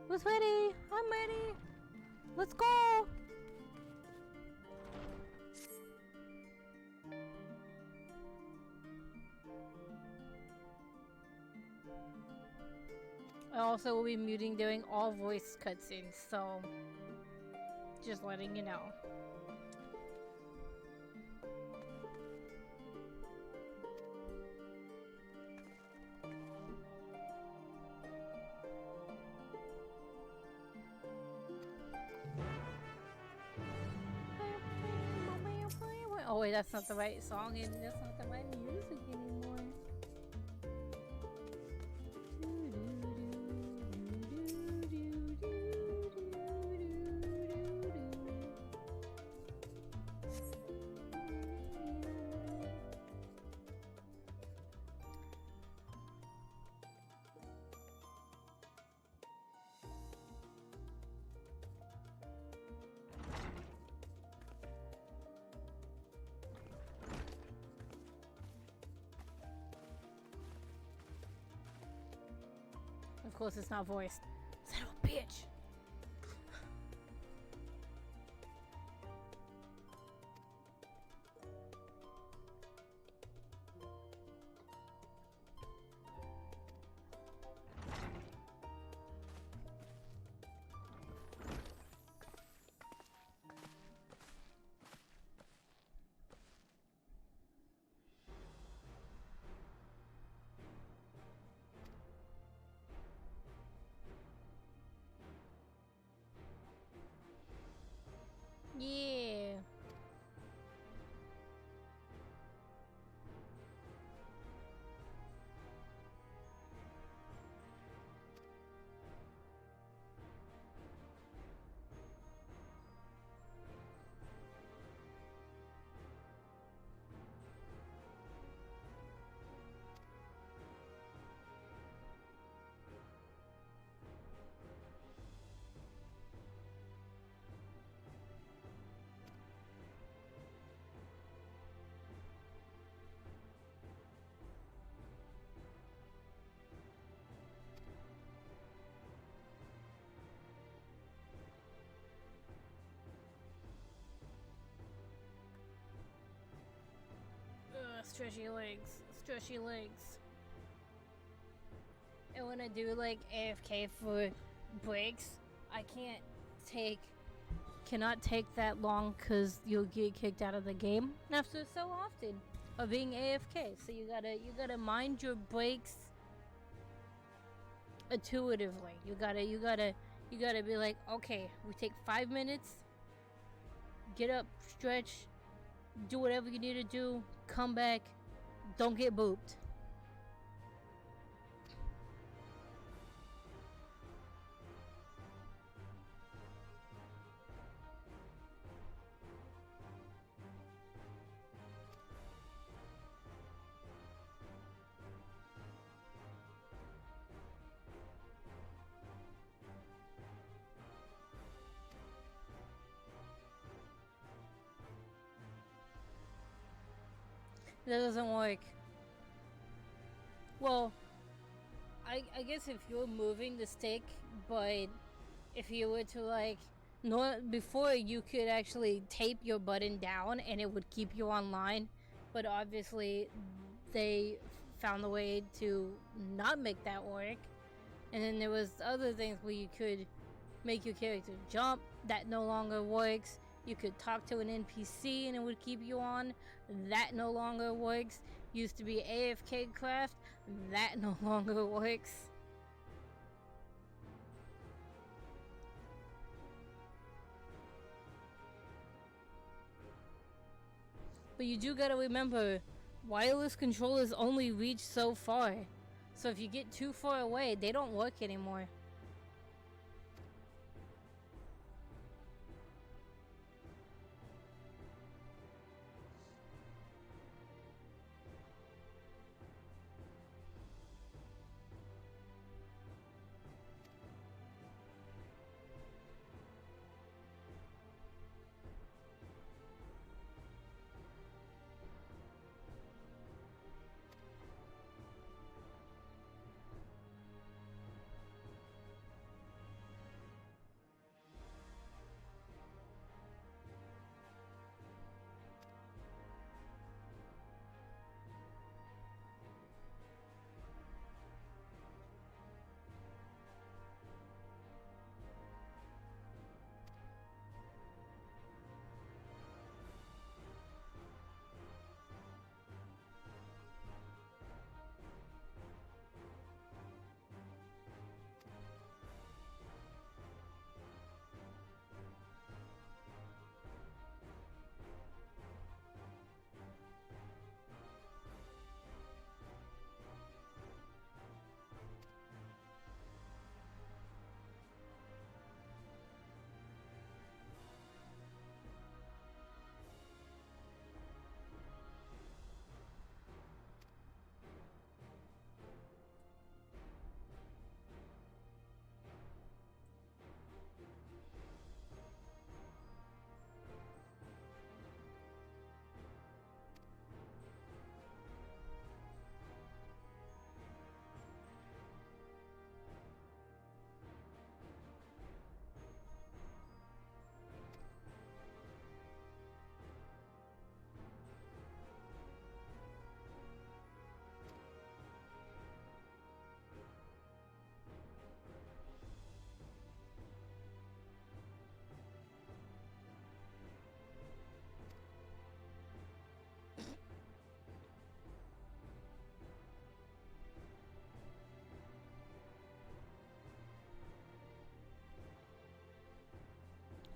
Who's ready? I'm ready. Let's go. I also will be muting during all voice cutscenes, so just letting you know. Oh wait, that's not the right song and that's not the right music anymore. Of course it's not voiced. Son of a bitch! Yeah. Stretchy legs, stretchy legs. And when I do like AFK for breaks, I cannot take that long because you'll get kicked out of the game after so often of being AFK. So you gotta mind your breaks intuitively. You gotta be like, okay, we take 5 minutes, get up, stretch, do whatever you need to do, come back, don't get booped. That doesn't work. Well, I guess if you're moving the stick, but if you were to like, before you could actually tape your button down and it would keep you online, but obviously they found a way to not make that work. And then there was other things where you could make your character jump, that no longer works. You could talk to an NPC and it would keep you on, that no longer works. Used to be AFK craft, that no longer works. But you do gotta remember, wireless controllers only reach so far. So if you get too far away, they don't work anymore.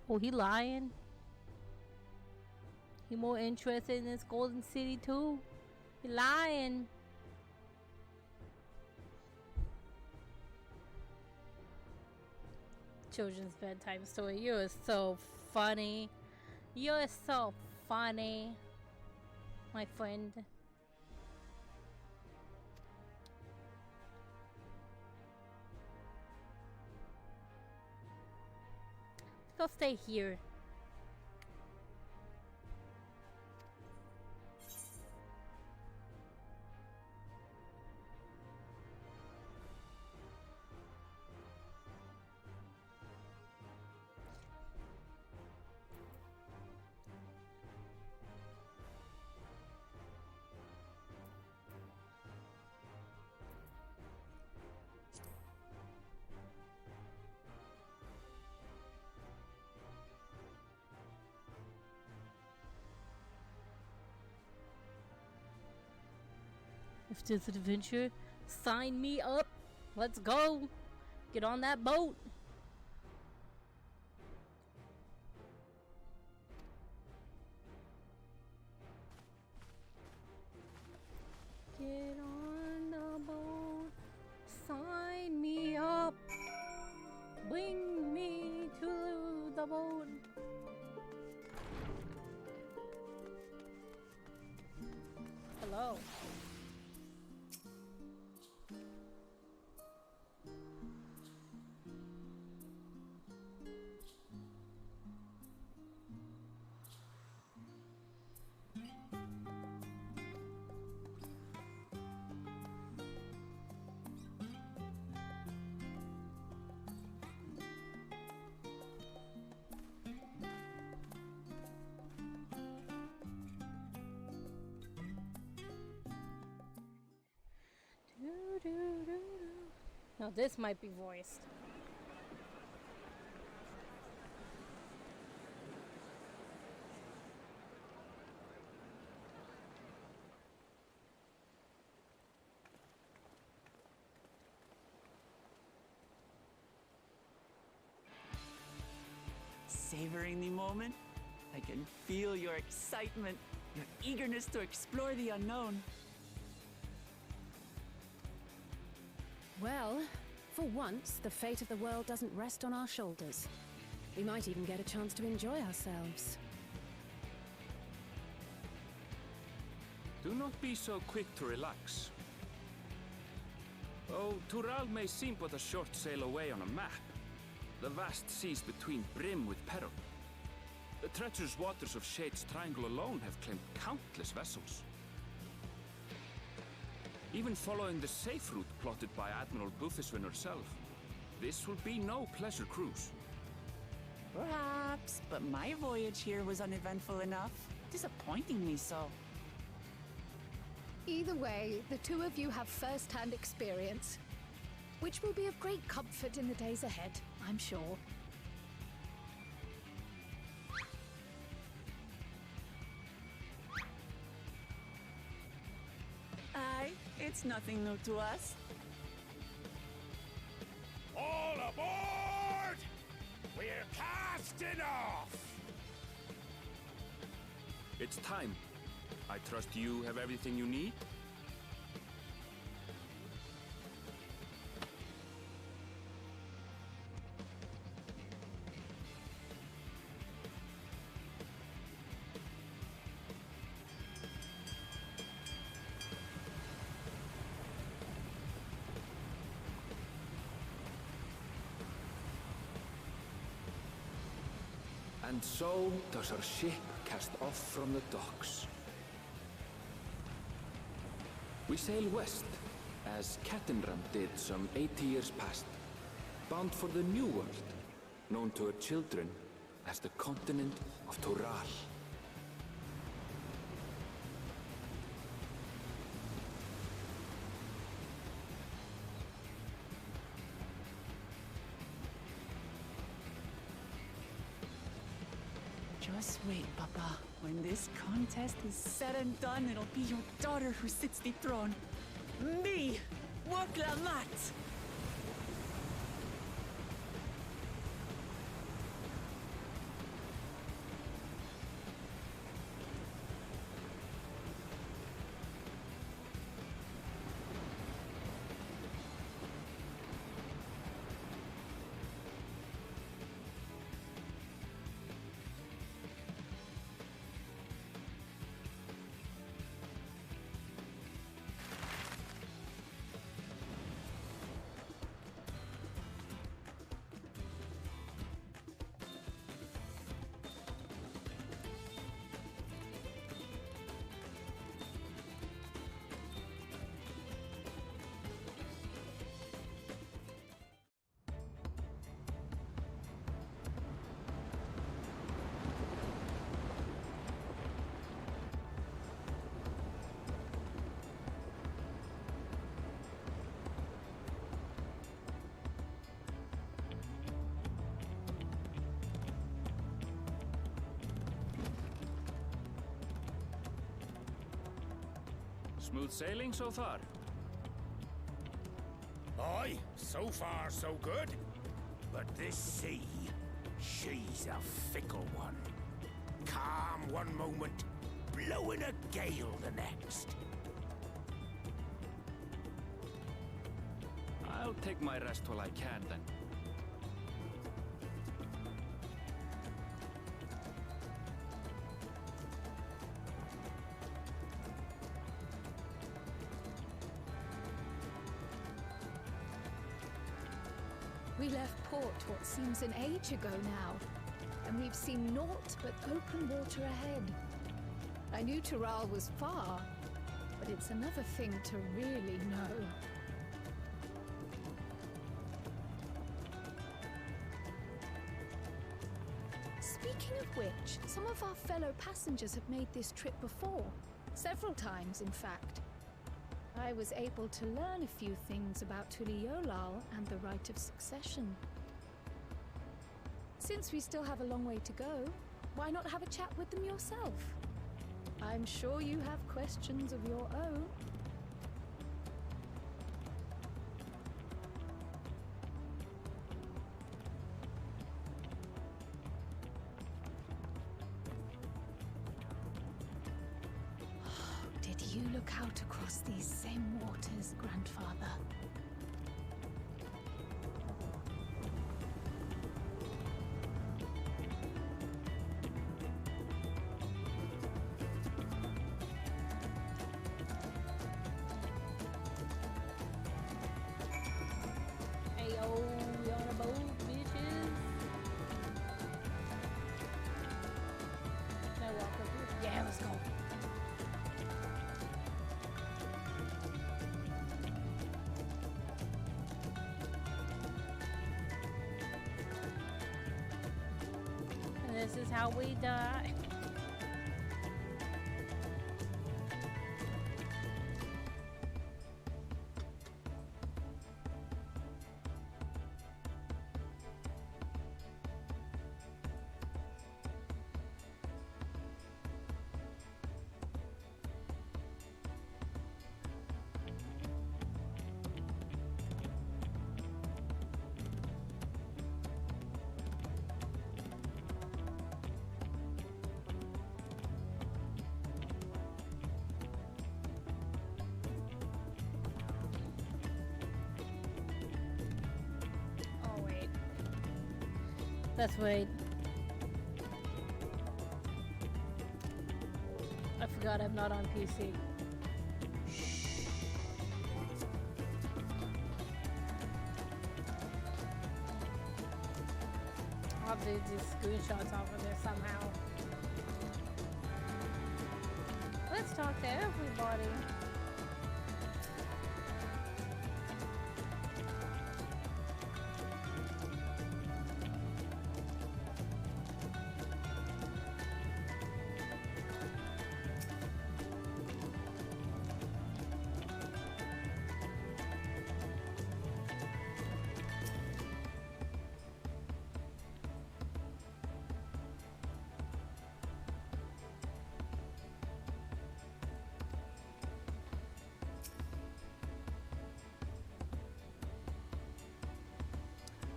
Oh, he lying. He more interested in this golden city too. He lying. Children's bedtime story. You're so funny. You're so funny, my friend. I'll stay here. If there's an adventure, sign me up. Let's go. Get on that boat. Get on the boat. Sign me up. Bring me to the boat. Hello. Now this might be voiced. Savoring the moment? I can feel your excitement, your eagerness to explore the unknown. Well, for once, the fate of the world doesn't rest on our shoulders. We might even get a chance to enjoy ourselves. Do not be so quick to relax. Oh, Tural may seem but a short sail away on a map. The vast seas between brim with peril. The treacherous waters of Shade's Triangle alone have claimed countless vessels. Even following the safe route plotted by Admiral Bufiswin herself, this will be no pleasure cruise. Perhaps, but my voyage here was uneventful enough. Disappointingly so. Either way, the two of you have first-hand experience, which will be of great comfort in the days ahead, I'm sure. Aye, it's nothing new to us. All aboard! We're casting off! It's time. I trust you have everything you need? And so does our ship cast off from the docks. We sail west, as Cattenram did some 80 years past, bound for the New World, known to her children as the continent of Tural. Just wait, Papa. When this contest is said and done, it'll be your daughter who sits the throne. Me, Woklamat! Smooth sailing so far? Aye, so far so good. But this sea, she's a fickle one. Calm one moment, blowing a gale the next. I'll take my rest while I can then. We left port what seems an age ago now, and we've seen naught but open water ahead. I knew Tural was far, but it's another thing to really know. Speaking of which, some of our fellow passengers have made this trip before. Several times, in fact. I was able to learn a few things about Tuliolal and the right of succession. Since we still have a long way to go, why not have a chat with them yourself? I'm sure you have questions of your own. Did you look out across these same waters, Grandfather? Hey yo, we on a boat, bitches. Can I walk up here? Yeah, let's go. And this is how we die. Oh wait. That's right. I forgot I'm not on PC. I'll have to do screenshots off of there somehow. Let's talk to everybody.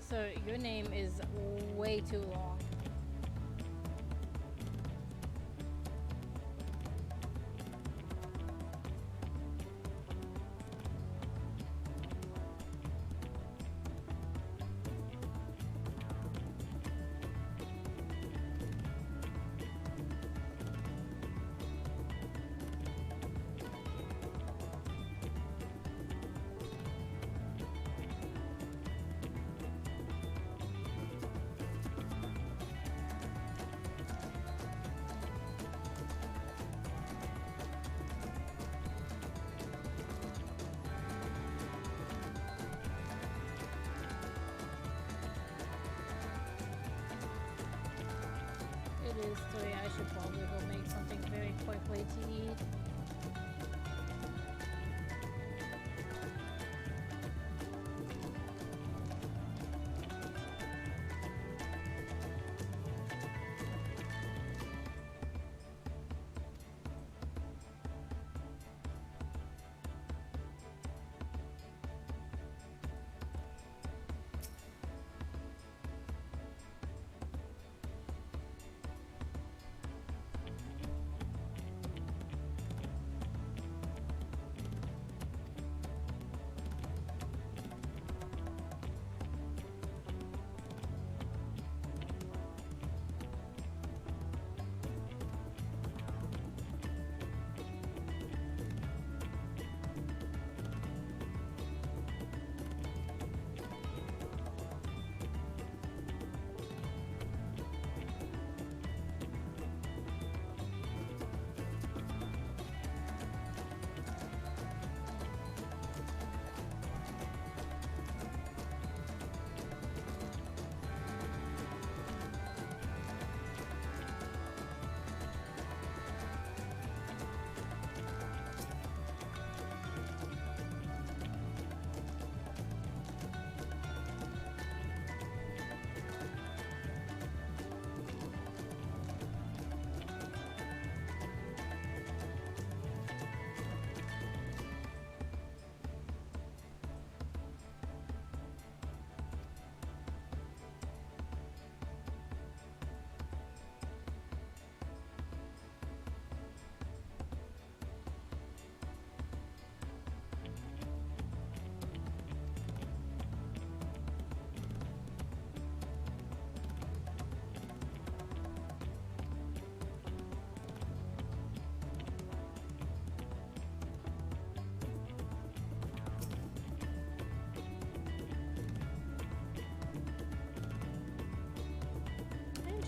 So your name is way too long. It is 3. I should probably go make something very quickly to eat.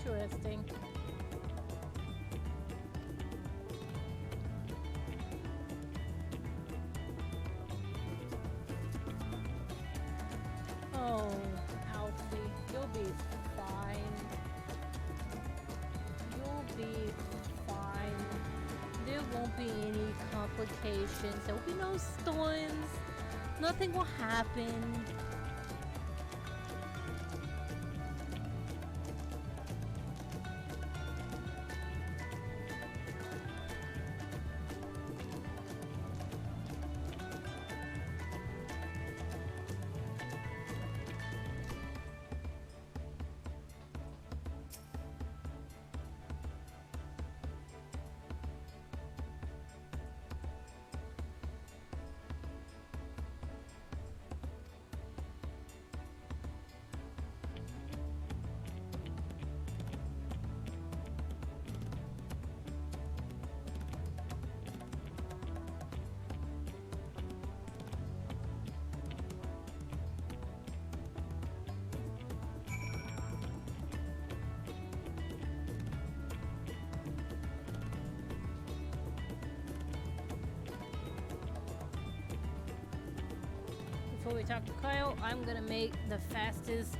Interesting. Oh, Alfie, you'll be fine. You'll be fine. There won't be any complications. There will be no storms. Nothing will happen. Before we talk to Kyle, I'm gonna make the fastest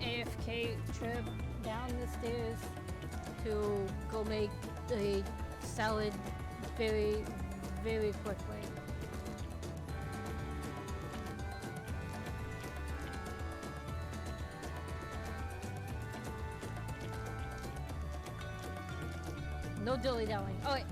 AFK trip down the stairs to go make a salad very, very quickly. No dilly-dallying. Oh, wait.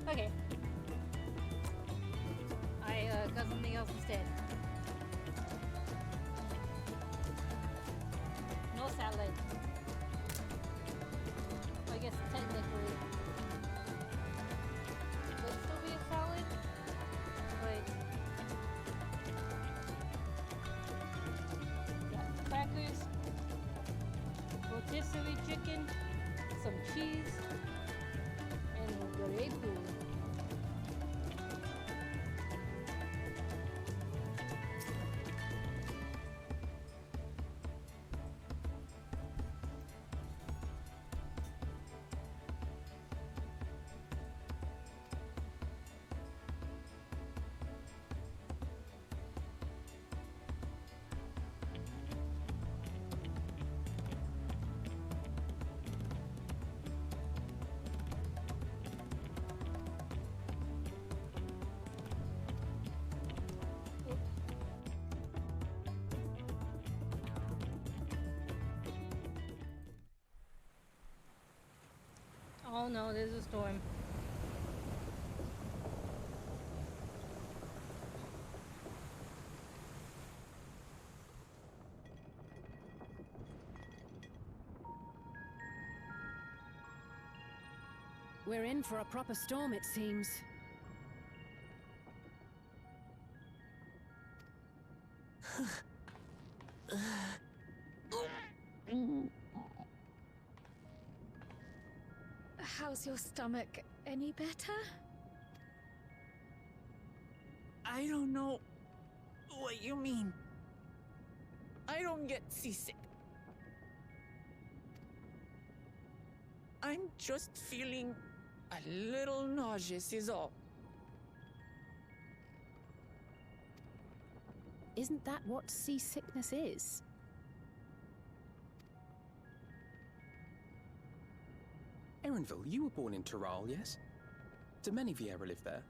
Okay. I got something else instead. No salad. I guess technically it could still be a salad, but yeah, crackers, rotisserie chicken, some cheese, and grape. Oh no, there's a storm. We're in for a proper storm, it seems. How's your stomach? Any better? I don't know what you mean. I don't get seasick. I'm just feeling a little nauseous is all. Isn't that what seasickness is? Erenville, you were born in Tural, yes? Do many Viera live there?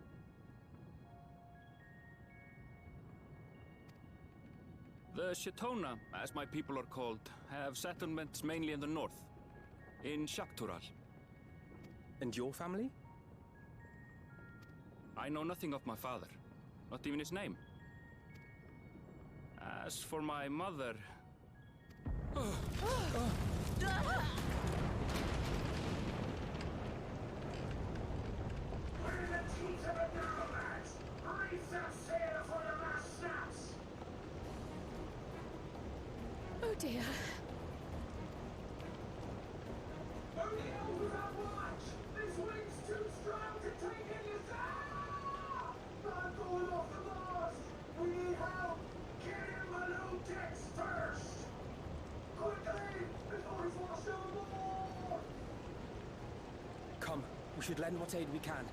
The Shatona, as my people are called, have settlements mainly in the north, in Shaktural. And your family? I know nothing of my father, not even his name. As for my mother... We're in the teeth of it now, lads! Reef that sail before the mast snaps! Oh dear. Only hell without watch! This wind's too strong to take any sound! I'm going off the mast! We need help! Get him below decks first! Quickly! Before he's washed overboard! Come, we should lend what aid we can.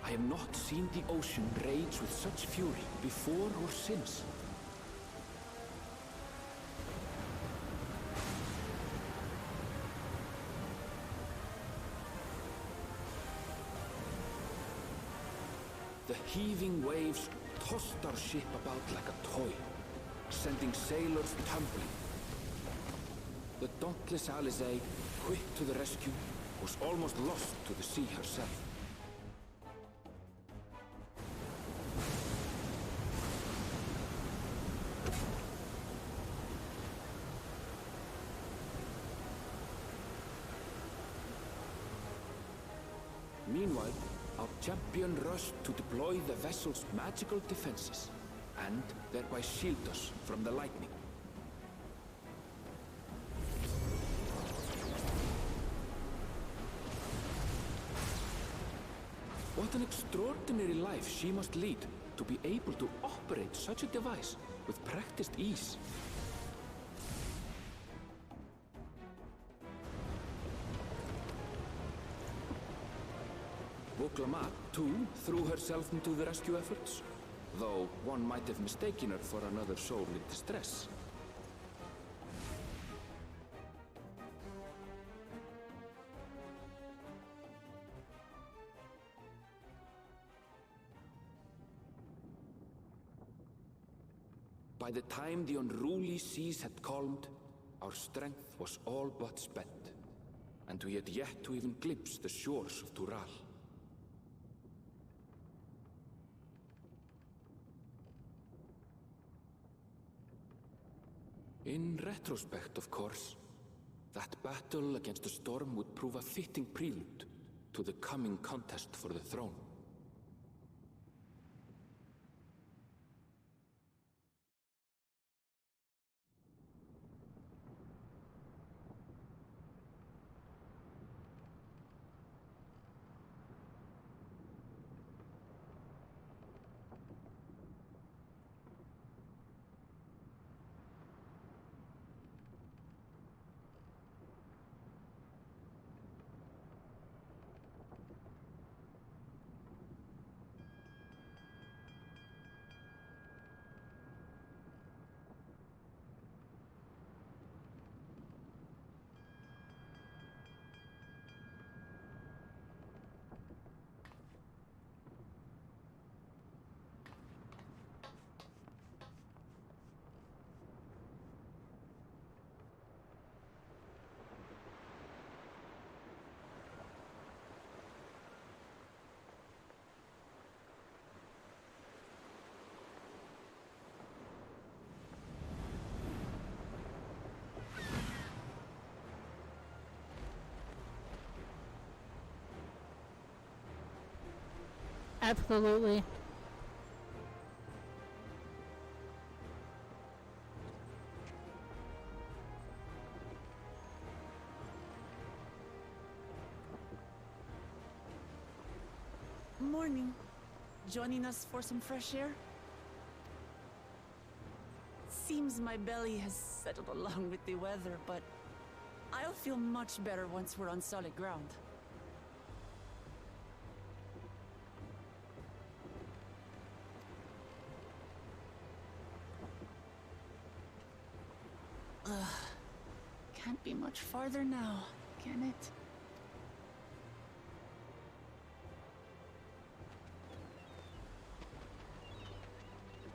I have not seen the ocean rage with such fury before or since. The heaving waves tossed our ship about like a toy, sending sailors tumbling. The dauntless Alizé, quick to the rescue, was almost lost to the sea herself. Meanwhile, our champion rushed to deploy the vessel's magical defenses, and thereby shield us from the lightning. What an extraordinary life she must lead to be able to operate such a device with practiced ease. Woklamat, too, threw herself into the rescue efforts, though one might have mistaken her for another soul in distress. By the time the unruly seas had calmed, our strength was all but spent, and we had yet to even glimpse the shores of Tural. In retrospect, of course, that battle against the storm would prove a fitting prelude to the coming contest for the throne. Absolutely. Morning. Joining us for some fresh air? Seems my belly has settled along with the weather, but I'll feel much better once we're on solid ground. Can't be much farther now, can it?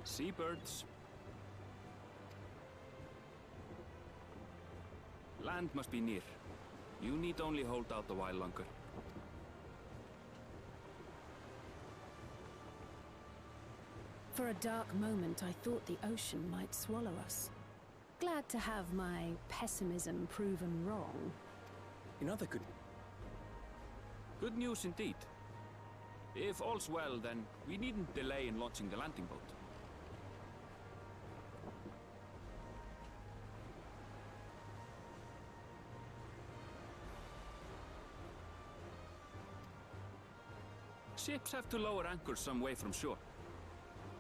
Seabirds. Land must be near. You need only hold out a while longer. For a dark moment, I thought the ocean might swallow us. Glad to have my pessimism proven wrong. In other Good news indeed. If all's well, then we needn't delay in launching the landing boat. Ships have to lower anchors some way from shore.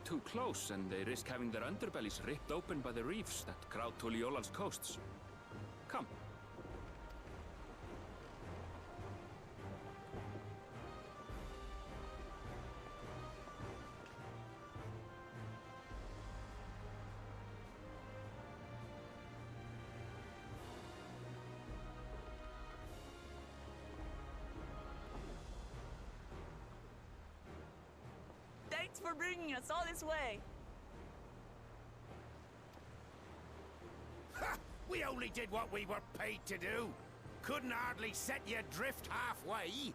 Too close, and they risk having their underbellies ripped open by the reefs that crowd Tuliolal's coasts. Come. Thanks for bringing us all this way. Ha! We only did what we were paid to do. Couldn't hardly set you adrift halfway.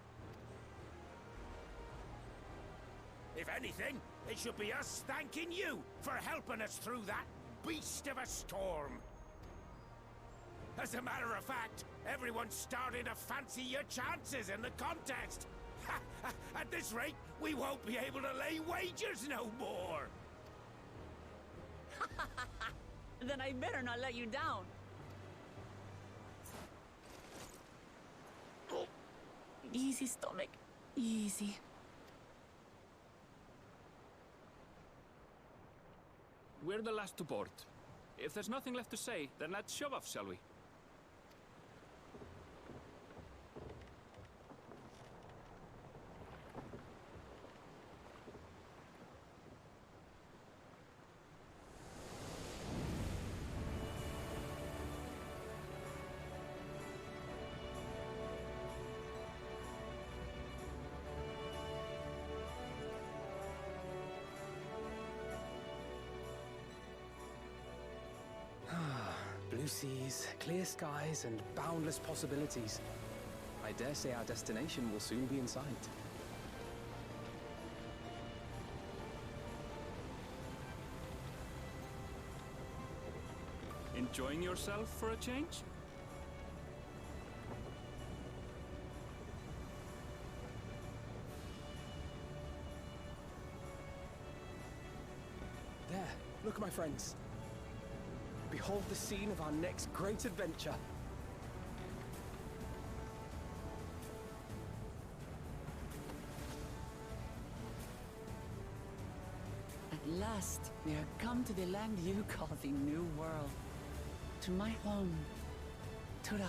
If anything, it should be us thanking you for helping us through that beast of a storm. As a matter of fact, everyone's starting to fancy your chances in the contest. At this rate, we won't be able to lay wagers no more. Then I better not let you down. Easy, stomach. Easy. We're the last to board. If there's nothing left to say, then let's shove off, shall we? Blue seas, clear skies, and boundless possibilities. I dare say our destination will soon be in sight. Enjoying yourself for a change? There, look, my friends. Behold the scene of our next great adventure. At last, we have come to the land you call the New World. To my home, Tural.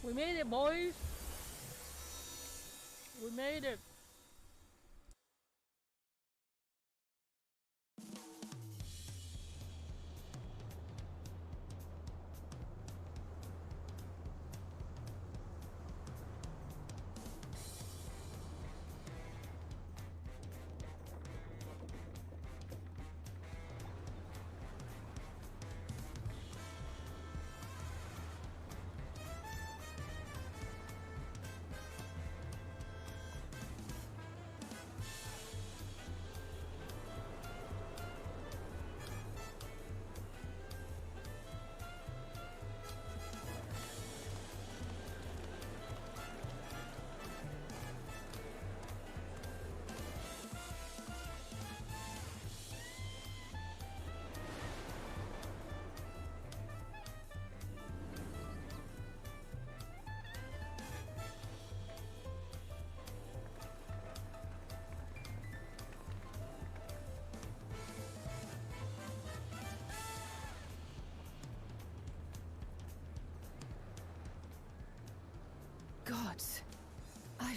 We made it, boys. We made it.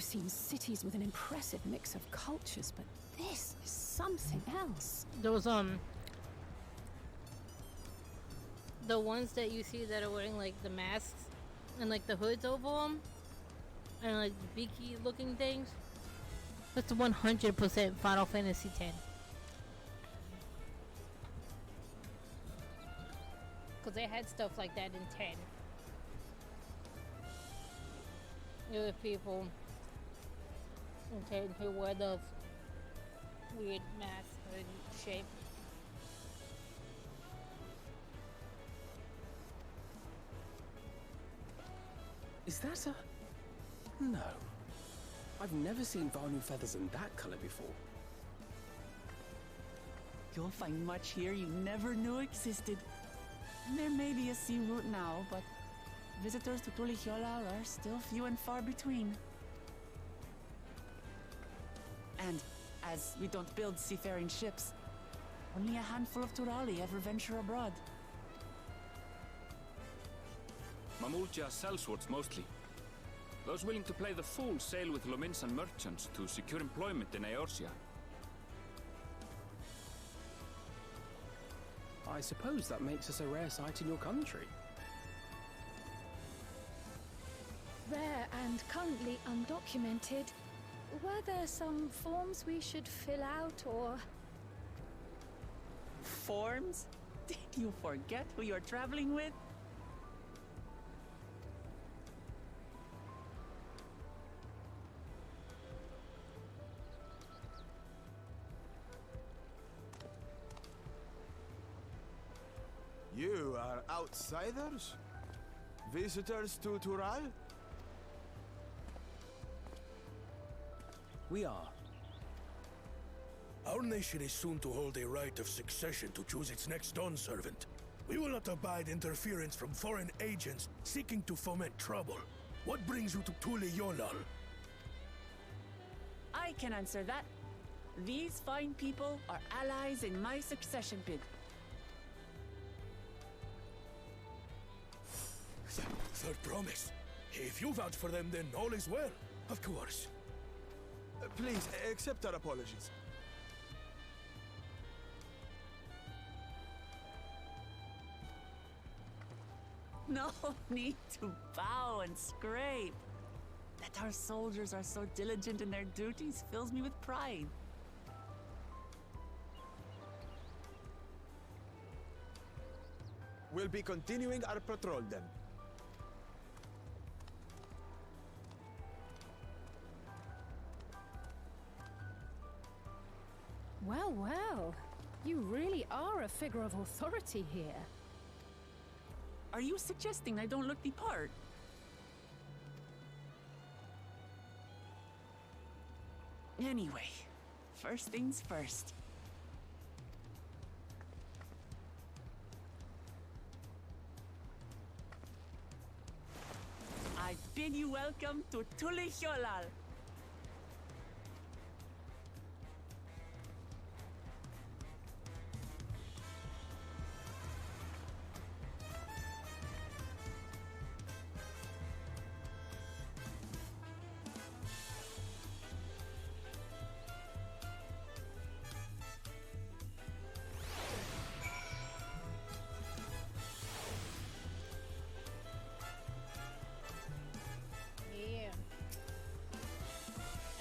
I've seen cities with an impressive mix of cultures, but this is something else. Those the ones that you see that are wearing like the masks and like the hoods over them and like the beaky looking things, that's 100% Final Fantasy X. Because they had stuff like that in 10. There were people in 10 who wear the weird mask hood shape. Is that a... No. I've never seen Vanu feathers in that color before. You'll find much here you never knew existed. There may be a sea route now, but visitors to Tulihyolal are still few and far between. And as we don't build seafaring ships, only a handful of Turali ever venture abroad. Mamulja sellswords mostly. Those willing to play the fool sail with Lominsan merchants to secure employment in Eorzea. I suppose that makes us a rare sight in your country. Rare and currently undocumented. Were there some forms we should fill out, or...? Forms? Did you forget who you're traveling with? You are outsiders? Visitors to Tural? We are. Our nation is soon to hold a right of succession to choose its next Dawn servant. We will not abide interference from foreign agents seeking to foment trouble. What brings you to Tulihyolal? I can answer that. These fine people are allies in my succession bid. Third promise. If you vouch for them, then all is well. Of course. Please, accept our apologies. No need to bow and scrape. That our soldiers are so diligent in their duties fills me with pride. We'll be continuing our patrol then. Well, well. You really are a figure of authority here. Are you suggesting I don't look the part? Anyway, first things first. I bid you welcome to Tulihyolal.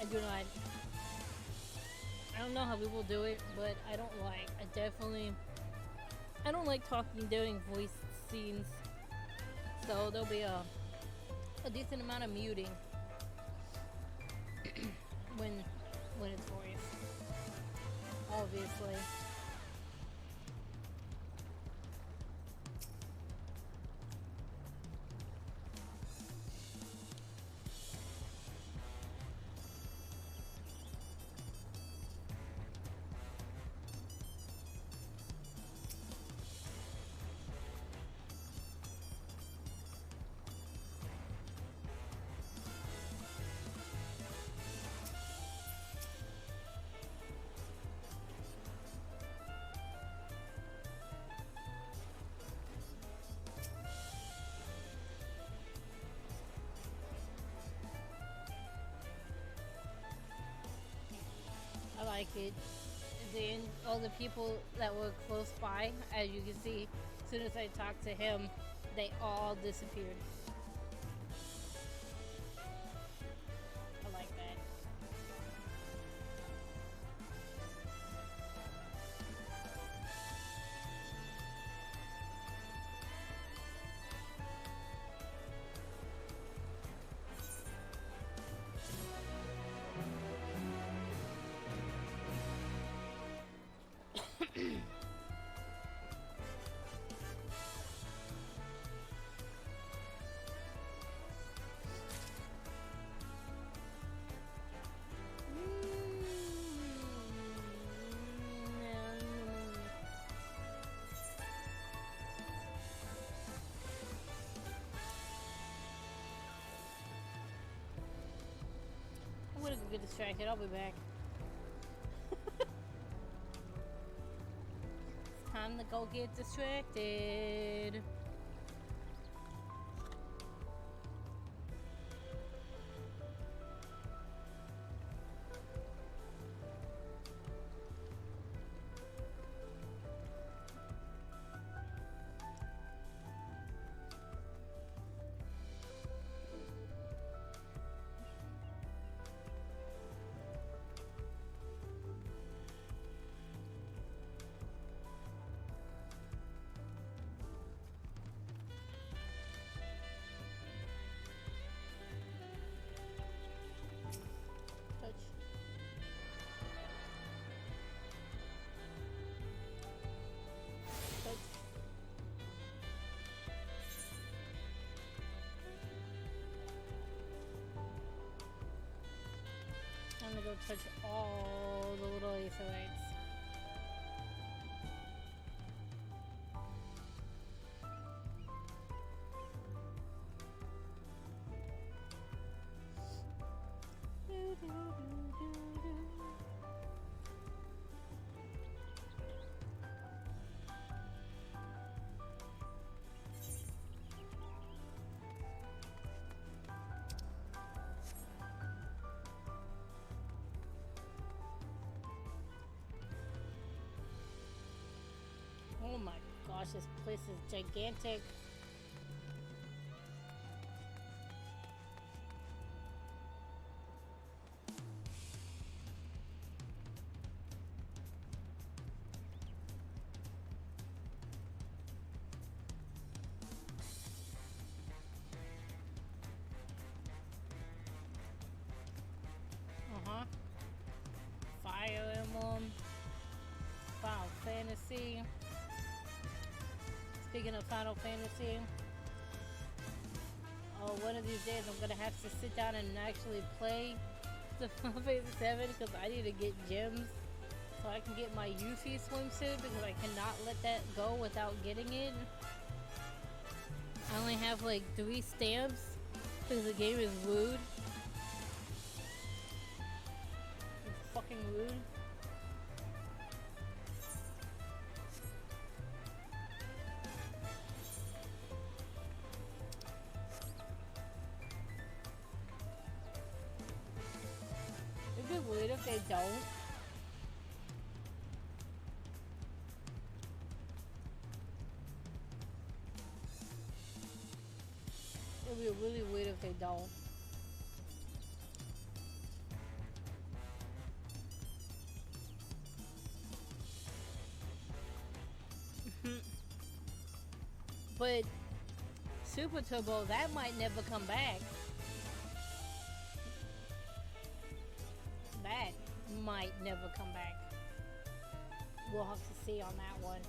I do not. I don't know how people do it, but I don't like. I don't like talking during voice scenes. So there'll be a decent amount of muting when it's voice. Obviously. like it. Then all the people that were close by, as you can see, as soon as I talked to him, they all disappeared. I like that. I'm gonna go get distracted. I'll be back. It's time to go get distracted. Touch. Touch. I'm gonna go touch all the little Easter eggs. Oh my gosh, this place is gigantic. Fire Emblem, Final Fantasy. Speaking of Final Fantasy, one of these days I'm gonna have to sit down and actually play the Final Fantasy VII because I need to get gems so I can get my Yuffie swimsuit because I cannot let that go without getting it. I only have like 3 stamps because the game is rude. It's fucking rude. It'd be weird if they don't. It'd be really weird if they don't. But Super Turbo, that might never come back. That might never come back. We'll have to see on that one.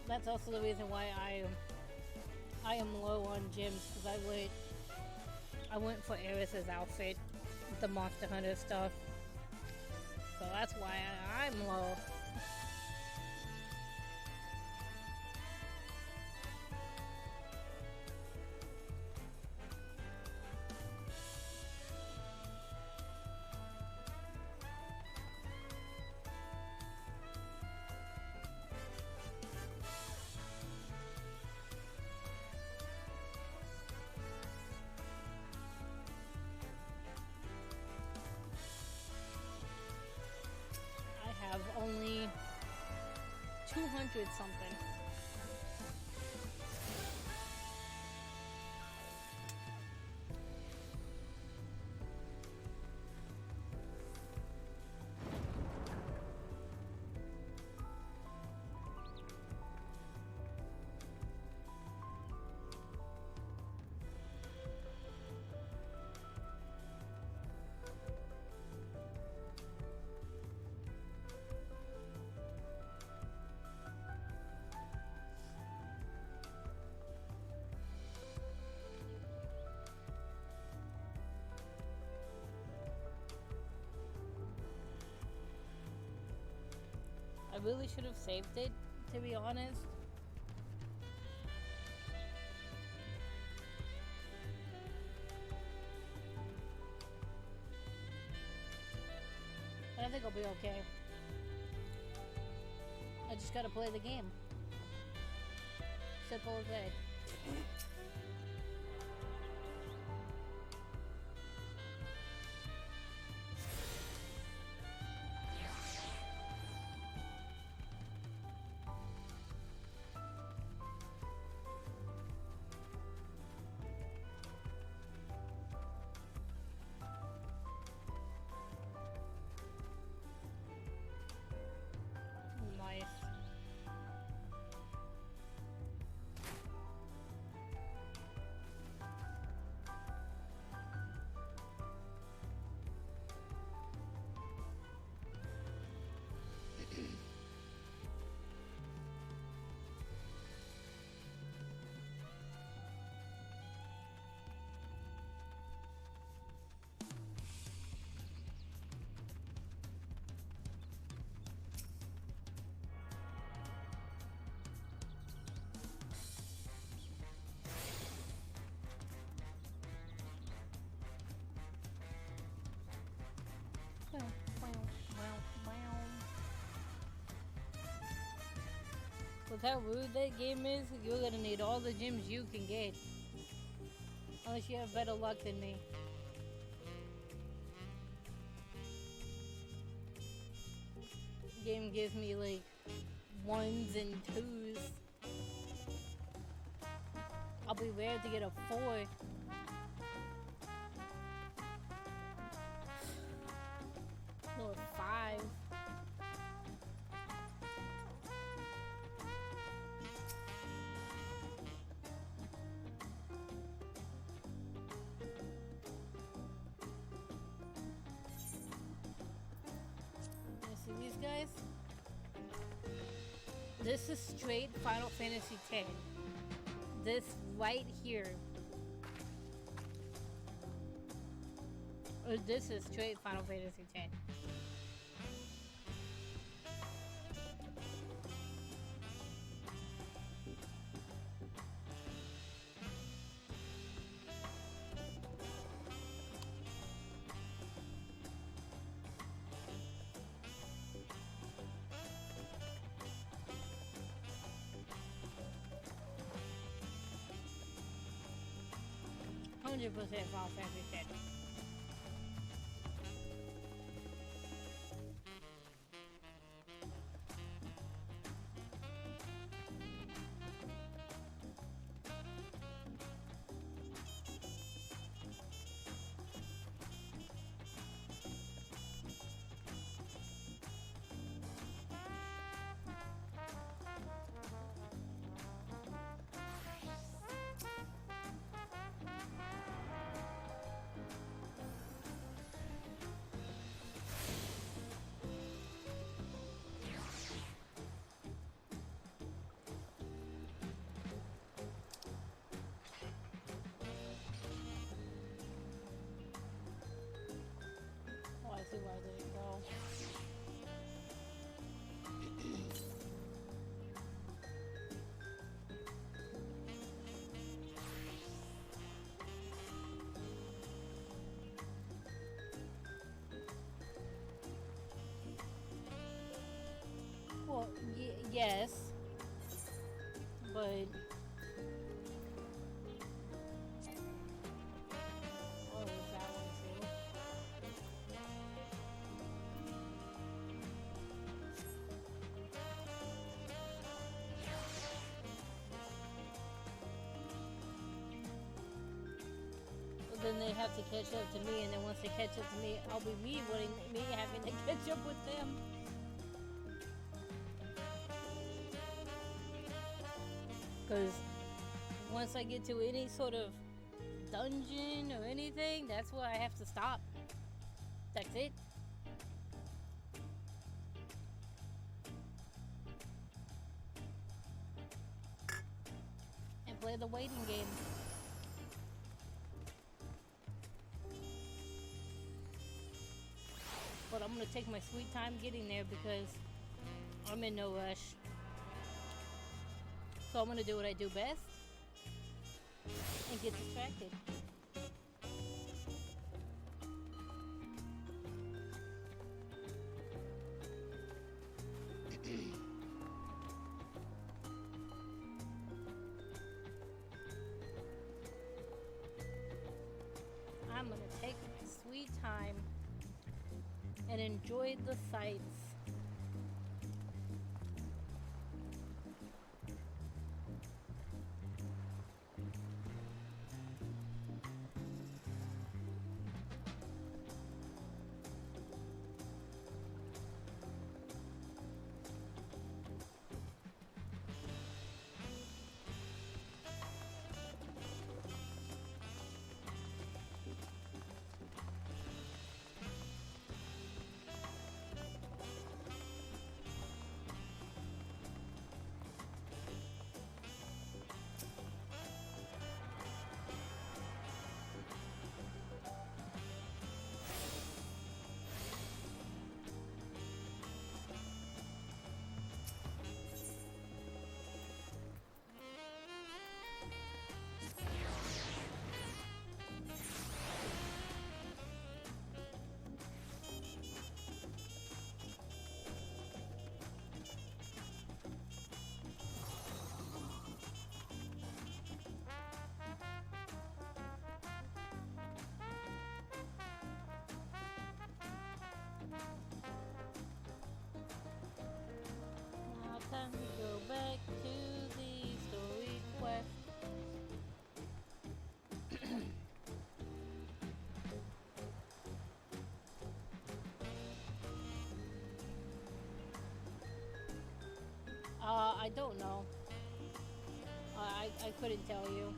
That's also the reason why I am low on gems, because I went for Eris's outfit with the Monster Hunter stuff. So that's why I'm low. 200 something. I really should have saved it, to be honest. But I think I'll be okay. I just gotta play the game. Simple as that. Nice. With how rude that game is, you're gonna need all the gems you can get. Unless you have better luck than me. Game gives me like 1s and 2s. I'll be rare to get a 4. No, a 5. See these guys? This is straight Final Fantasy X. This right here. Or this is straight Final Fantasy X. $100% Final Fantasy X. Oh, I see why they didn't go. Well, yes, but oh, there's that one too. then they have to catch up to me, and then once they catch up to me, I'll be me having to catch up with them. Because once I get to any sort of dungeon or anything, that's where I have to stop. That's it. And play the waiting game. But I'm gonna take my sweet time getting there because I'm in no rush. So I'm gonna do what I do best and get distracted. I'm gonna take my sweet time and enjoy the sights. Time to go back to the story quest. I don't know. I couldn't tell you.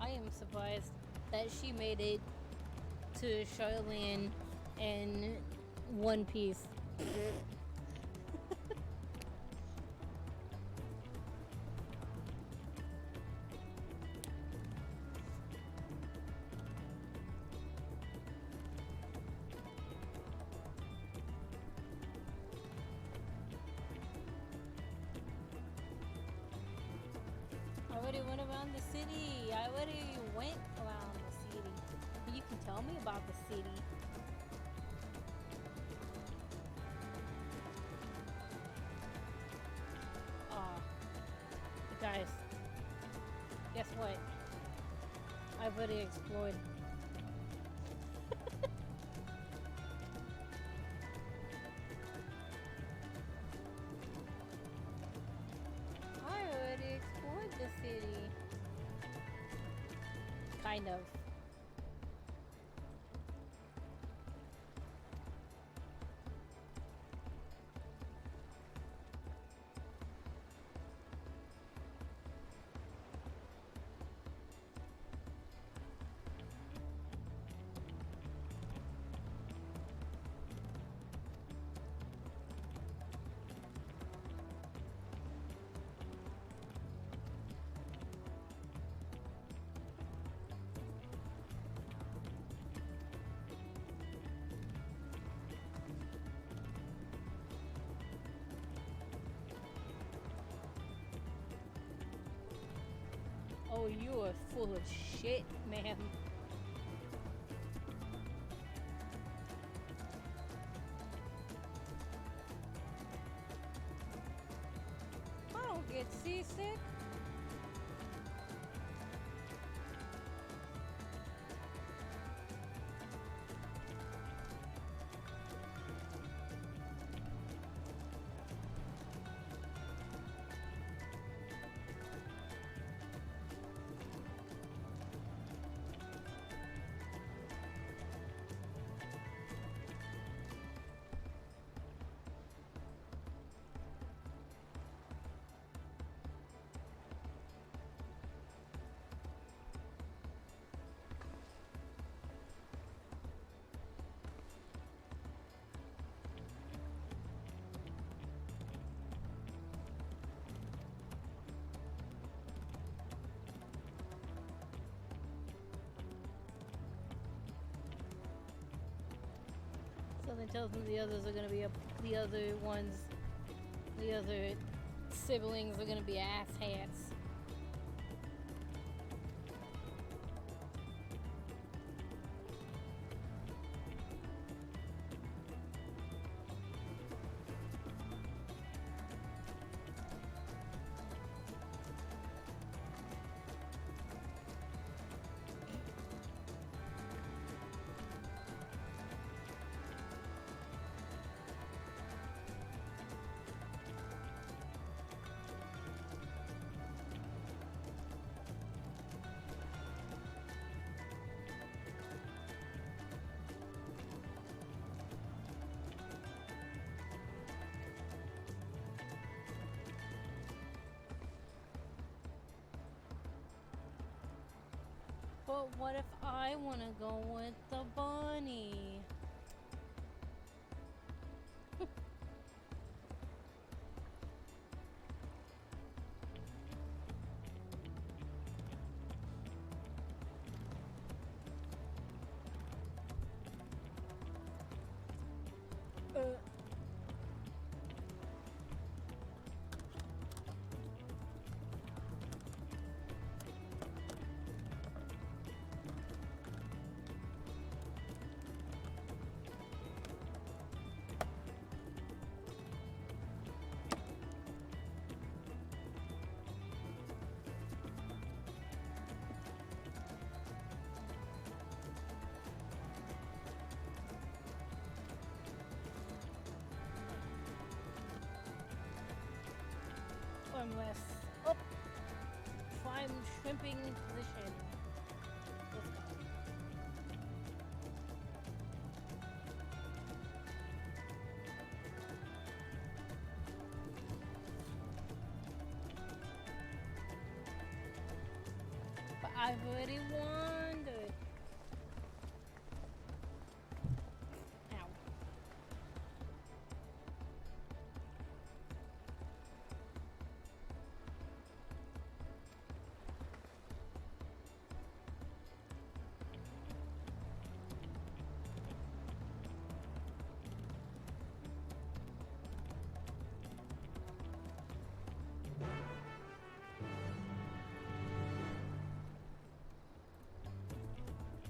I am surprised that she made it to Charlene in one piece. I already went around the city. I already went around the city. You can tell me about the city. Guys, guess what? I've already explored. I already explored the city. Kind of. Oh, you are full of shit, ma'am. I don't get seasick. Something tells me the others are gonna be the other siblings are gonna be asshats. But what if I want to go with the bunny? Unless, oh, prime shrimping position. Let's go. But I've already wandered. Ow.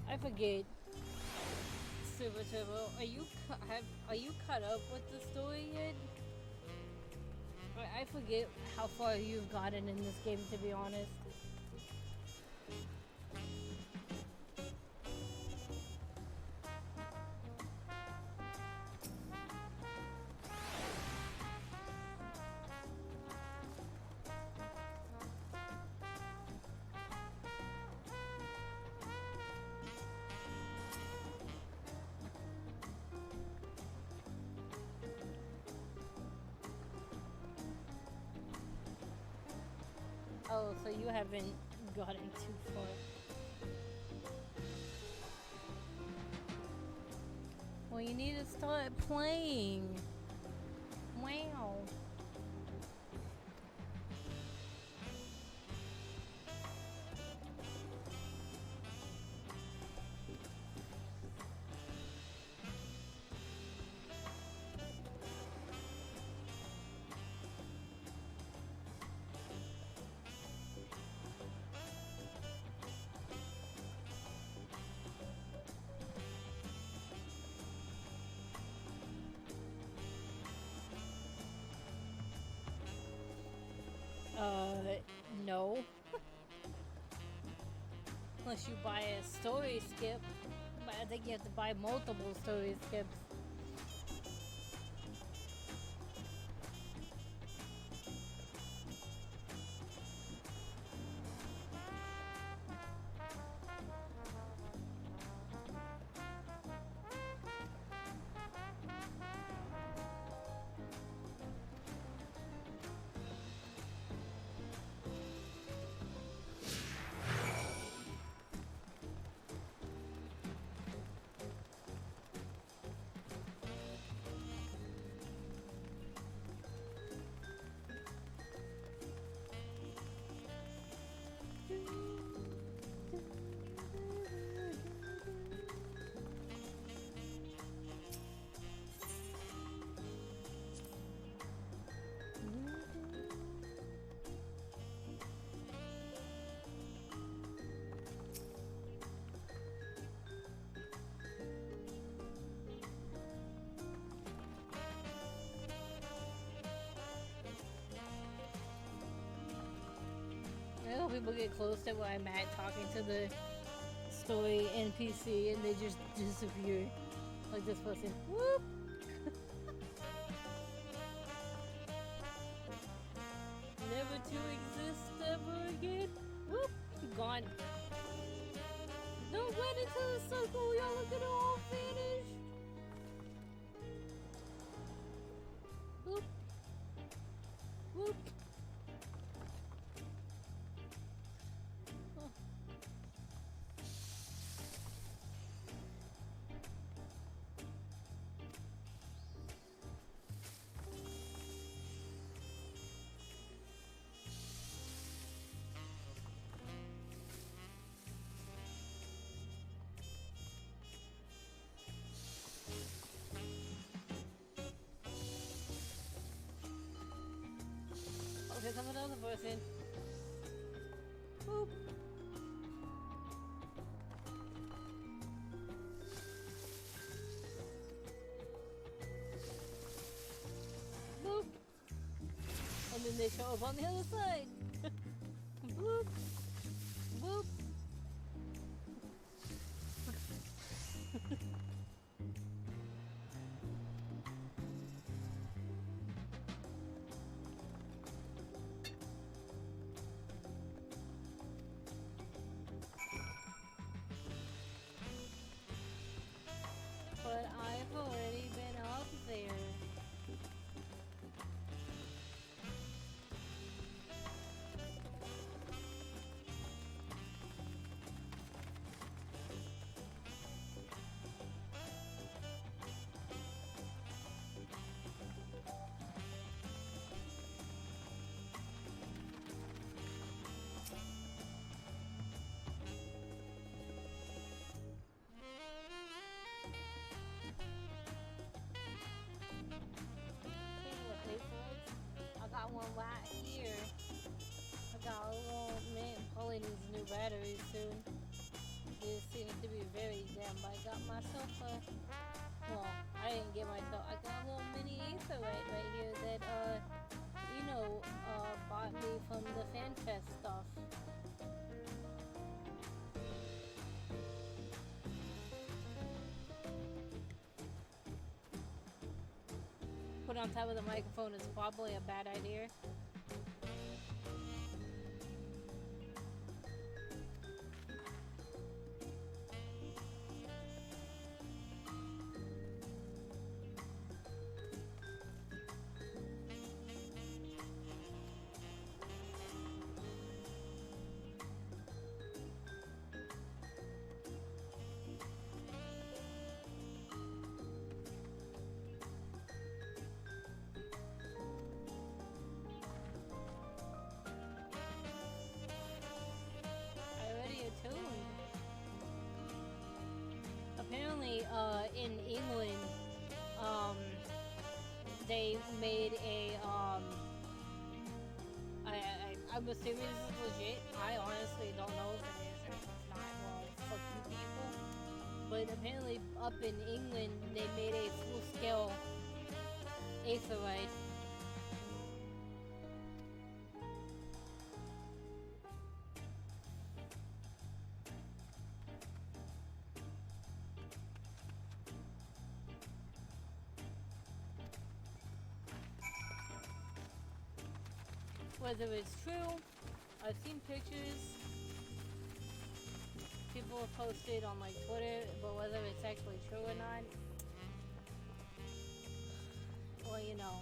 I forget. Super Turbo, are you caught up with the story yet? I forget how far you've gotten in this game, to be honest. Oh, so you haven't gotten too far. Well, you need to start playing. Wow. No. Unless you buy a story skip. But I think you have to buy multiple story skips. I hope people get close to where I'm at talking to the story NPC and they just disappear. Like this person. Whoop! Never to exist ever again. Whoop! Gone. Don't run into the circle, y'all are gonna all vanish. Whoop! Whoop! Here comes another person. Boop. Boop. And then they show up on the other side. Boop. Boop. But I've already been up there. I got one right here. I got a little man probably needs new batteries soon. This seems to be very damn. I got myself a well, I didn't get myself I got a little mini Aetherite right here that bought me from the FanFest stuff. Put on top of the microphone is probably a bad idea. Apparently, in England, they made a, I'm assuming this is legit. I honestly don't know if it is or if it's not. Well, fuck you people. But apparently, up in England, they made a full-scale Aetherite. whether it's true. I've seen pictures people have posted on like Twitter, but whether it's actually true or not, well, you know.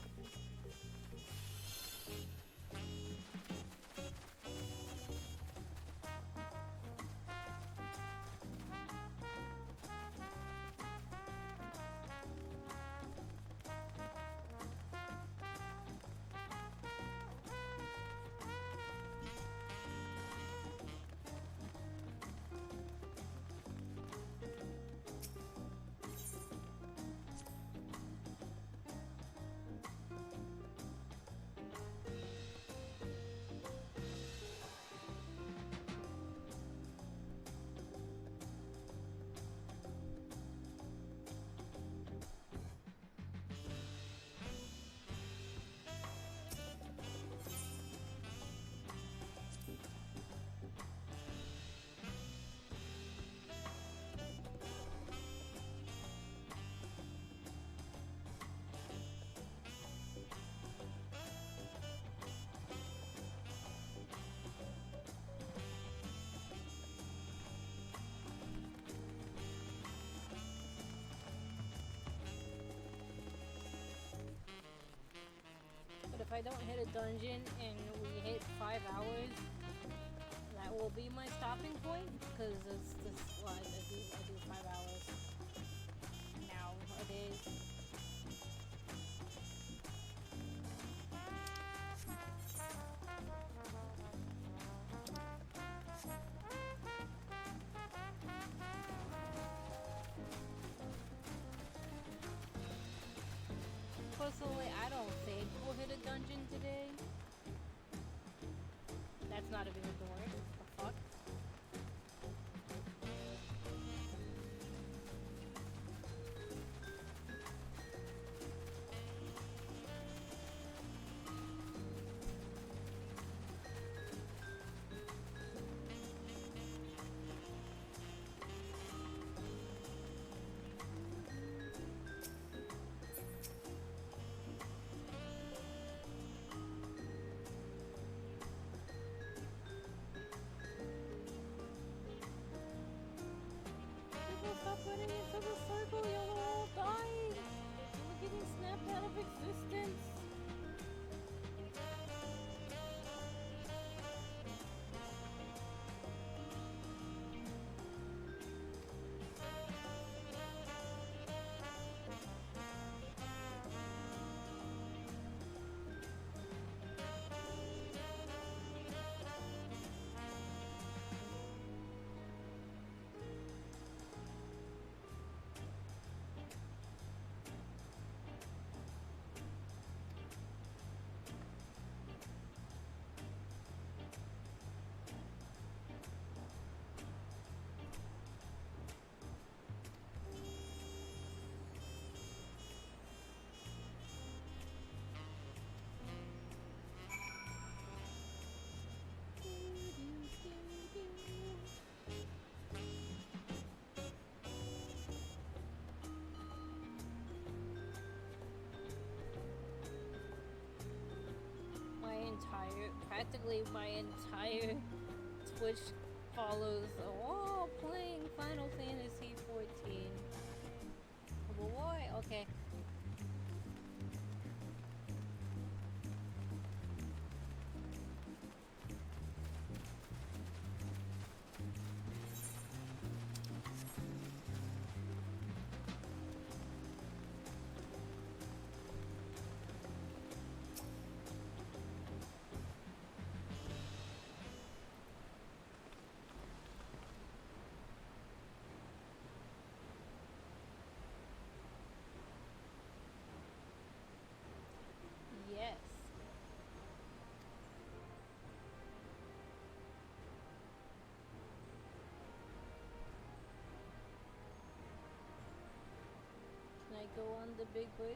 But if I don't hit a dungeon and we hit 5 hours, that will be my stopping point, because it's this, well, I do 5 hours nowadays. Personally, I don't think we'll hit a dungeon today. That's not even a door. The fuck? Stop running into the circle, you're all dying! You're getting snapped out of existence! Practically my entire Twitch follows all playing Final Fantasy 14. But why? Okay. Yes. Can I go on the big bridge?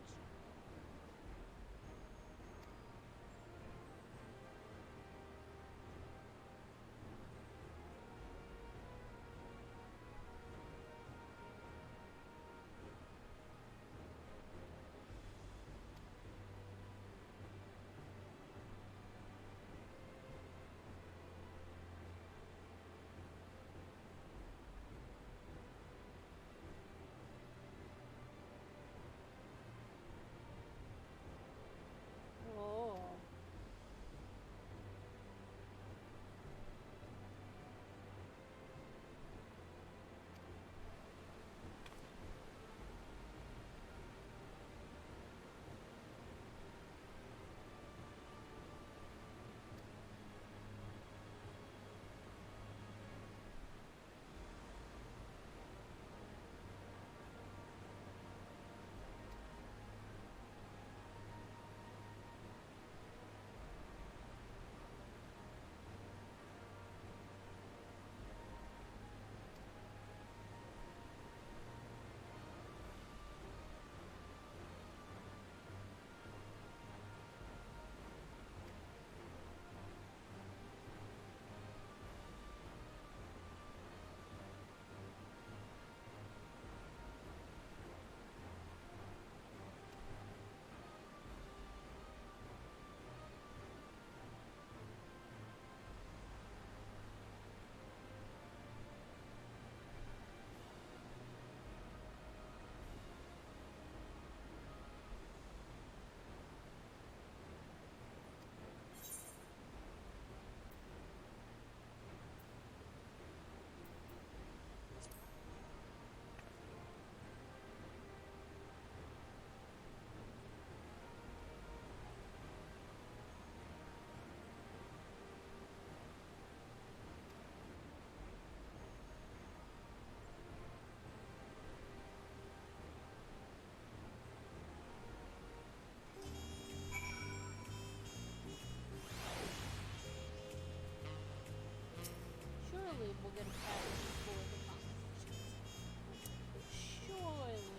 surely we'll get a pass before the competition. Surely.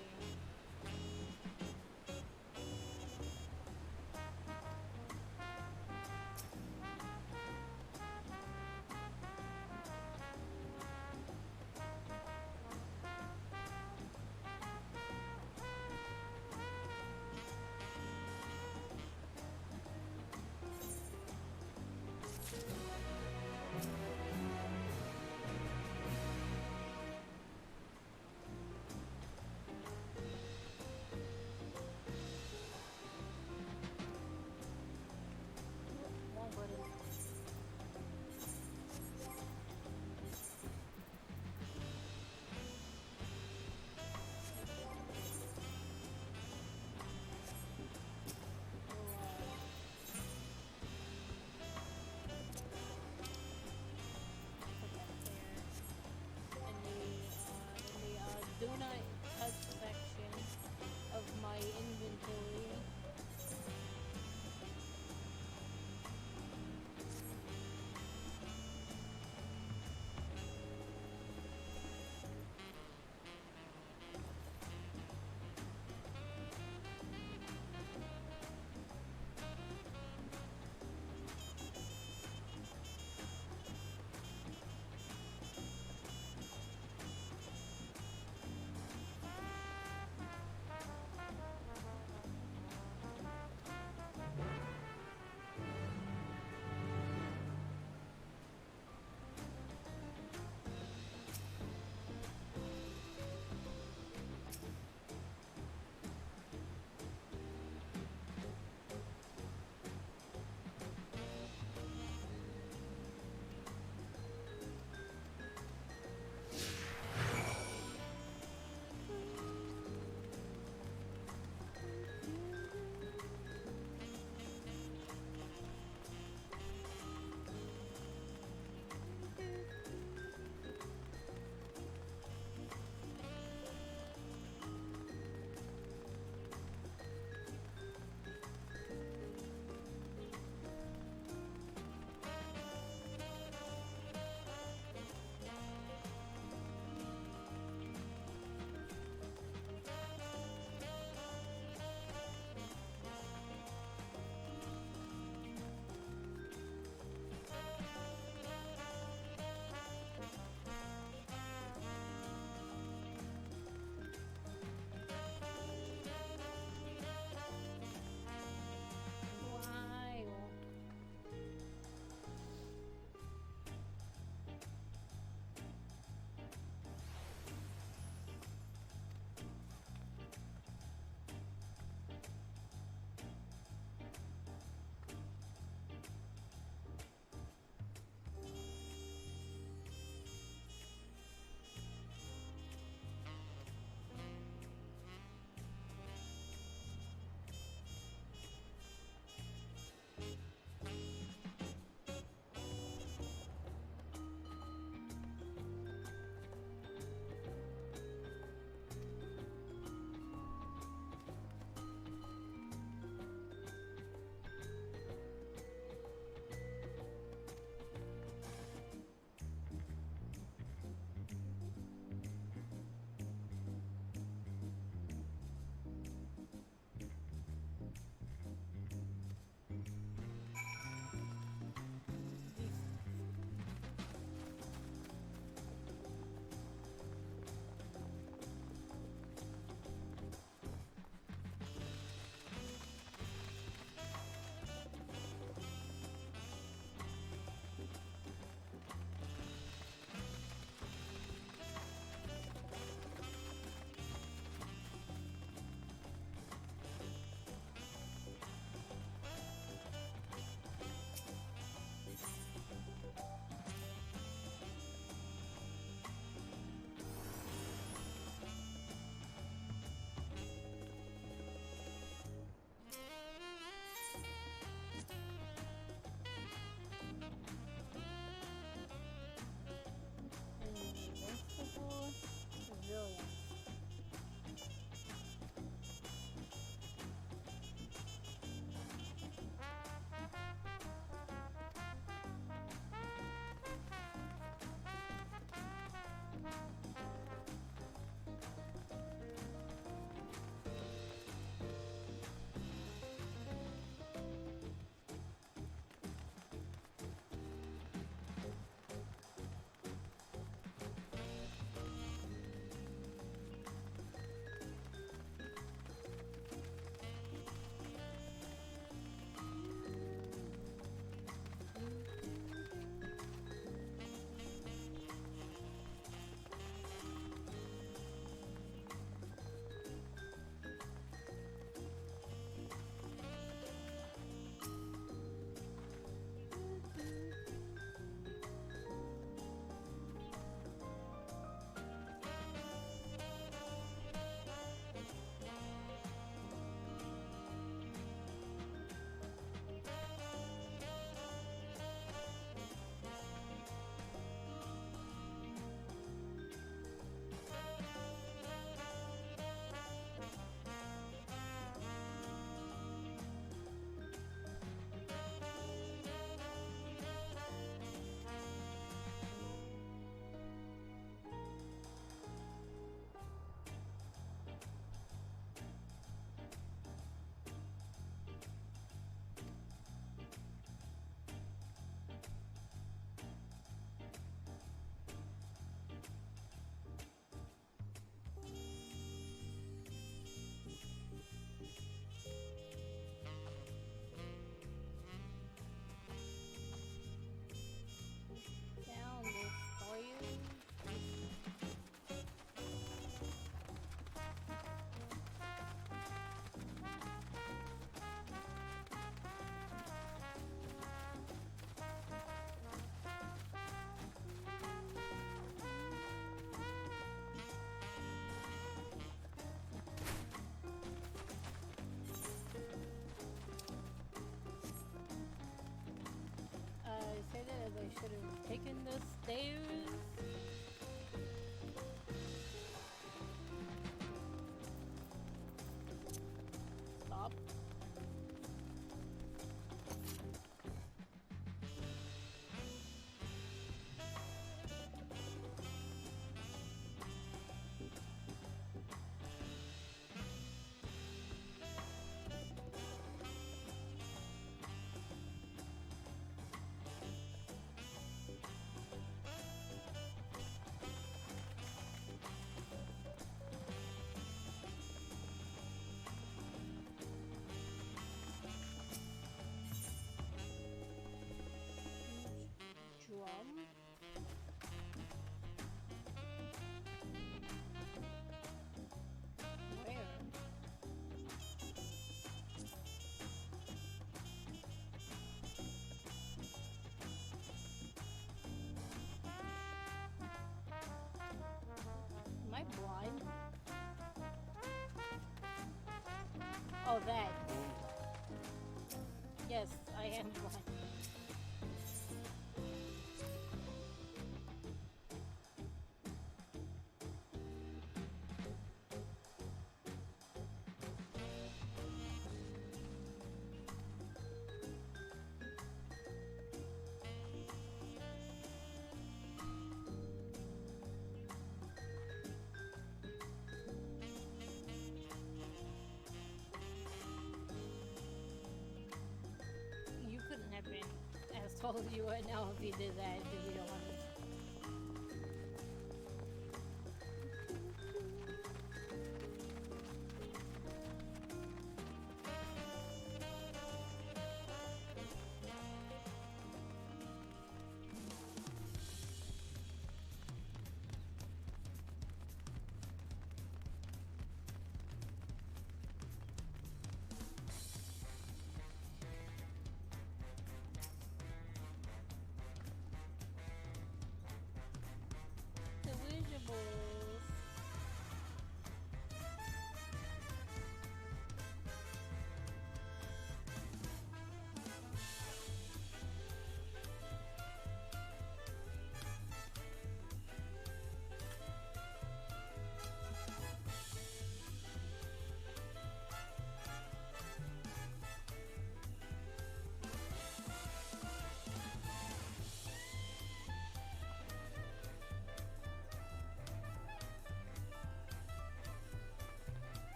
old you would know if you did that, to be honest.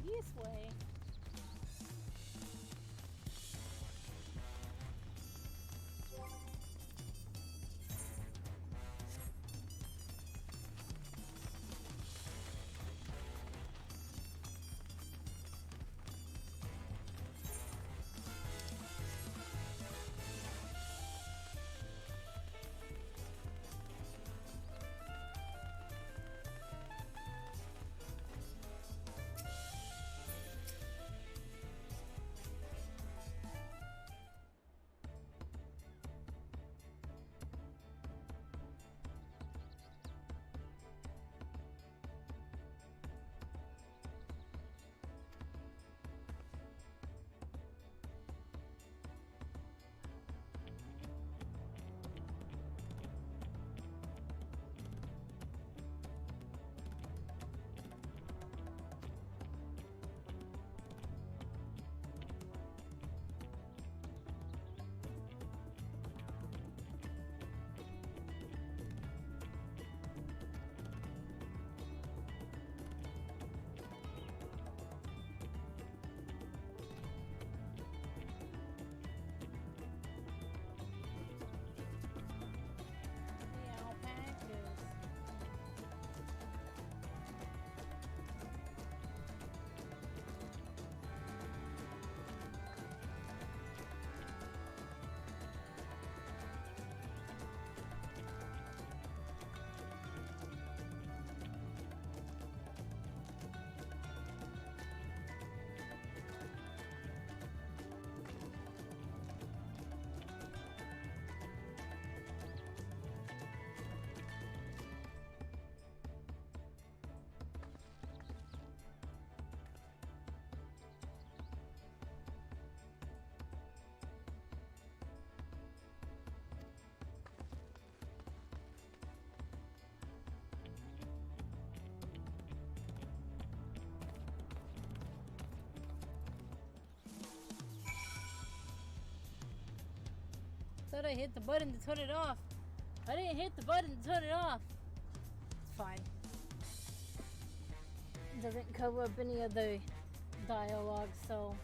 This way. Thought I hit the button to turn it off. I didn't hit the button to turn it off. It's fine. It doesn't cover up any of the dialogue, so...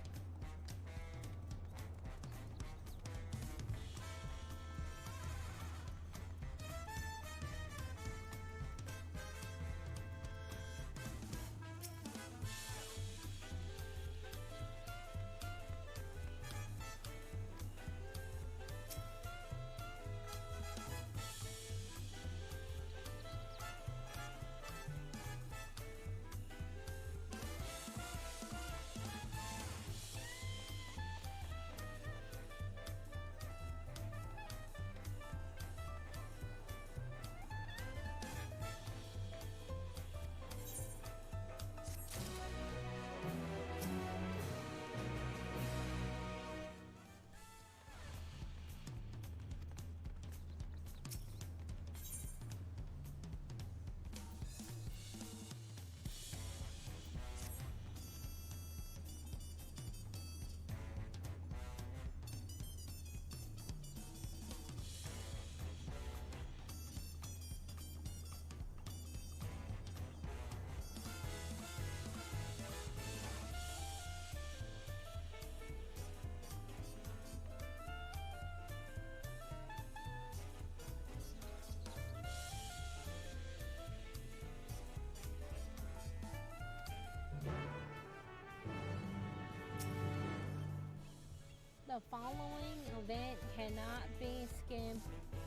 The following event cannot be skipped.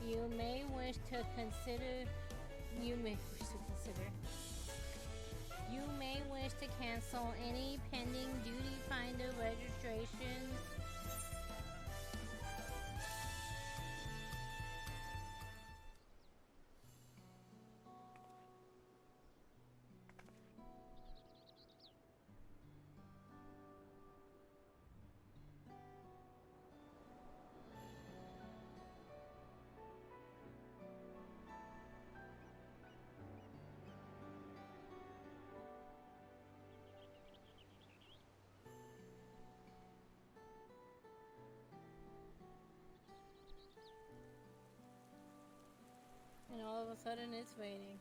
You may wish to consider. You may wish to consider. You may wish to cancel any pending duty finder registrations. And all of a sudden it's raining.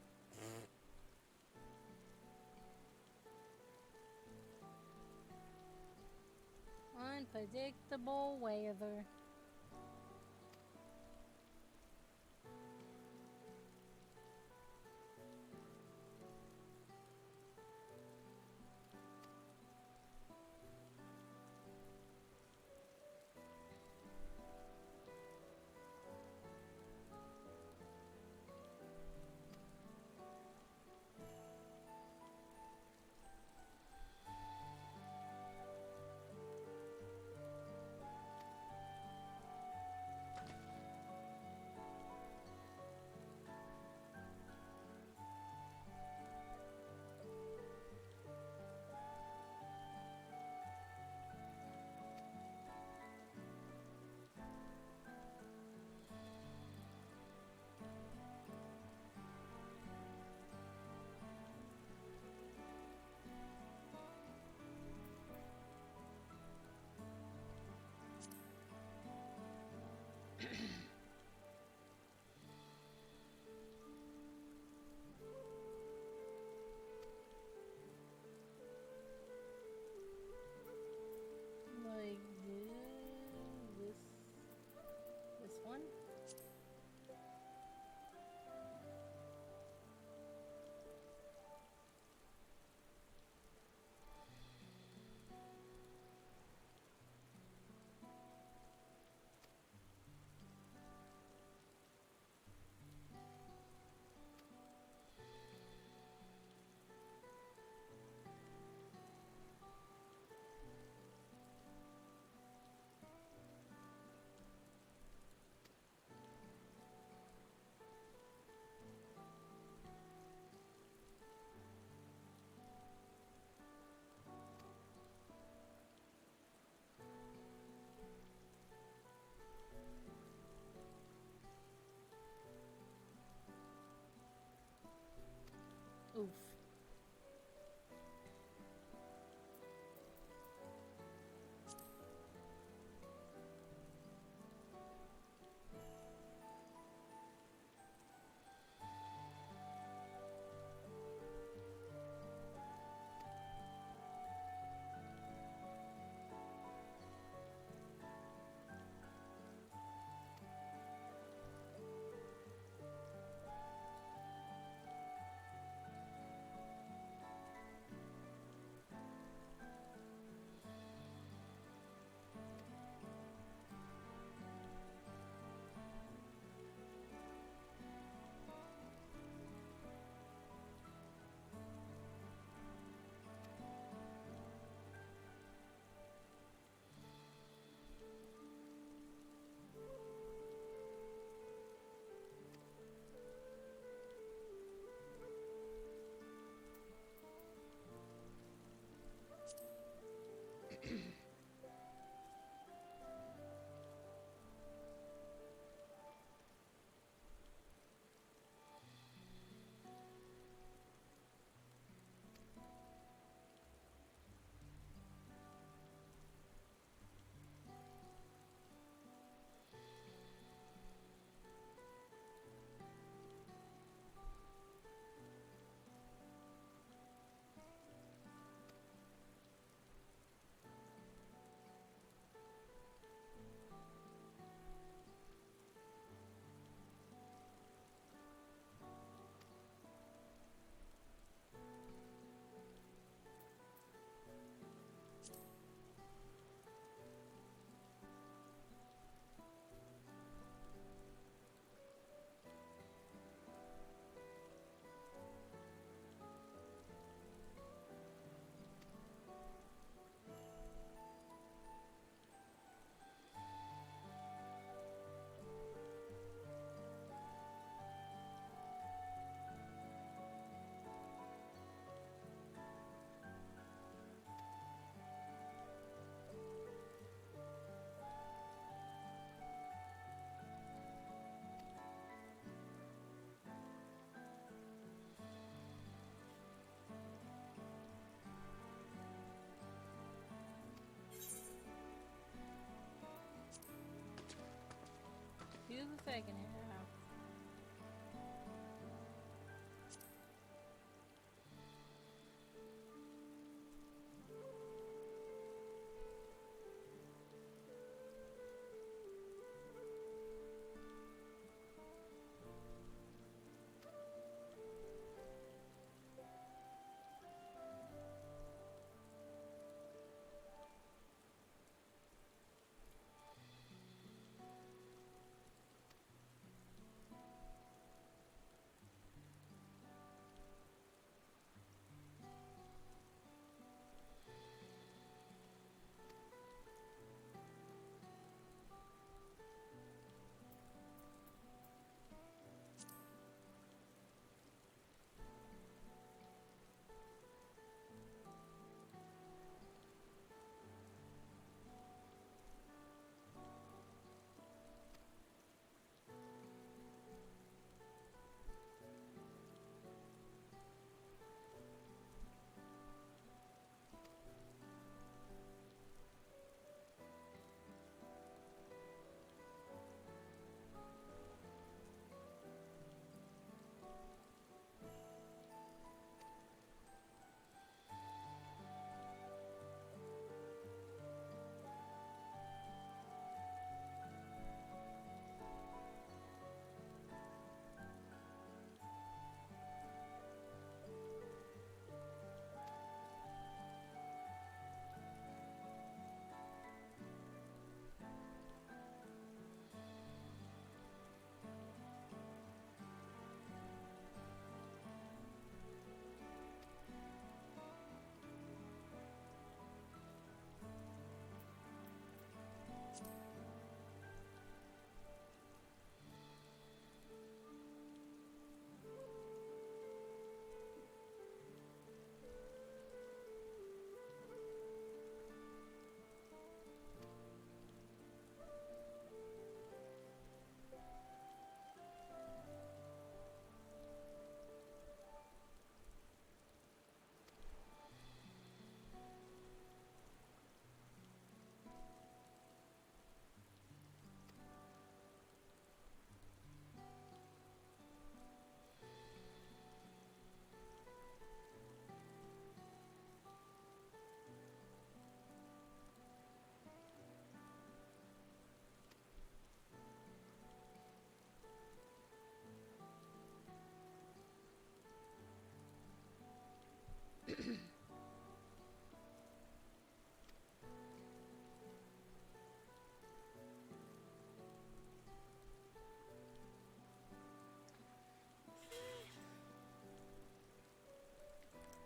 Unpredictable weather. second half.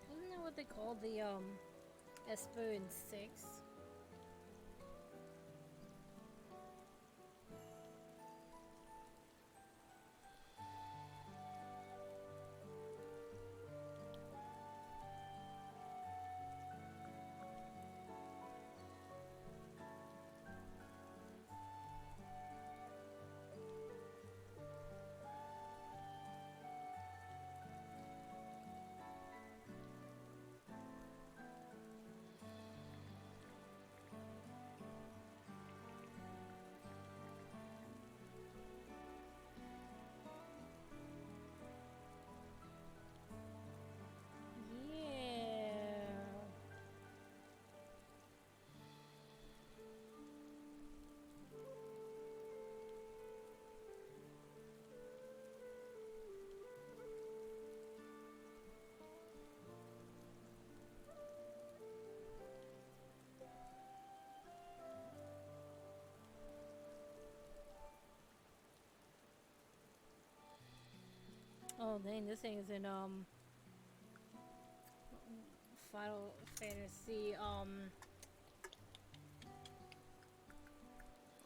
Isn't that what they call the Esper in 6? Oh dang, this thing is in Final Fantasy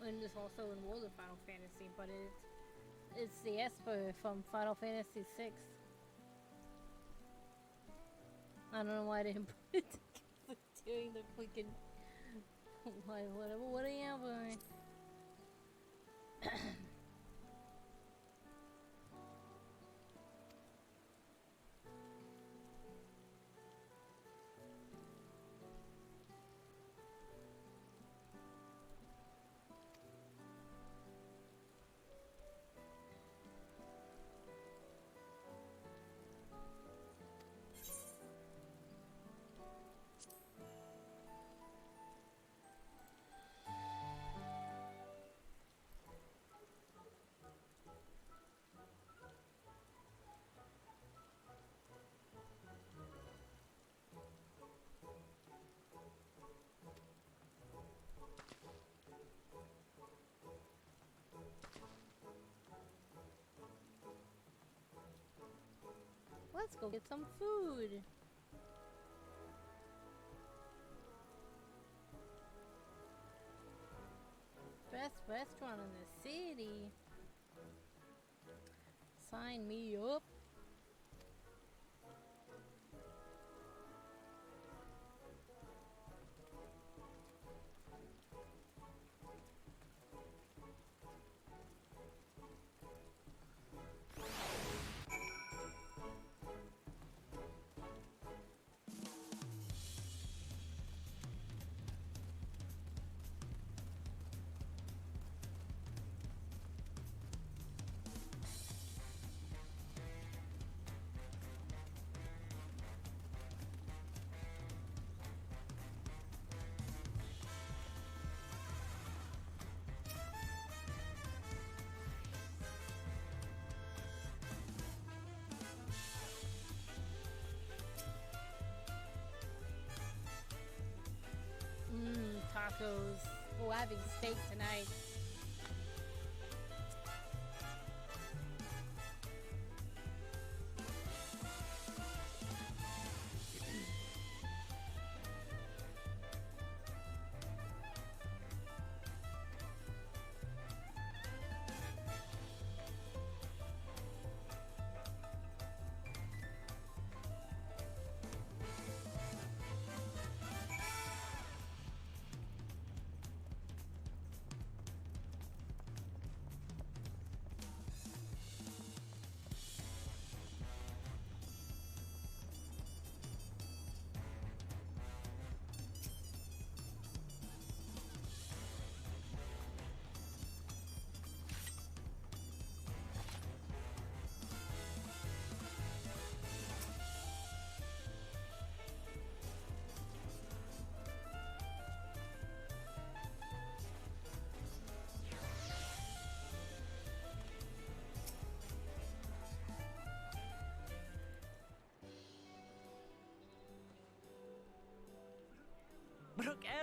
and it's also in World of Final Fantasy, but it's the Esper from Final Fantasy 6. I don't know why I didn't put it together during the freaking whatever. What are you doing? let's go get some food. Best restaurant in the city. Sign me up. Tacos. Oh, having steak tonight.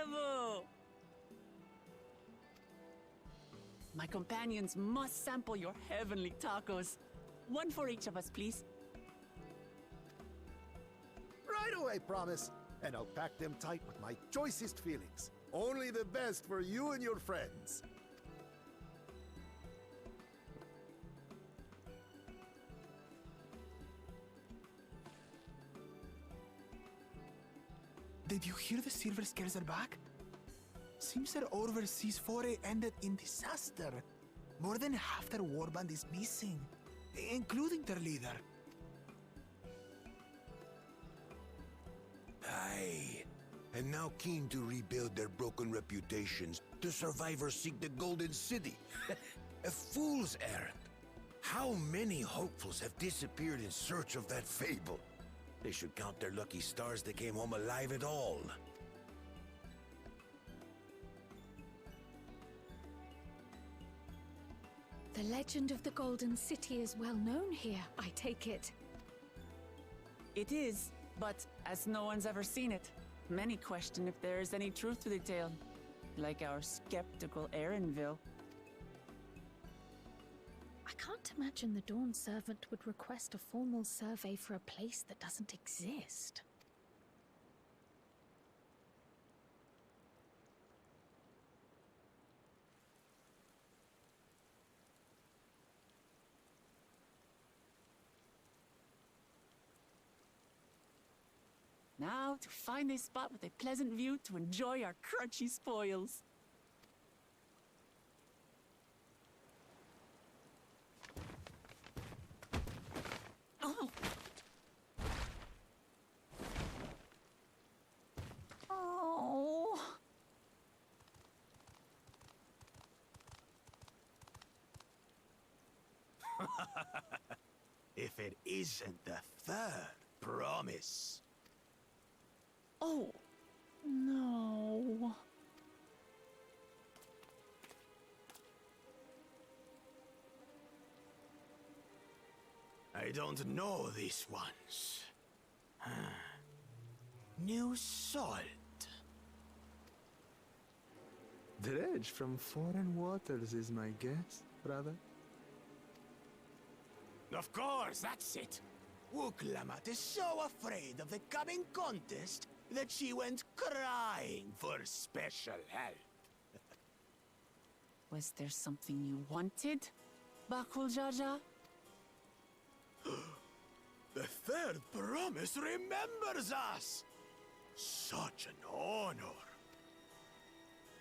Evo! My companions must sample your heavenly tacos. One for each of us, please. Right away, promise. And I'll pack them tight with my choicest feelings. Only the best for you and your friends. Did you hear the Silver Scares are back? Seems their overseas foray ended in disaster. More than half their warband is missing, including their leader. Aye. And now keen to rebuild their broken reputations, the survivors seek the Golden City. A fool's errand. How many hopefuls have disappeared in search of that fable? They should count their lucky stars they came home alive at all. The legend of the Golden City is well known here, I take it. It is, but as no one's ever seen it, many question if there is any truth to the tale. Like our skeptical Erinville. I can't imagine the Dawn Servant would request a formal survey for a place that doesn't exist. Now to find a spot with a pleasant view to enjoy our crunchy spoils. Oh! Oh! If it isn't the third promise. Oh, no. I don't know these ones. New salt. Dredge from foreign waters is my guess, brother. Of course, that's it. Wuklamat is so afraid of the coming contest that she went crying for special help. Was there something you wanted, Bakul Jaja? The third promise remembers us! Such an honor.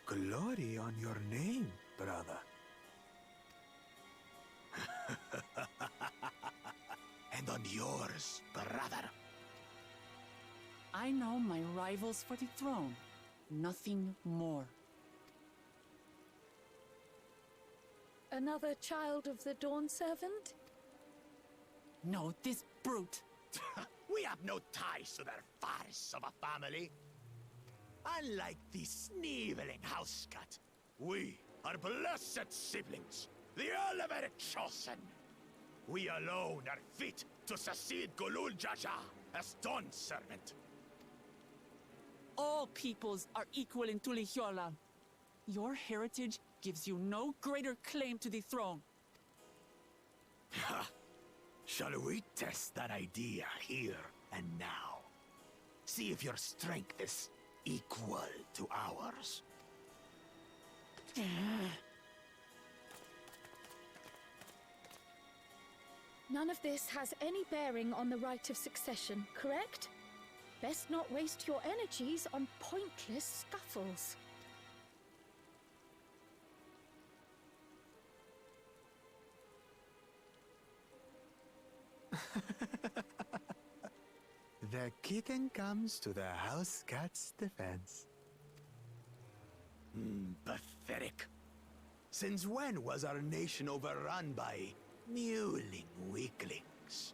Glory on your name, brother. And on yours, brother. I know my rivals for the throne. Nothing more. Another child of the Dawn Servant? No, this brute. We have no ties to their farce of a family. Unlike the sneevling house cat, we are blessed siblings, the elevated chosen. We alone are fit to succeed Golul Jaja as Dawn Servant. All peoples are equal in Tulihiola. Your heritage gives you no greater claim to the throne. Ha! Shall we test that idea here and now? See if your strength is equal to ours. None of this has any bearing on the right of succession, correct? Best not waste your energies on pointless scuffles. The kitten comes to the house cat's defense. Pathetic. Since when was our nation overrun by mewling weaklings?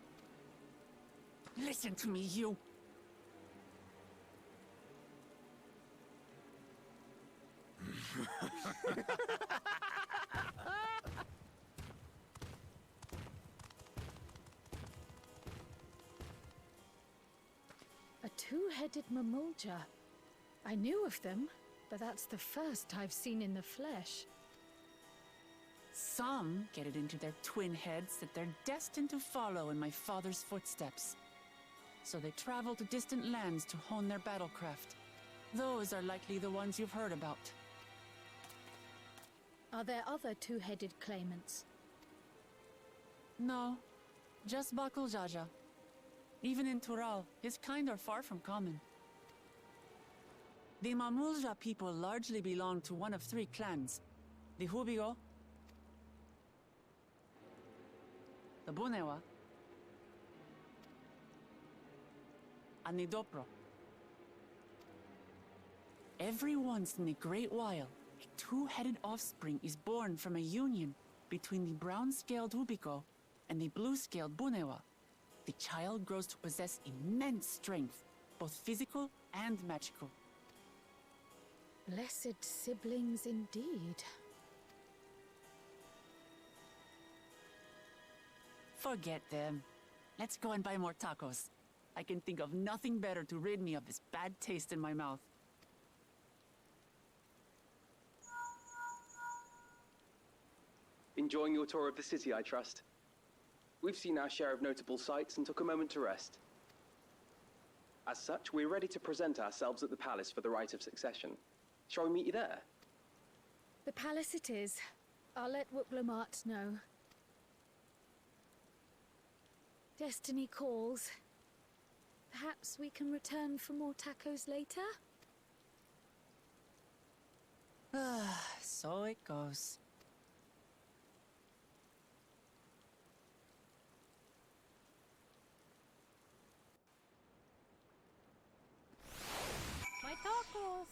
Listen to me, you. A two-headed mamulja. I knew of them, but that's the first I've seen in the flesh. Some get it into their twin heads that they're destined to follow in my father's footsteps. So they travel to distant lands to hone their battlecraft. Those are likely the ones you've heard about. Are there other two-headed claimants? No, just Bakul Jaja. Even in Tural, his kind are far from common. The Mamulja people largely belong to one of three clans. The Hubigo, the Bunewa, and the Dopro. Every once in a great while, a two-headed offspring is born from a union between the brown-scaled Hubigo and the blue-scaled Bunewa. The child grows to possess immense strength, both physical and magical. Blessed siblings indeed. Forget them. Let's go and buy more tacos. I can think of nothing better to rid me of this bad taste in my mouth. Enjoying your tour of the city, I trust. We've seen our share of notable sights and took a moment to rest. As such, we're ready to present ourselves at the palace for the rite of succession. Shall we meet you there? The palace it is. I'll let Wuklamat know. Destiny calls. Perhaps we can return for more tacos later? So it goes. My tacos!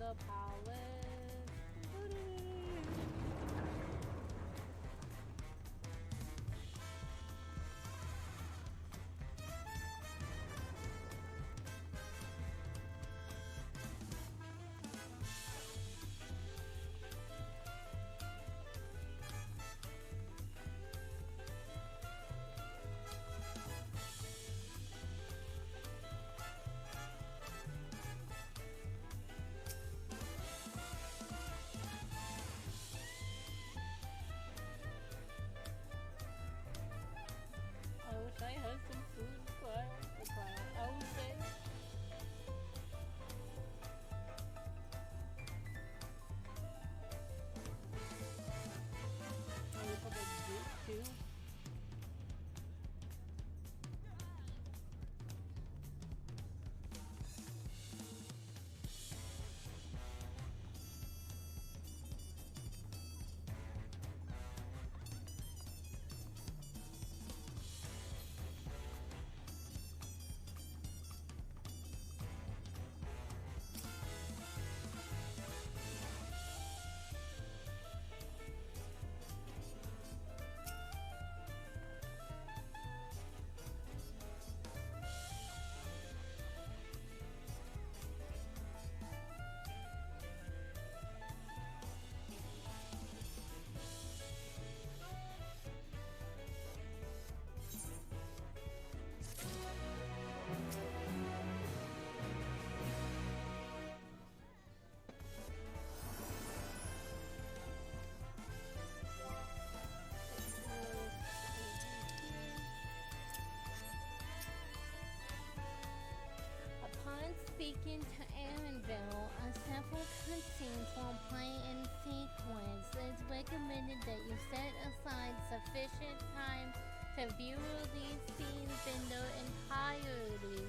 the palace. I wish I had some food, but I would say. I would put like juice too. Upon speaking to Aaronville, a sample cutscenes will play in sequence. It's recommended that you set aside sufficient time to view these scenes in their entirety.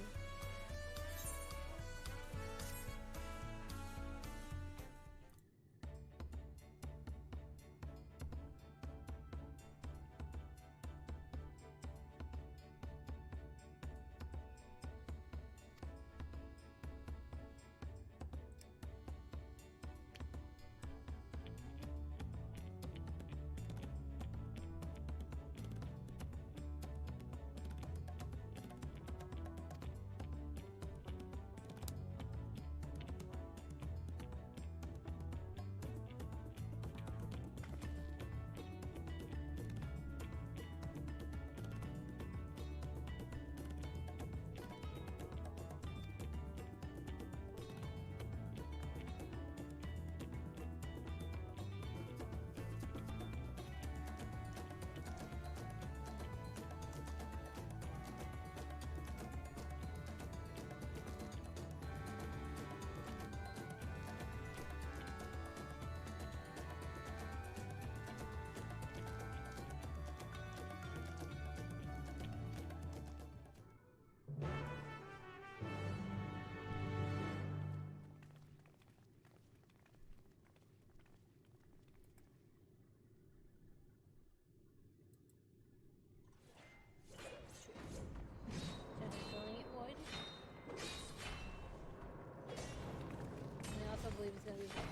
I believe it's gonna be fun.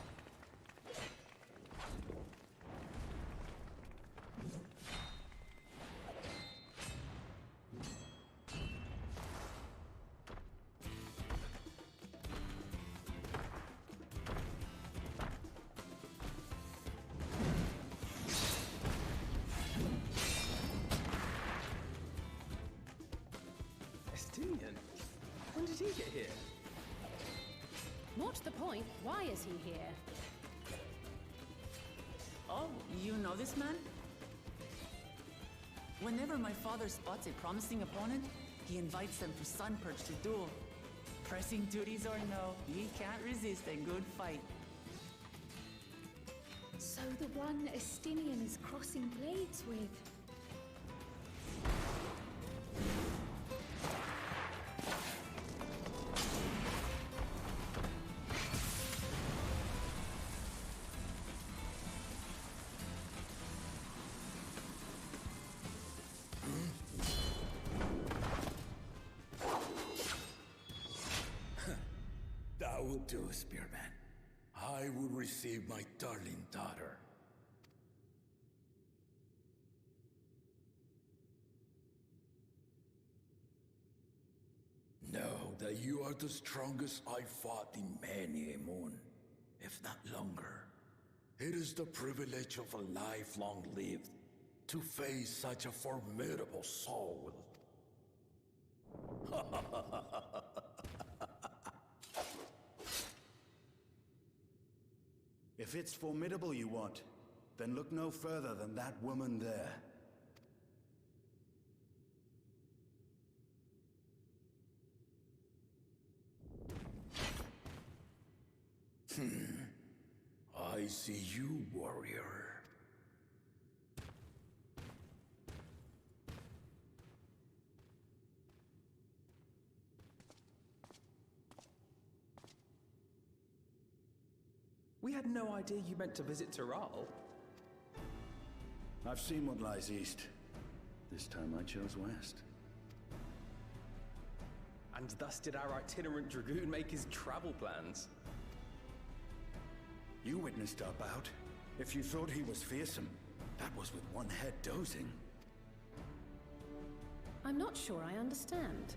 Estinian? When did he get here? What's the point? Why is he here? Oh, you know this man? Whenever my father spots a promising opponent, he invites them for Sunperch to duel. Pressing duties or no, he can't resist a good fight. So the one Estinian is crossing blades with. That will do, Spearman. I will receive my darling daughter. Know that you are the strongest I fought in many a moon, if not longer. It is the privilege of a life long lived to face such a formidable soul. If it's formidable you want, then look no further than that woman there. I see you, warrior. We had no idea you meant to visit Toral. I've seen what lies east. This time I chose west. And thus did our itinerant dragoon make his travel plans. You witnessed our bout. If you thought he was fearsome, that was with one head dozing. I'm not sure I understand.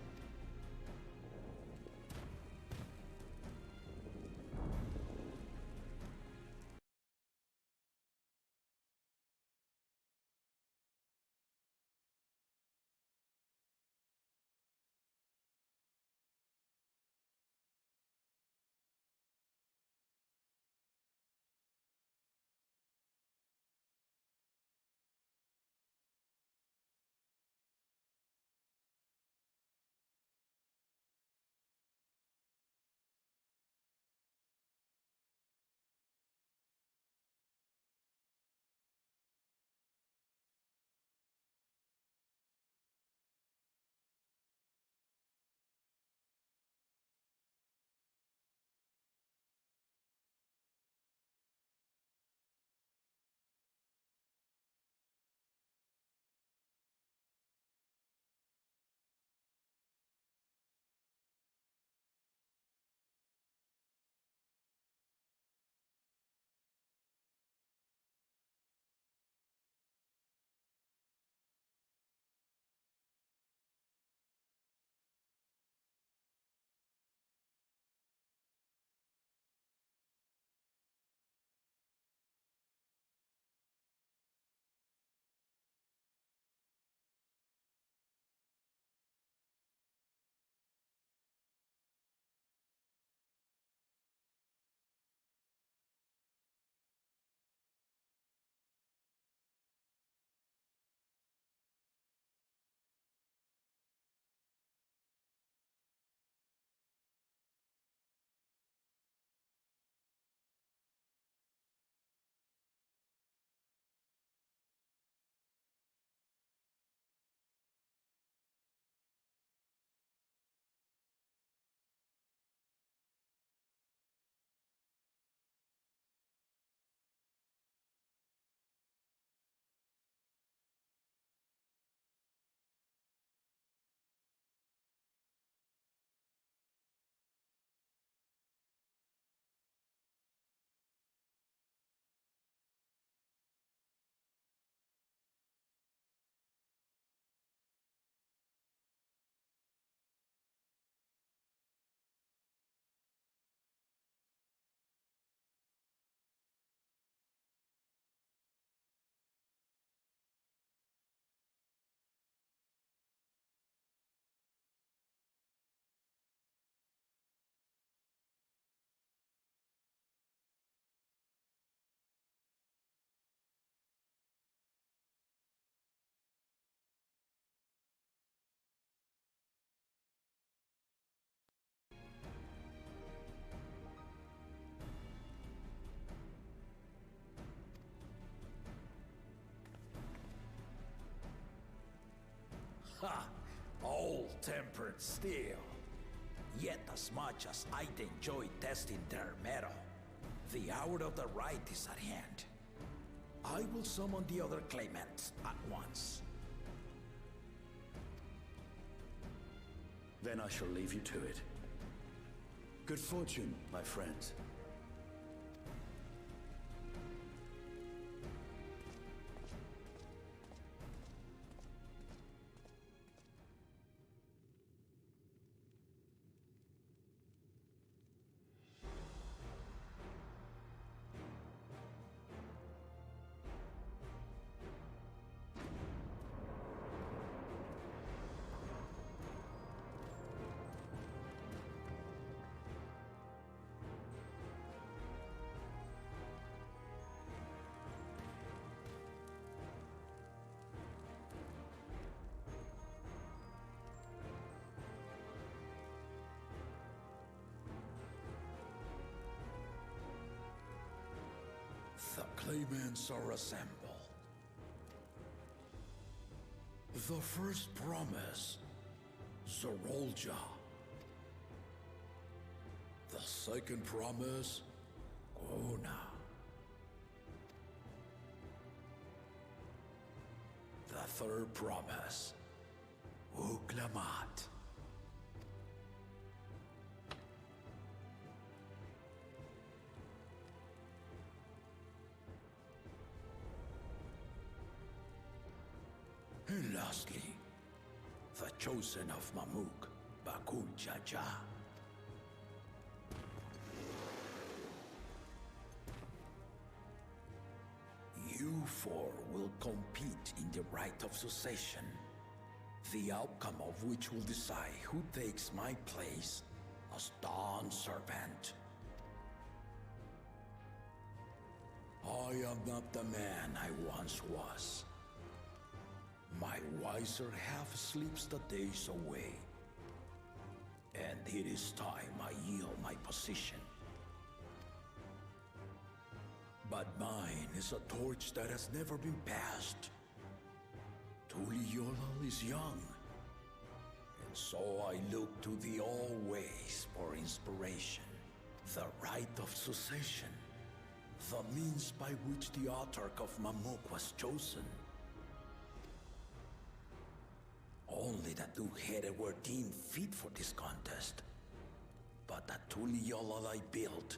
Ha! All tempered steel. Yet as much as I'd enjoy testing their metal, the hour of the right is at hand. I will summon the other claimants at once. Then I shall leave you to it. Good fortune, my friends. claimants are assembled. The first promise, Zorolja. The second promise, Gona. The third promise, Uklamat. And lastly, the chosen of Mamuk, Bakul Jaja. You four will compete in the rite of succession, the outcome of which will decide who takes my place as Dawn Servant. I am not the man I once was. My wiser half sleeps the days away, and it is time I yield my position. But mine is a torch that has never been passed. Tuliyola is young, and so I look to the always for inspiration. The rite of succession, the means by which the autarch of Mamuk was chosen. Only the two-headed were deemed fit for this contest. But the Tuliyola I built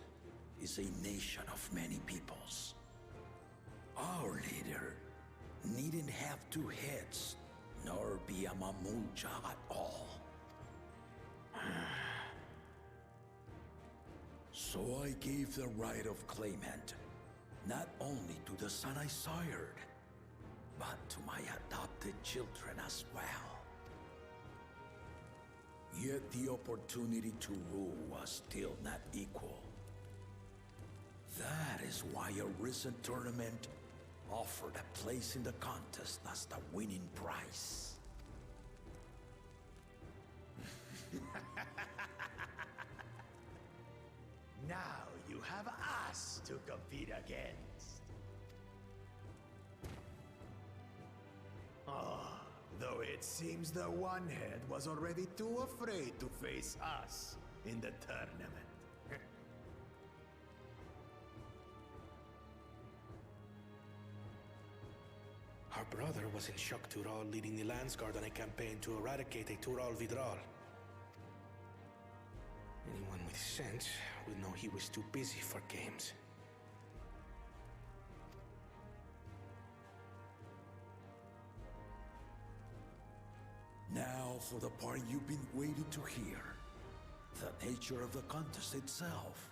is a nation of many peoples. Our leader needn't have two heads, nor be a Mamulja at all. So I gave the right of claimant, not only to the son I sired, but to my adopted children as well. Yet the opportunity to rule was still not equal. That is why a recent tournament offered a place in the contest as the winning prize. Now you have us to compete against. Oh, though it seems the One-Head was already too afraid to face us in the tournament. Our brother was in Shok Tural leading the Landsguard on a campaign to eradicate a Tural Vidral. Anyone with sense would know he was too busy for games. Now for the part you've been waiting to hear. The nature of the contest itself.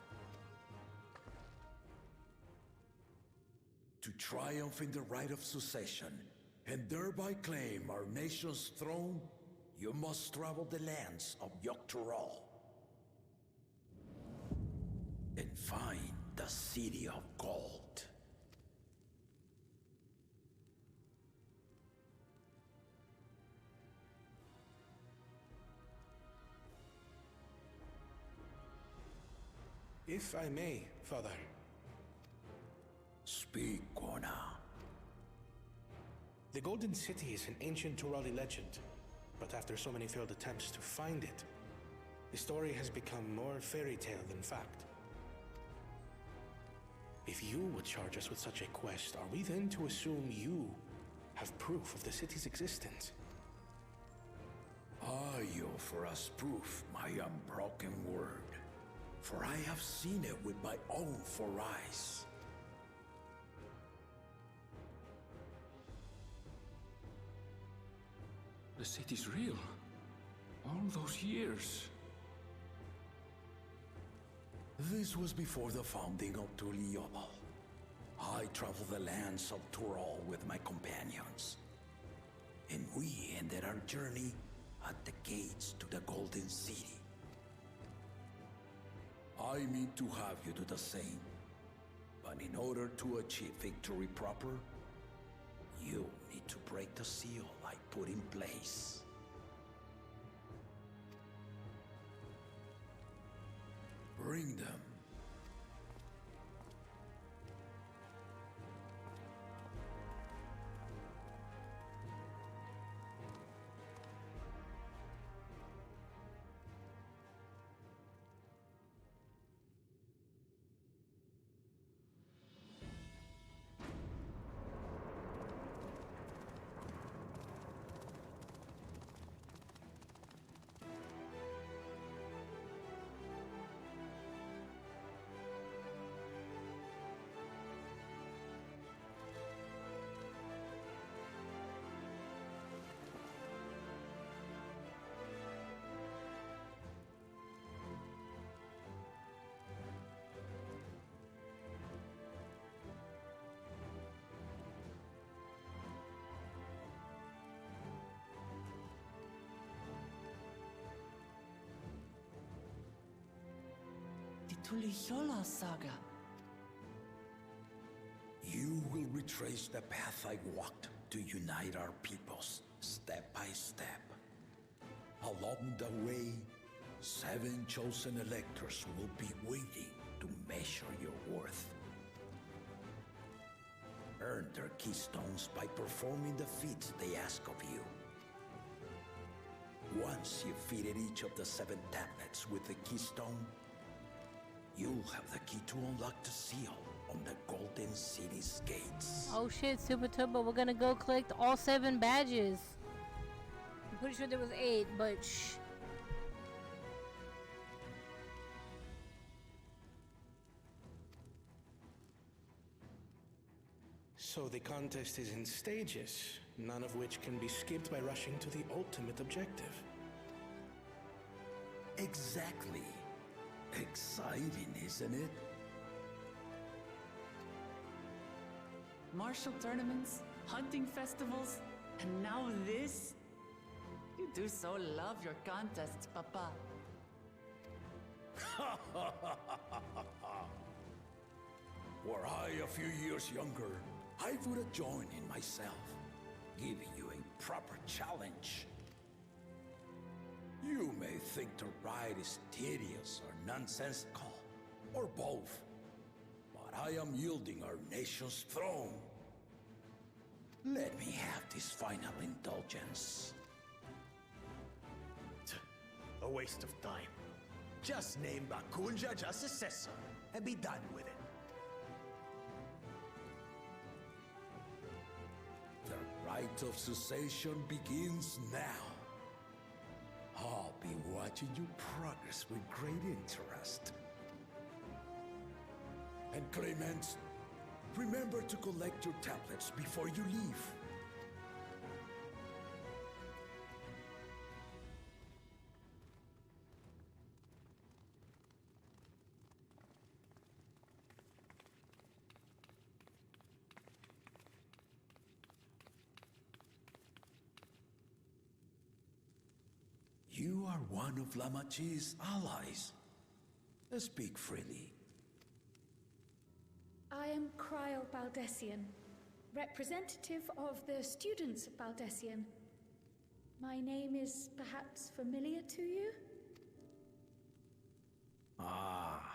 To triumph in the rite of succession, and thereby claim our nation's throne, you must travel the lands of Yoktural. And find the City of Gold. If I may, Father. Speak, Gona. The Golden City is an ancient Turali legend, but after so many failed attempts to find it, the story has become more fairy tale than fact. If you would charge us with such a quest, are we then to assume you have proof of the city's existence? I offer us proof, my unbroken word, for I have seen it with my own four eyes. The city's real. All those years. This was before the founding of Tuliyola. I traveled the lands of Tural with my companions. And we ended our journey at the gates to the Golden City. I mean to have you do the same. But in order to achieve victory proper, you need to break the seal I put in place. Bring them. Tuliyola saga. You will retrace the path I walked to unite our peoples, step by step. Along the way, 7 chosen electors will be waiting to measure your worth. Earn their keystones by performing the feats they ask of you. Once you've fitted each of the 7 tablets with the keystone, you'll have the key to unlock the seal on the Golden City's gates. Oh shit, Super Turbo, we're gonna go collect all 7 badges. I'm pretty sure there was 8, but shh. So the contest is in stages, none of which can be skipped by rushing to the ultimate objective. Exactly. Exciting, isn't it? Martial tournaments, hunting festivals, and now this? You do so love your contests, Papa. Were I a few years younger, I would have joined in myself, giving you a proper challenge. You may think the ride is tedious or nonsensical, or both, but I am yielding our nation's throne. Let me have this final indulgence. A waste of time. Just name Bakunja just successor and be done with it. The rite of cessation begins now. I'll be watching your progress with great interest. And Clemens, remember to collect your tablets before you leave. You are one of Lamachi's allies. Speak freely. I am Cryle Baldessian, representative of the students of Baldessian. My name is perhaps familiar to you? Ah.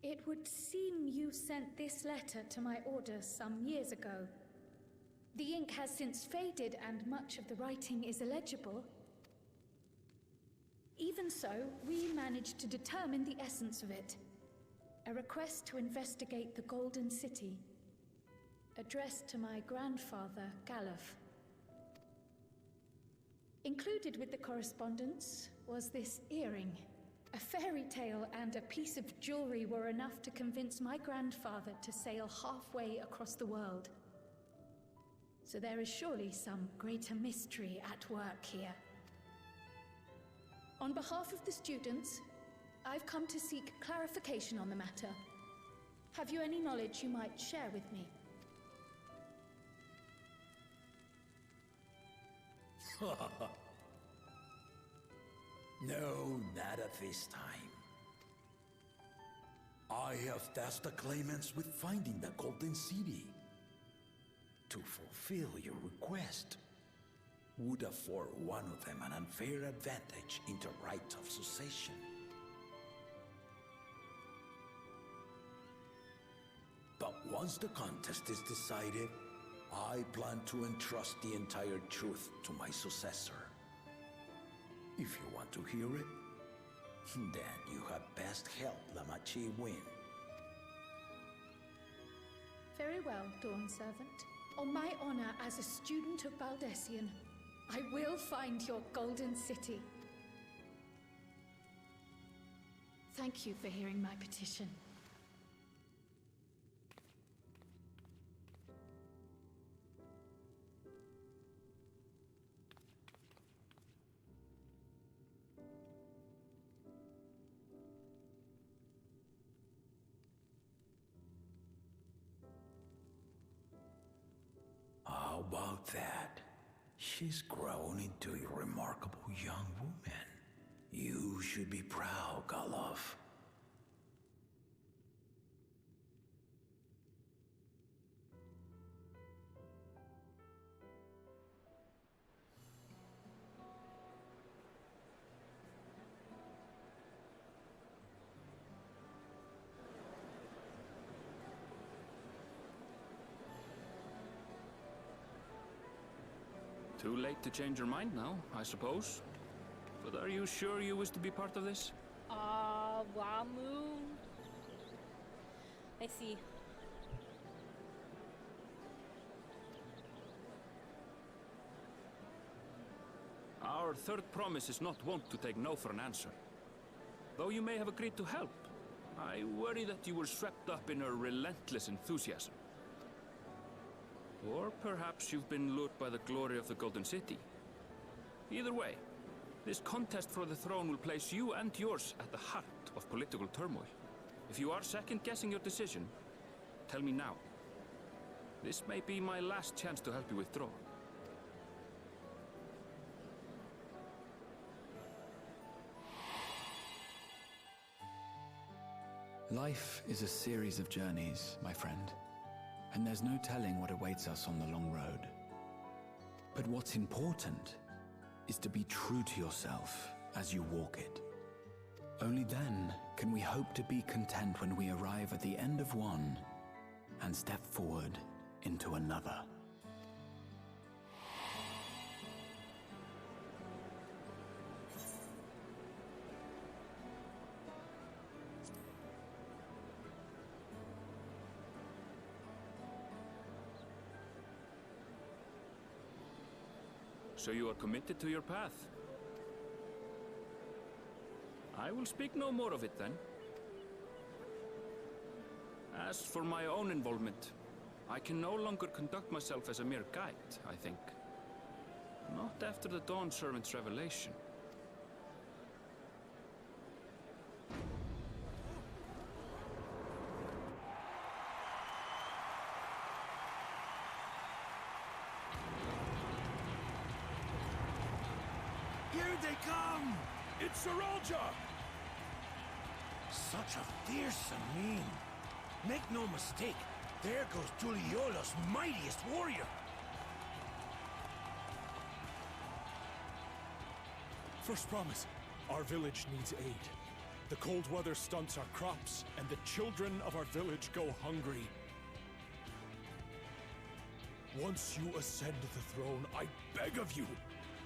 It would seem you sent this letter to my orders some years ago. The ink has since faded and much of the writing is illegible. Even so, we managed to determine the essence of it. A request to investigate the Golden City, addressed to my grandfather, Galuf. Included with the correspondence was this earring. A fairy tale and a piece of jewelry were enough to convince my grandfather to sail halfway across the world. So there is surely some greater mystery at work here. On behalf of the students, I've come to seek clarification on the matter. Have you any knowledge you might share with me? No, not at this time. I have tasked the claimants with finding the Golden City. To fulfill your request would afford one of them an unfair advantage in the right of succession. But once the contest is decided, I plan to entrust the entire truth to my successor. If you want to hear it, then you had best help Lamachi win. Very well, Dawn Servant. On my honor as a student of Baldessian, I will find your Golden City. Thank you for hearing my petition. How about that? She's grown into a remarkable young woman. You should be proud, Galov. Too late to change your mind now, I suppose. But are you sure you wish to be part of this? Wamu. I see. Our third promise is not wont to take no for an answer. Though you may have agreed to help, I worry that you were swept up in her relentless enthusiasm. Or perhaps you've been lured by the glory of the Golden City. Either way, this contest for the throne will place you and yours at the heart of political turmoil. If you are second-guessing your decision, tell me now. This may be my last chance to help you withdraw. Life is a series of journeys, my friend. And there's no telling what awaits us on the long road. But what's important is to be true to yourself as you walk it. Only then can we hope to be content when we arrive at the end of one and step forward into another. So you are committed to your path? I will speak no more of it then. As for my own involvement, I can no longer conduct myself as a mere guide, I think. Not after the Dawn Servant's revelation. Here they come! It's Saralja! Such a fearsome mien. Make no mistake, there goes Tuliola's mightiest warrior. First promise, our village needs aid. The cold weather stunts our crops, and the children of our village go hungry. Once you ascend the throne, I beg of you,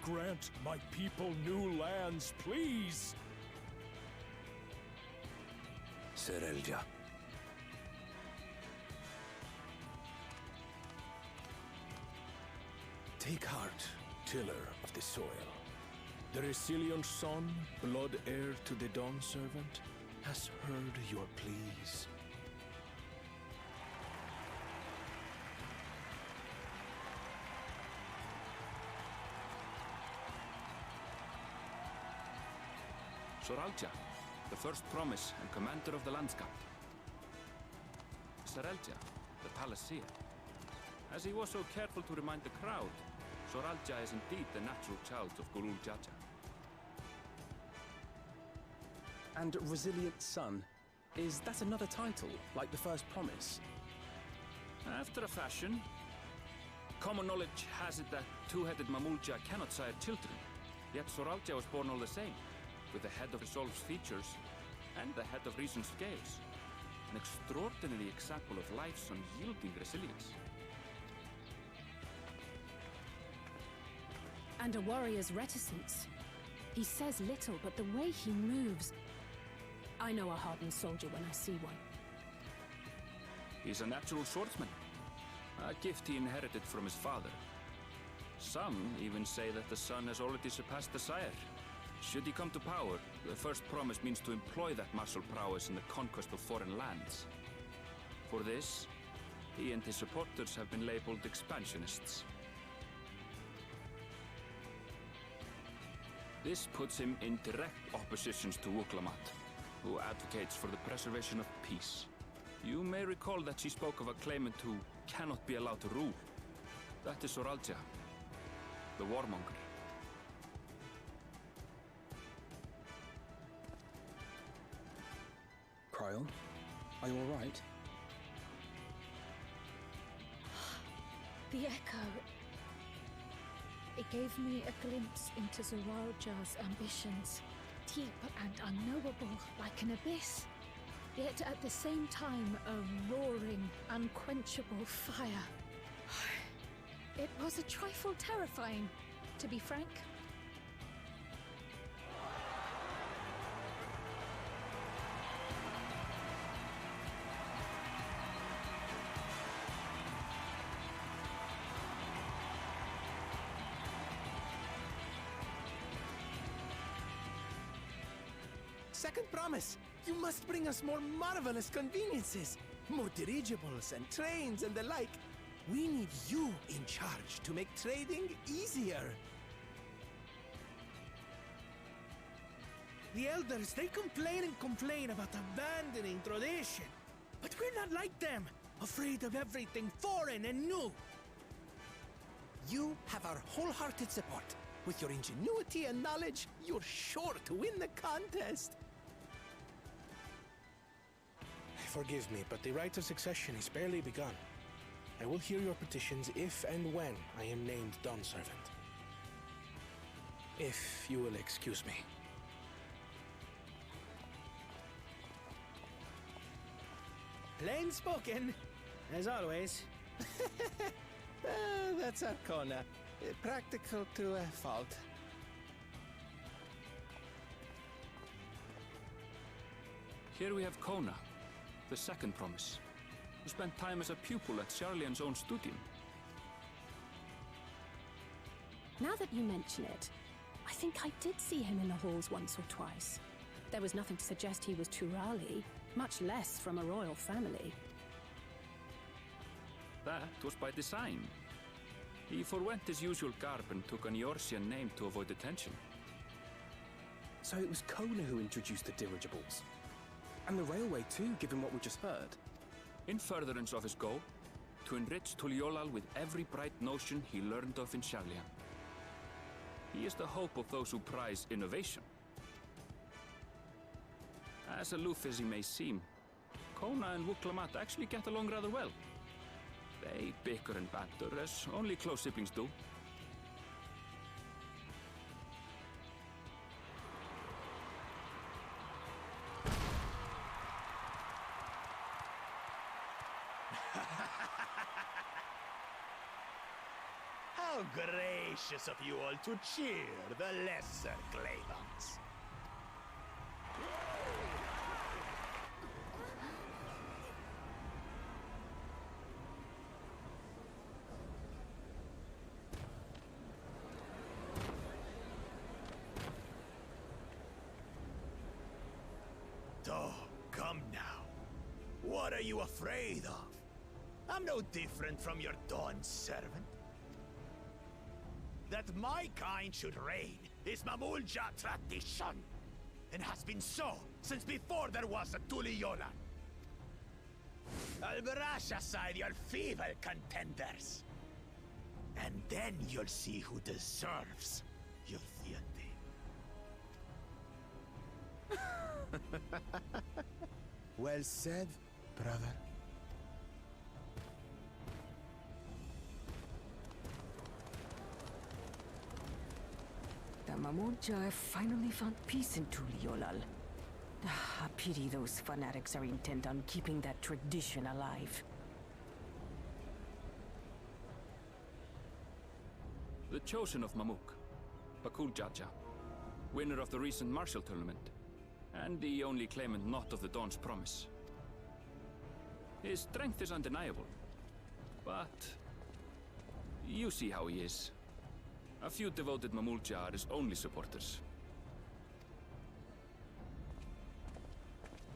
grant my people new lands, please! Serelja. Take heart, tiller of the soil. The Resilion son, blood heir to the Dawn Servant, has heard your pleas. Soralja, the first promise and commander of the Landscape. Serelja, the palaceer. As he was so careful to remind the crowd, Soralja is indeed the natural child of Gulul Jaja. And Resilient Son, is that another title, like the first promise? After a fashion. Common knowledge has it that two-headed Mamulja cannot sire children, yet Soralja was born all the same, with the head of Resolve's features and the head of Reason's scales. An extraordinary example of life's unyielding resilience. And a warrior's reticence. He says little, but the way he moves... I know a hardened soldier when I see one. He's a natural swordsman, a gift he inherited from his father. Some even say that the son has already surpassed the sire. Should he come to power, the first promise means to employ that martial prowess in the conquest of foreign lands. For this, he and his supporters have been labeled expansionists. This puts him in direct opposition to Wuklamat, who advocates for the preservation of peace. You may recall that she spoke of a claimant who cannot be allowed to rule. That is Soralja. the warmonger. Kyle, are you all right? The echo. It gave me a glimpse into Zoralja's ambitions. Deep and unknowable, like an abyss. Yet at the same time, a roaring, unquenchable fire. It was a trifle terrifying, to be frank. Second promise, you must bring us more marvelous conveniences. More dirigibles and trains and the like. We need you in charge to make trading easier. The elders, they complain and complain about abandoning tradition. But we're not like them, afraid of everything foreign and new. You have our wholehearted support. With your ingenuity and knowledge, you're sure to win the contest. Forgive me, but the rite of succession is barely begun. I will hear your petitions if and when I am named Dawn Servant. If you will excuse me. Plain spoken, as always. That's Arcona. Practical to a fault. Here we have Kona, the second promise, who spent time as a pupil at Charlian's own studium. Now that you mention it, I think I did see him in the halls once or twice. There was nothing to suggest he was Turali, much less from a royal family. That was by design. He forwent his usual garb and took an Eorzean name to avoid attention. So it was Kona who introduced the dirigibles. And the railway too, given what we just heard. In furtherance of his goal, to enrich Tuliolal with every bright notion he learned of in Charlian. He is the hope of those who prize innovation. As aloof as he may seem, Kona and Wuklamat actually get along rather well. They bicker and banter, as only close siblings do. How gracious of you all to cheer the lesser Glavons. Oh, come now. What are you afraid of? I'm no different from your Dawn servant. That my kind should reign is Mamulja tradition, and has been so since before there was a Tuliyolan. I'll brush aside your feeble contenders, and then you'll see who deserves your fealty. Well said, brother. The Mamulja have finally found peace in Tuliolal. A pity those fanatics are intent on keeping that tradition alive. The chosen of Mamuk, Bakul Jaja, winner of the recent martial tournament, and the only claimant not of the Dawn's promise. His strength is undeniable, but you see how he is. A few devoted Mamulja are his only supporters.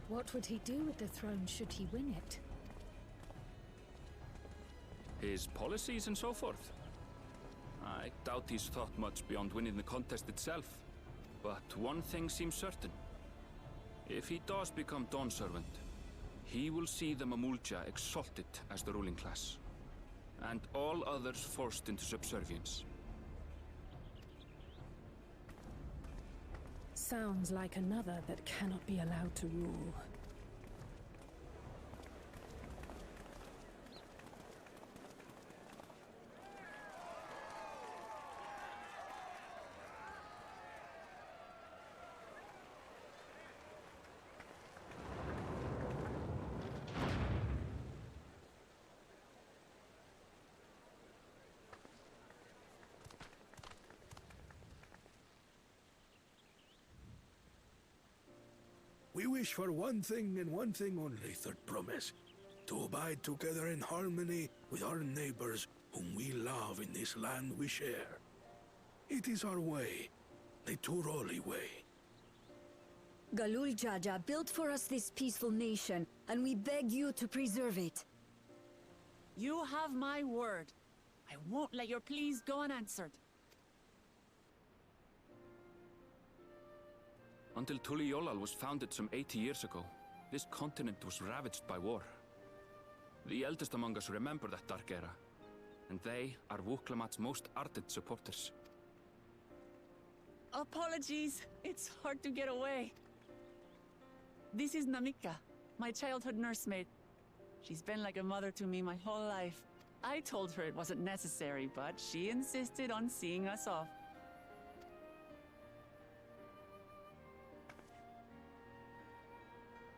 What would he do with the throne should he win it? His policies and so forth. I doubt he's thought much beyond winning the contest itself. But one thing seems certain. If he does become Dawn Servant, he will see the Mamulja exalted as the ruling class, and all others forced into subservience. Sounds like another that cannot be allowed to rule. We wish for one thing and one thing only, Third Promise. To abide together in harmony with our neighbors whom we love in this land we share. It is our way, the Turali way. Galul Jaja built for us this peaceful nation, and we beg you to preserve it. You have my word. I won't let your pleas go unanswered. Until Tuliolal was founded some 80 years ago, this continent was ravaged by war. The eldest among us remember that dark era, and they are Wuklamat's most ardent supporters. Apologies, it's hard to get away. This is Namika, my childhood nursemaid. She's been like a mother to me my whole life. I told her it wasn't necessary, but she insisted on seeing us off.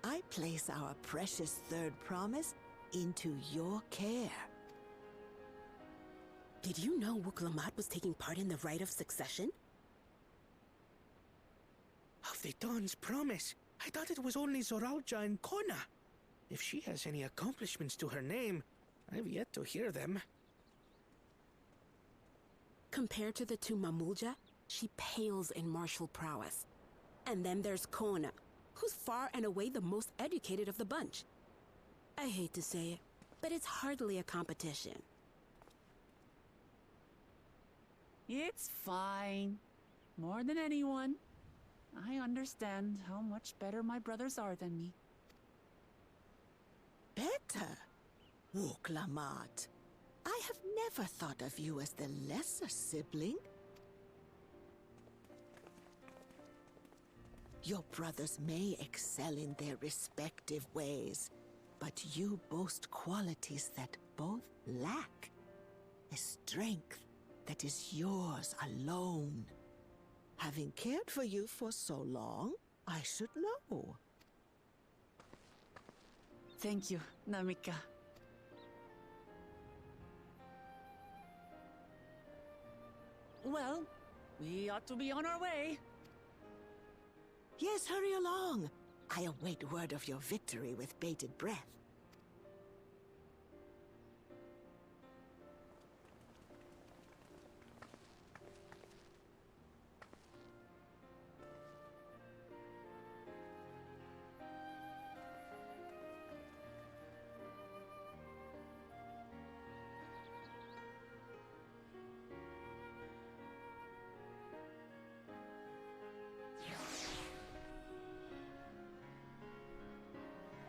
I place our precious third promise into your care. Did you know Wuklamat was taking part in the rite of succession? Of the Dawn's promise? I thought it was only Zoralja and Kona. If she has any accomplishments to her name, I've yet to hear them. Compared to the two Mamulja, she pales in martial prowess. And then there's Kona, who's far and away the most educated of the bunch. I hate to say it, but it's hardly a competition. It's fine. More than anyone, I understand how much better my brothers are than me. Better? Wuklamat. I have never thought of you as the lesser sibling. Your brothers may excel in their respective ways, but you boast qualities that both lack. A strength that is yours alone. Having cared for you for so long, I should know. Thank you, Namika. Well, we ought to be on our way. Yes, hurry along. I await word of your victory with bated breath.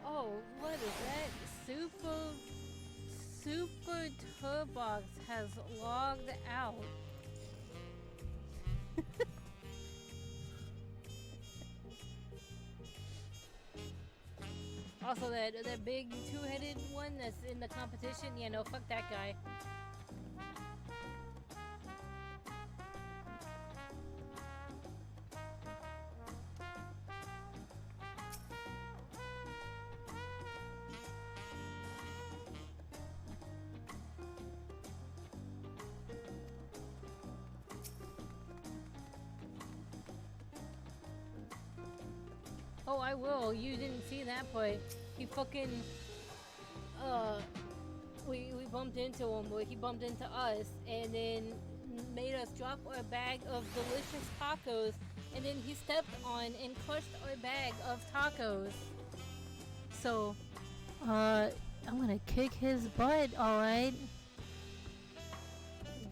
Oh, what is that? Super Turbox has logged out. Also, that big two-headed one that's in the competition, yeah, no, fuck that guy. Oh, I will. You didn't see that, but he fucking, we bumped into him, but he bumped into us, and then made us drop our bag of delicious tacos, and then he stepped on and crushed our bag of tacos. So, I'm gonna kick his butt, alright?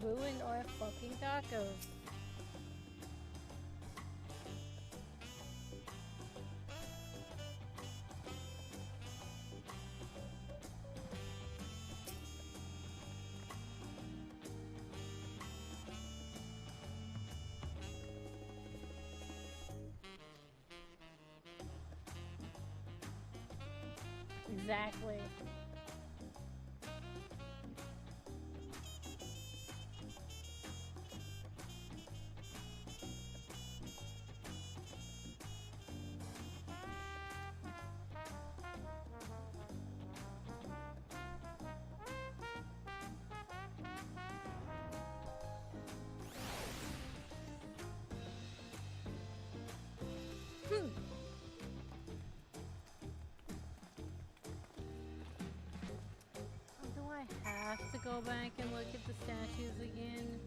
Ruined our fucking tacos. Exactly. Do I have to go back and look at the statues again?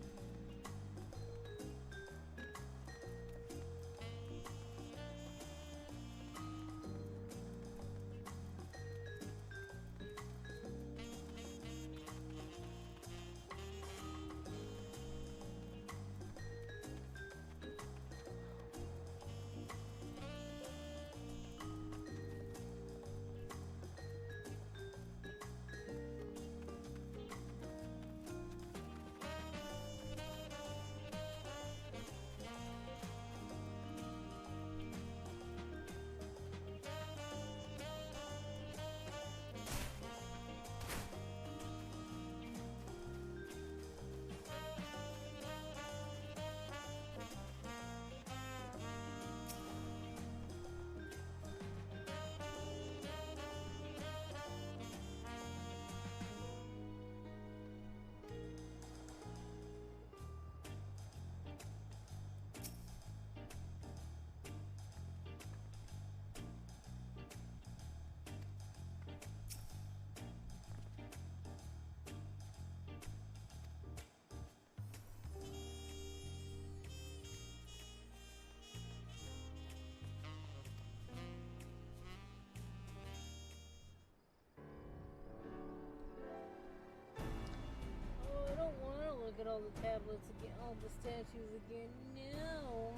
Oh, I don't want to look at all the tablets again, all the statues again. No.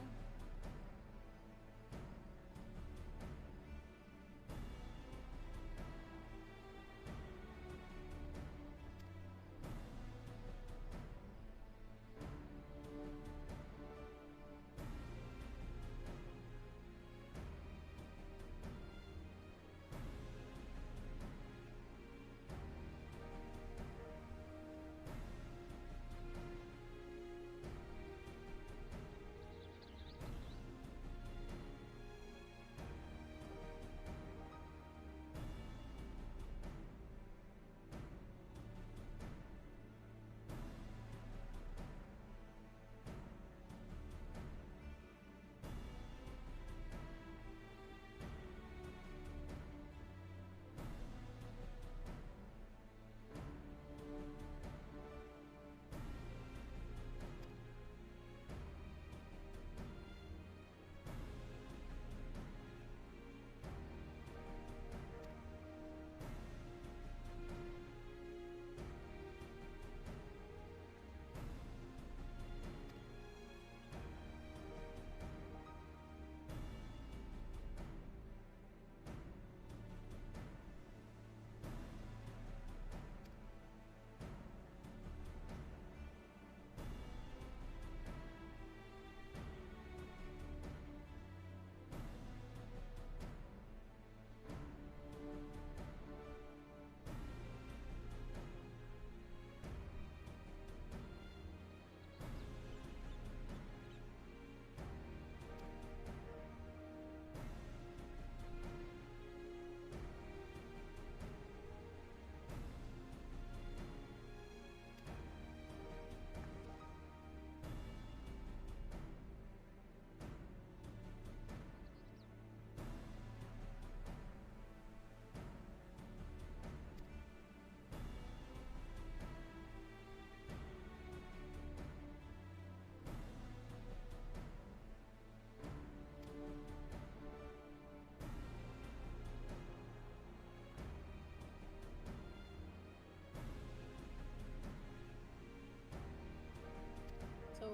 So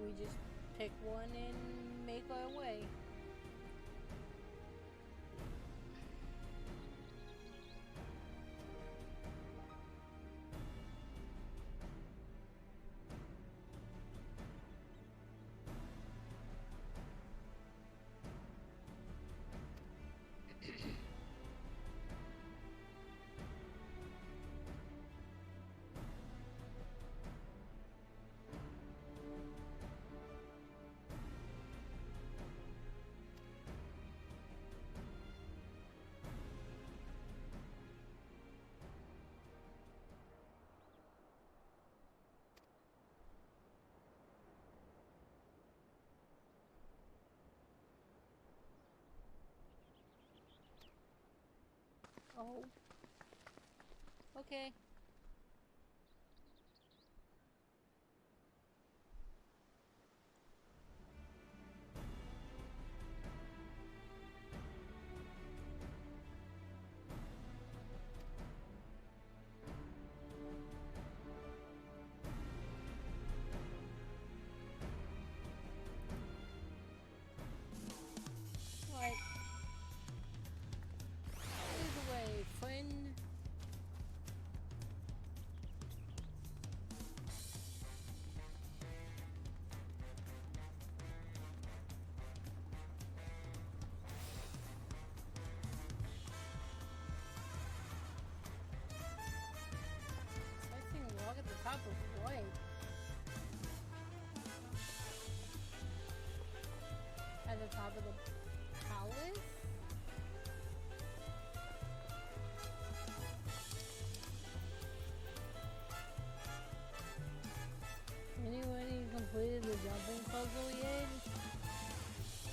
we just pick one and make our way. Oh. Okay. What? Either way, friend. Sightseeing walk at the top of what? At the top of the palace? Anyone completed the jumping puzzle yet?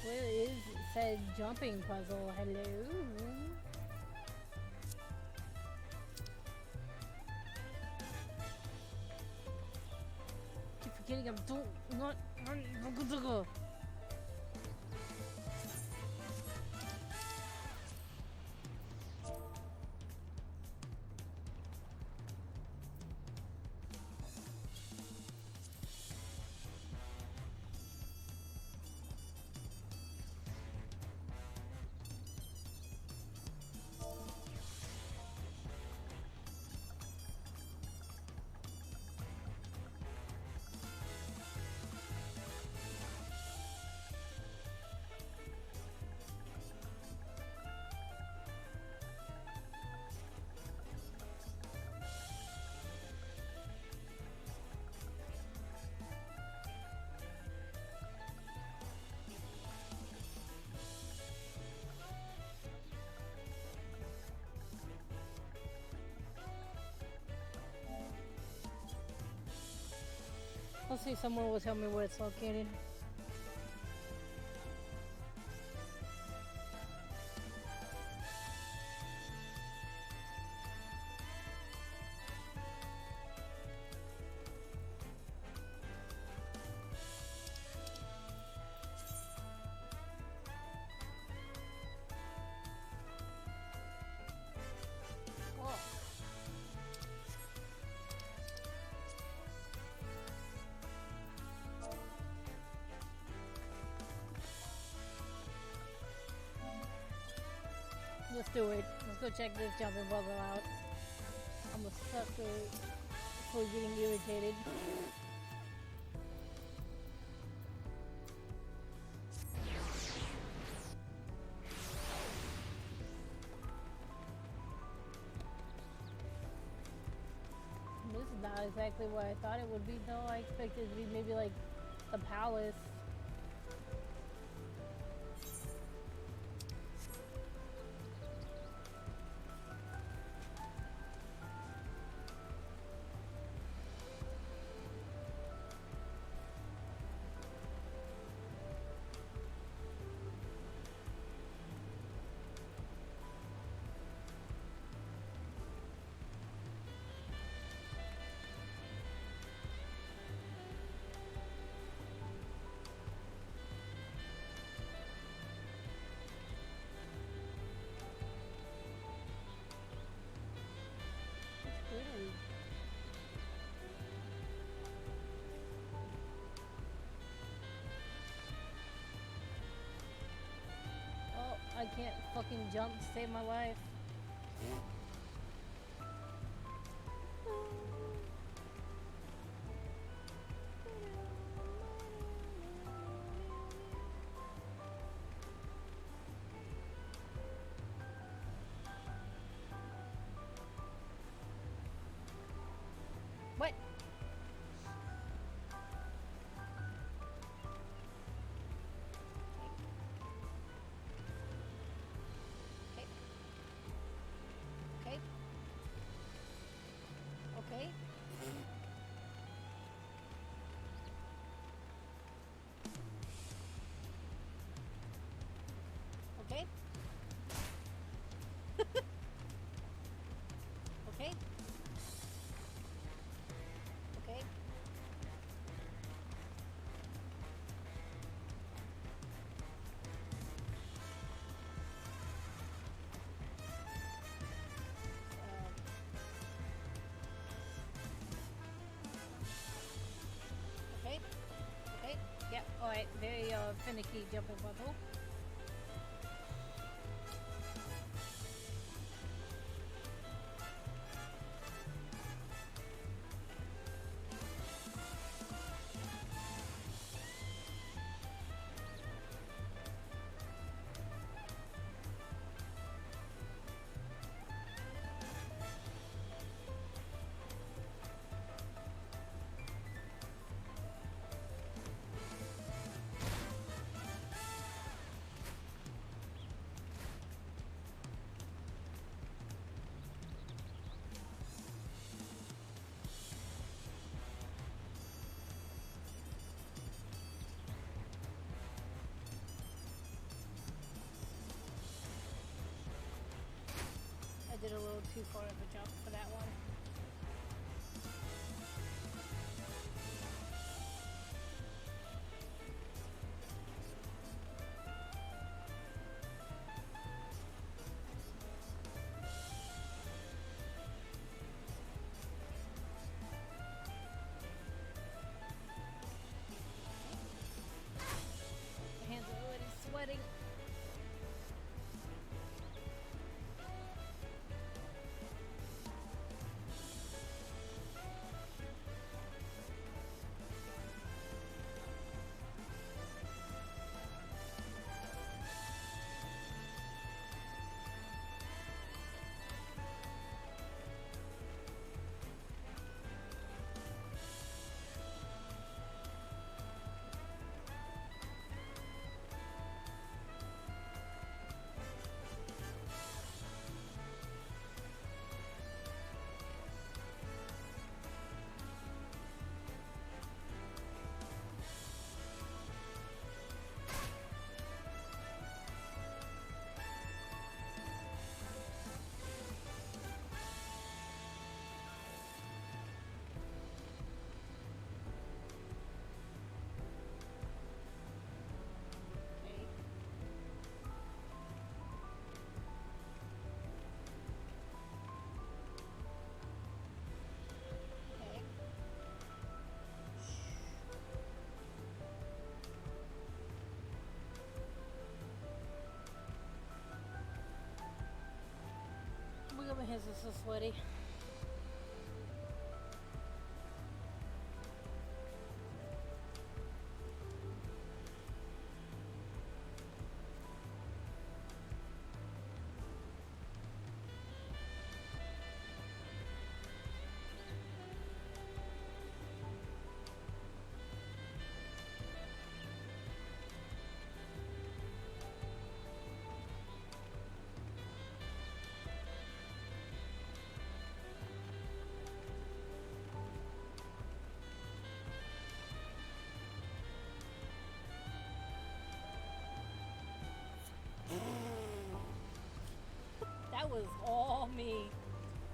Where is said jumping puzzle? Hello? Keep forgetting I'm not. Hopefully someone will tell me where it's located. Let's do it. Let's go check this jumping bubble out. I'm a sucker for getting irritated. This is not exactly what I thought it would be though. I expected it to be maybe like the palace. Oh, I can't fucking jump to save my life. What? Okay. Alright, very finicky jumping puzzle. I did a little too far of a jump for that one. My hands are already sweating. My hands are so sweaty. That was all me.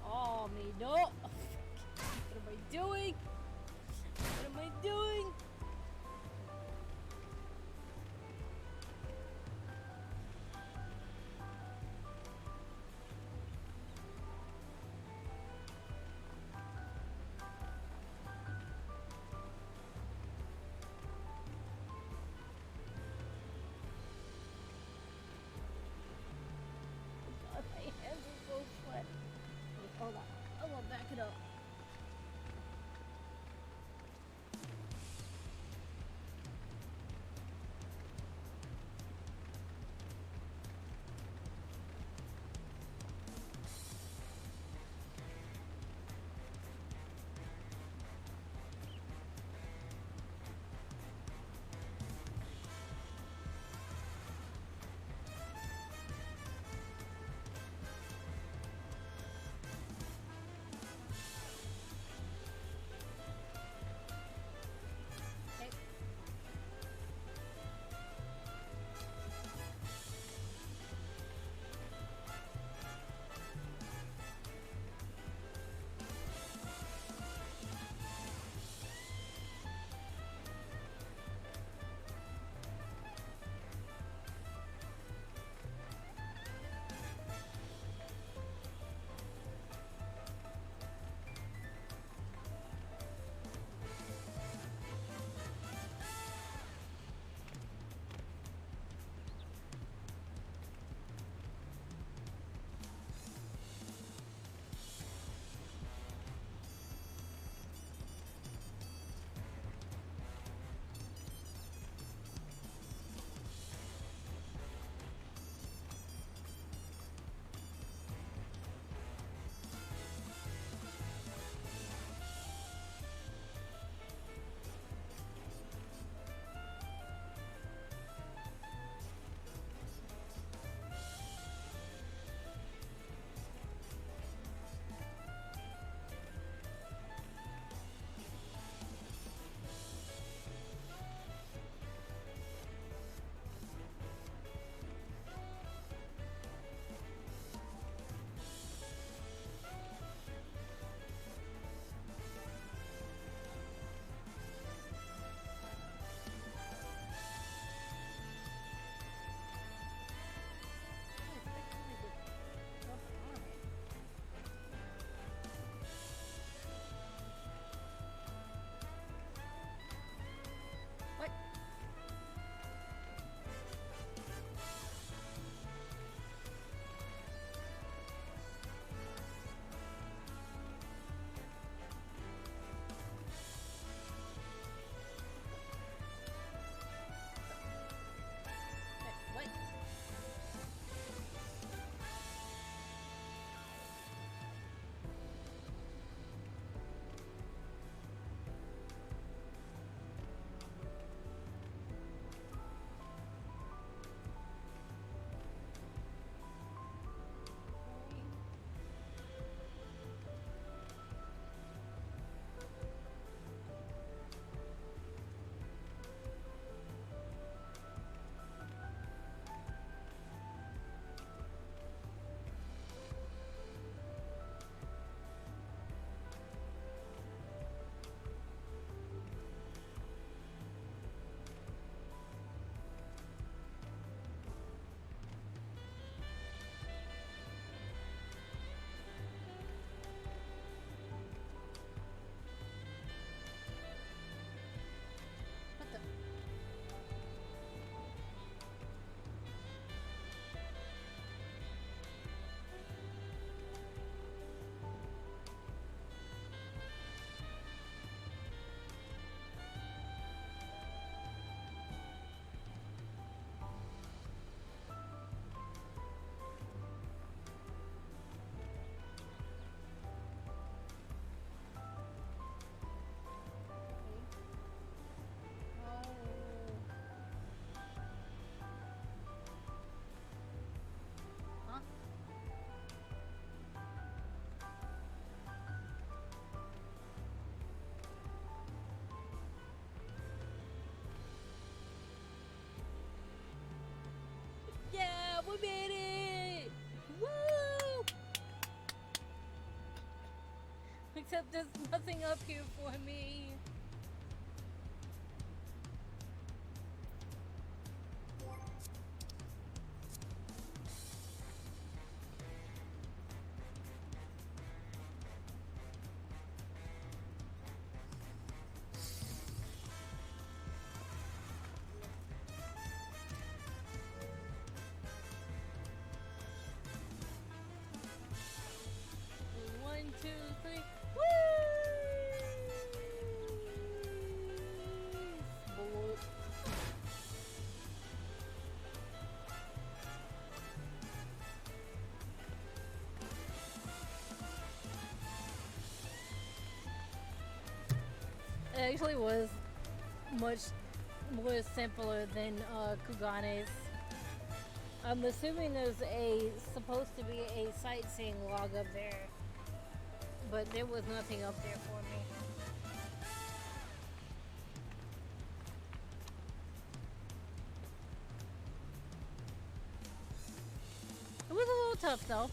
All me. No. What am I doing? What am I doing? Hold on. I'm gonna back it up. Except there's nothing up here for me. One, two, three. Woo! It actually was much more simpler than Kugane's. I'm assuming there's supposed to be a sightseeing log up there, but there was nothing up there for me. It was a little tough though.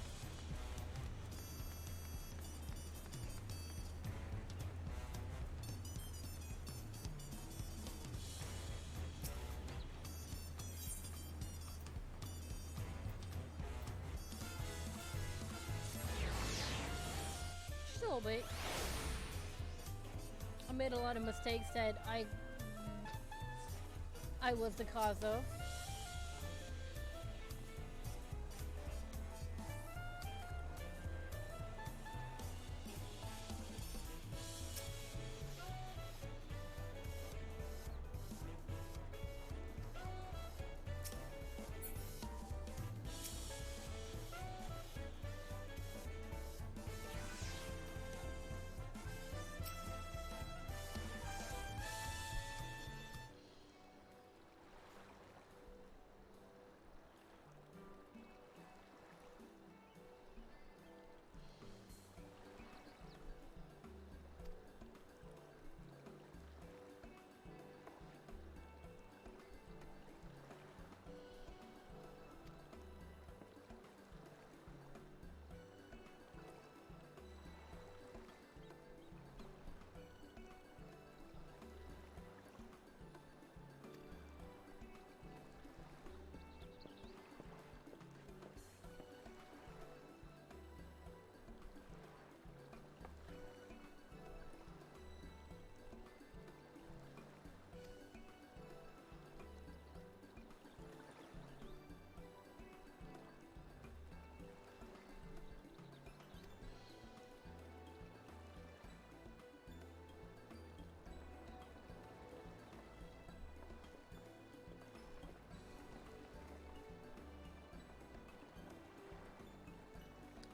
Just a little bit. I made a lot of mistakes that I was the cause of.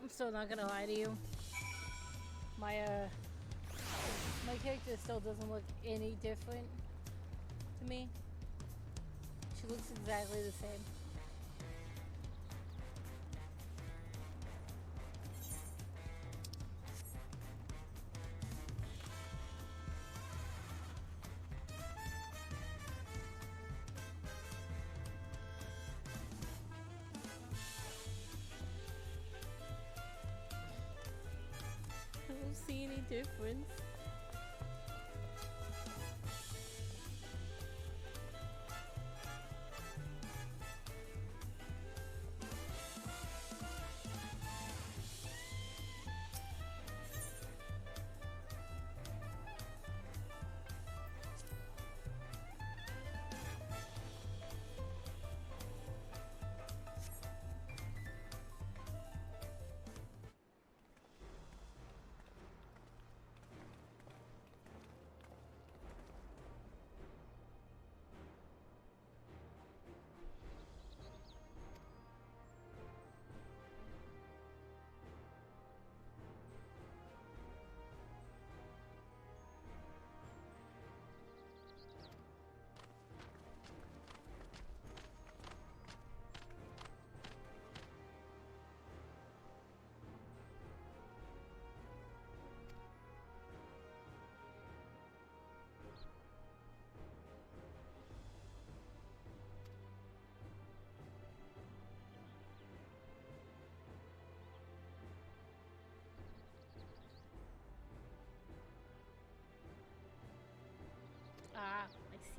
I'm still not gonna lie to you. My character still doesn't look any different to me. She looks exactly the same. I don't see any difference.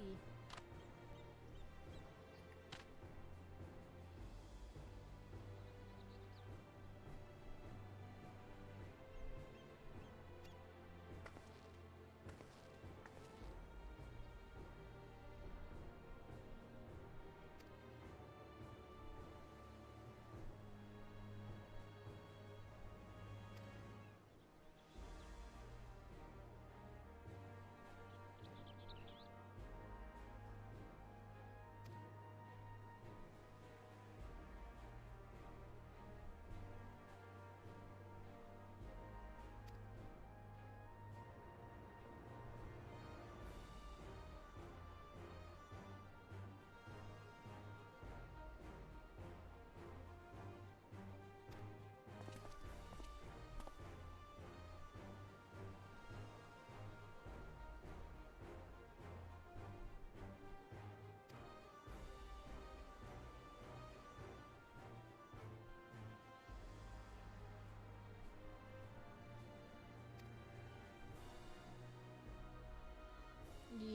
see.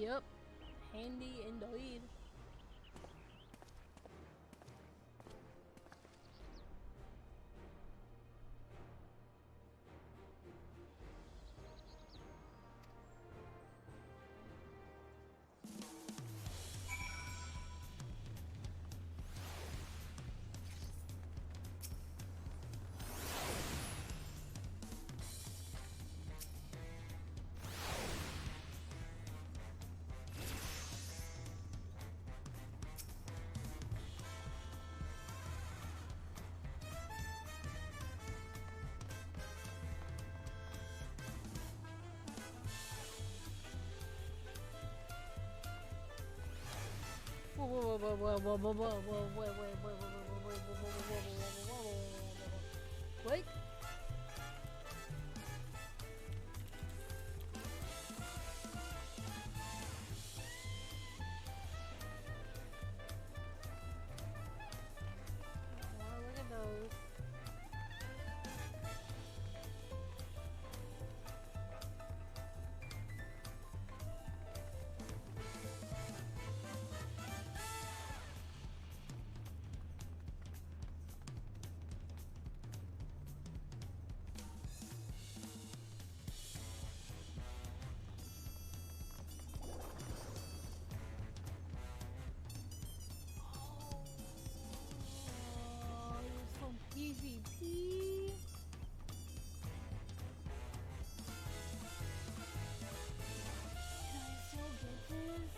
Yep, handy indeed. What? Look at those. PvP. Can I still get this?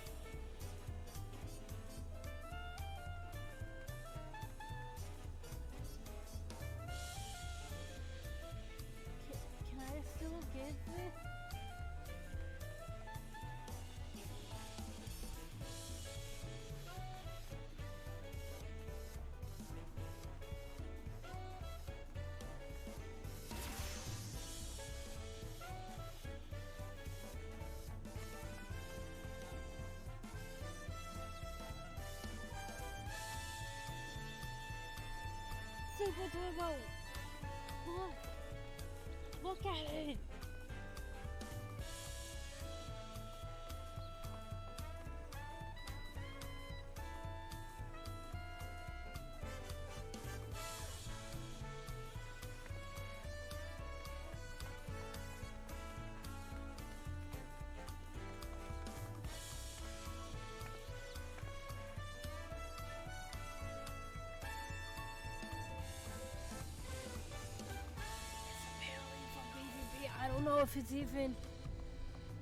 Can I still get this? Super Turbo! Look at it! I don't know if it's even.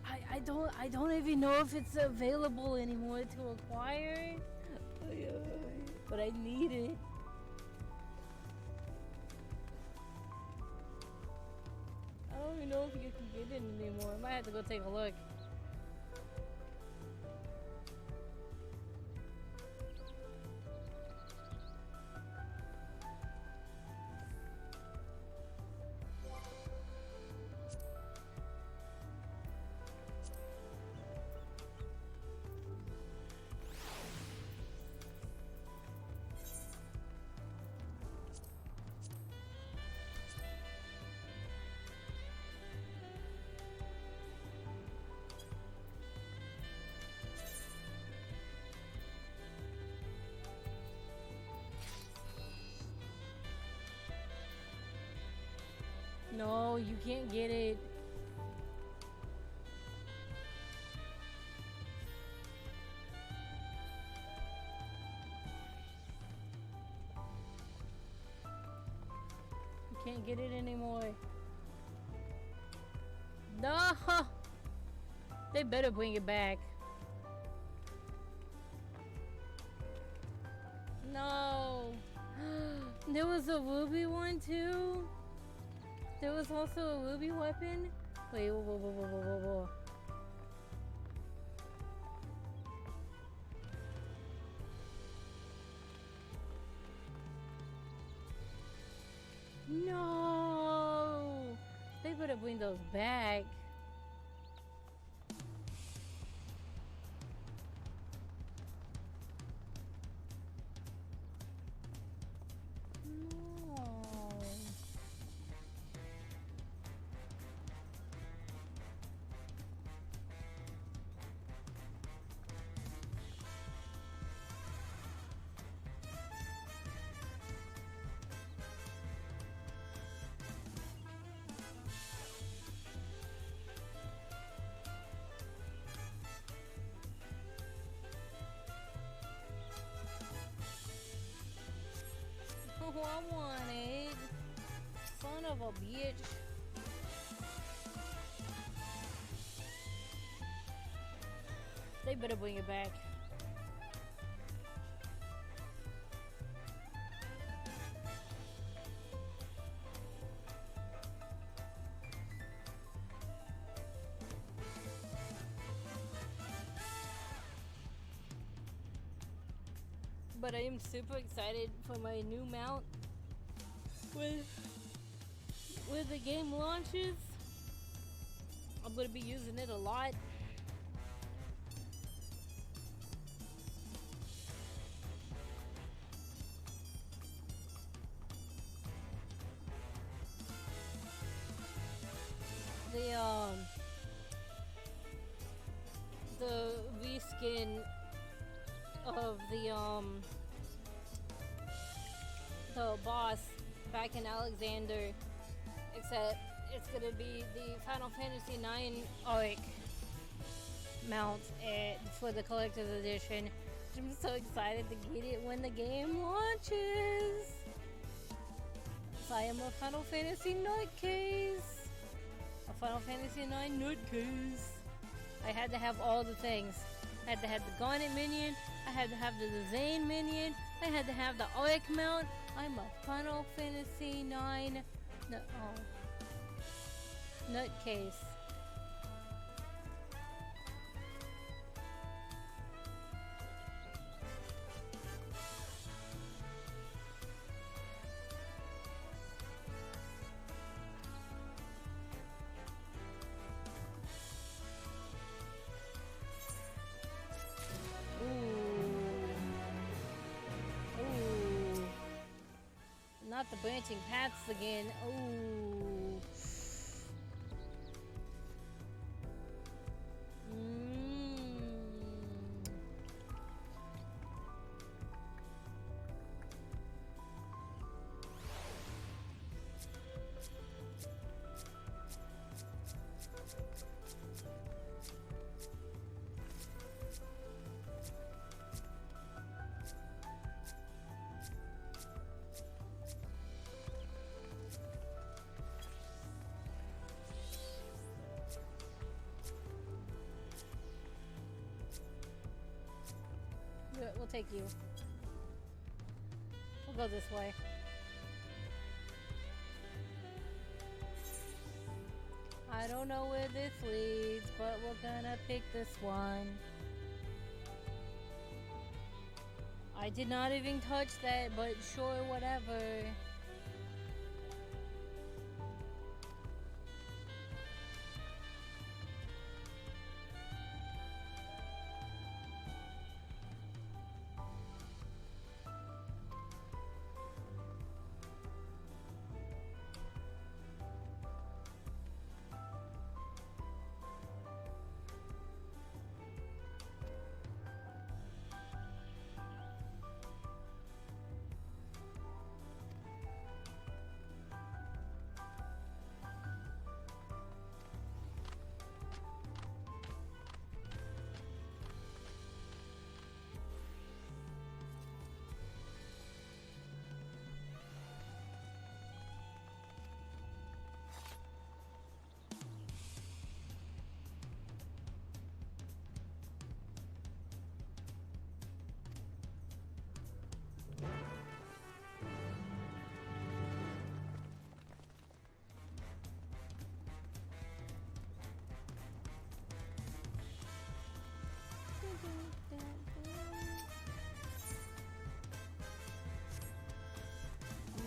I don't even know if it's available anymore to acquire. But I need it. I don't even know if you can get it anymore. I might have to go take a look. No, you can't get it. You can't get it anymore. No! They better bring it back. No! There was a ruby one too? There was also a ruby weapon? Wait, whoa. No! They better bring those back. Oh, I want it. Son of a bitch. They better bring it back. But I am super excited for my new mount when the game launches. I'm gonna be using it a lot. The reskin of the boss back in Alexander, except it's gonna be the Final Fantasy IX arc mount for the collector's edition. I'm so excited to get it when the game launches. I am a Final Fantasy nutcase. A Final Fantasy IX nutcase. I had to have all the things. I had to have the Garnet minion. I had to have the Zane minion. I had to have the Arc mount. I'm a Final Fantasy IX nutcase. Not the branching paths again. Oh. We'll take you. We'll go this way. I don't know where this leads, but we're gonna pick this one. I did not even touch that, but sure, whatever.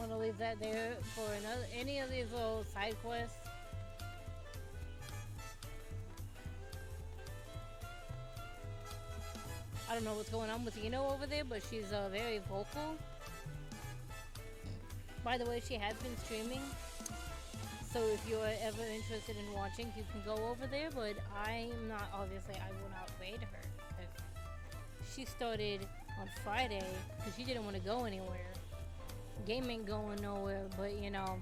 want to leave that there for any of these little side quests. I don't know what's going on with Ino over there, but she's very vocal. By the way, she has been streaming, so if you're ever interested in watching, you can go over there, but I'm not, obviously, I will not raid her. She started on Friday because she didn't want to go anywhere. Game ain't going nowhere, but you know.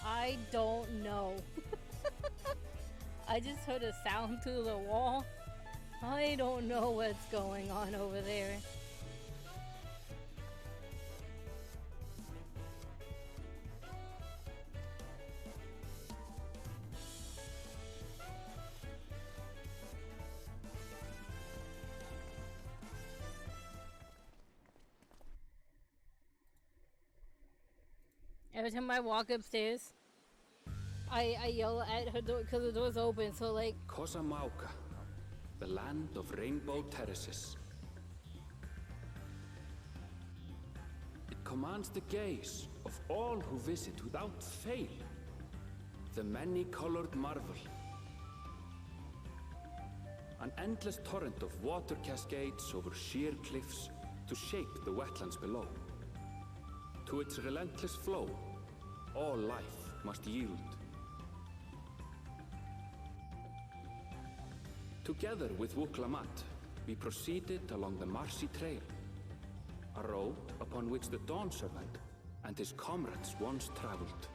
I don't know. I just heard a sound through the wall. I don't know what's going on over there. Every time I walk upstairs, I yell at her door because the door's open, so like... Kosamauka, the land of rainbow terraces. It commands the gaze of all who visit without fail. The many-colored marvel. An endless torrent of water cascades over sheer cliffs to shape the wetlands below. To its relentless flow, all life must yield. Together with Wuklamat, we proceeded along the marshy trail, a road upon which the Dawn Servant and his comrades once traveled.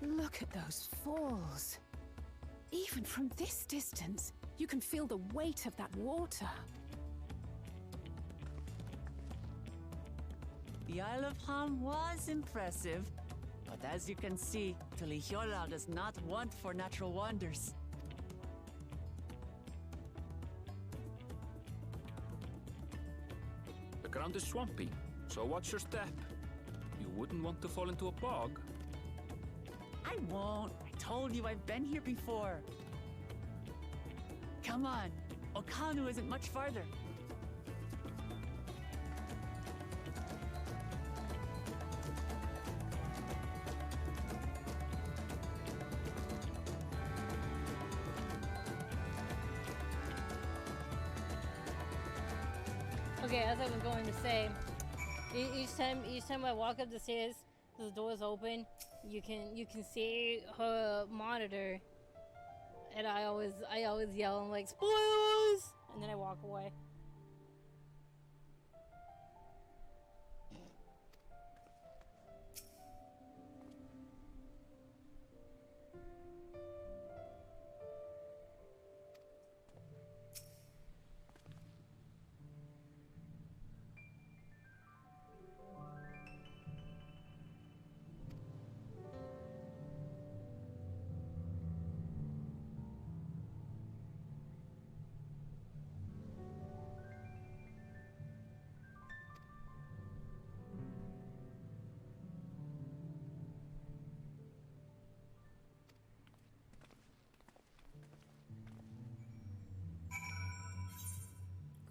Look at those falls. Even from this distance, you can feel the weight of that water. The Isle of Ham was impressive, but as you can see, Tulihiola does not want for natural wonders. The ground is swampy, so watch your step. You wouldn't want to fall into a bog. I won't. I told you I've been here before. Come on. Okanu isn't much farther. Okay, as I was going to say, each time I walk up the stairs, the door's open. You can see her monitor, and I always yell, I'm like, spoilers, and then I walk away.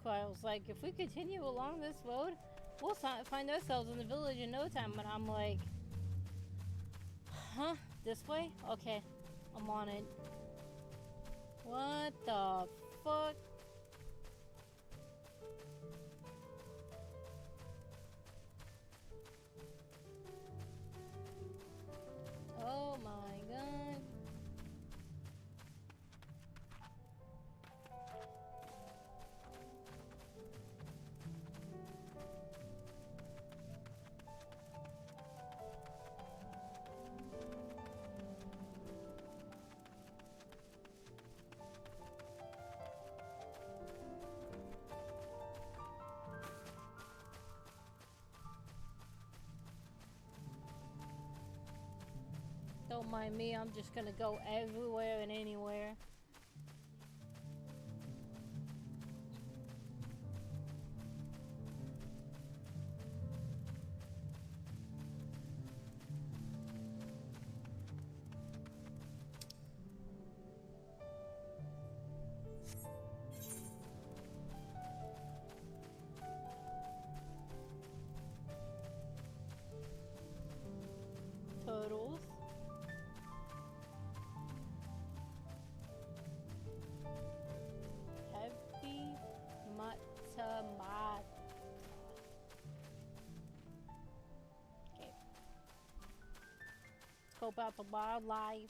I was like, if we continue along this road, we'll find ourselves in the village in no time. And I'm like, huh? This way? Okay, I'm on it. What the fuck? mind me, I'm just gonna go everywhere and anywhere. Turtles. Heavy Matamat. Okay. Scope out the wildlife.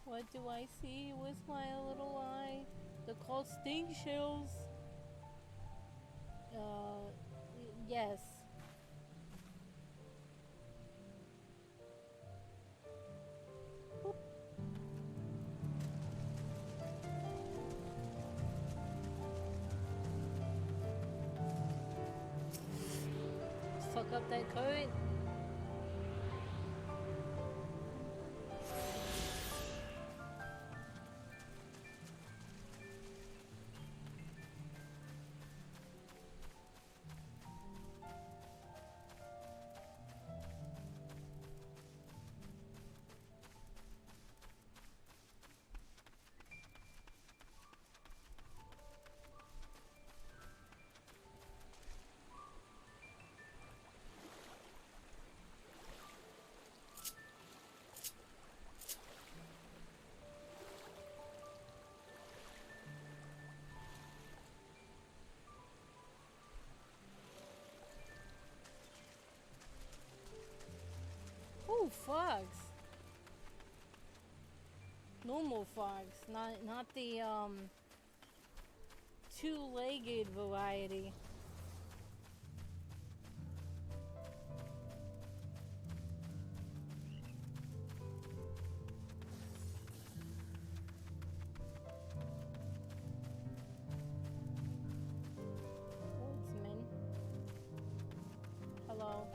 What do I see with my little eye? They're called sting shells. Yes. Boop. Suck up that current. Ooh, frogs. Normal frogs, not the two-legged variety. Woodsman. Hello.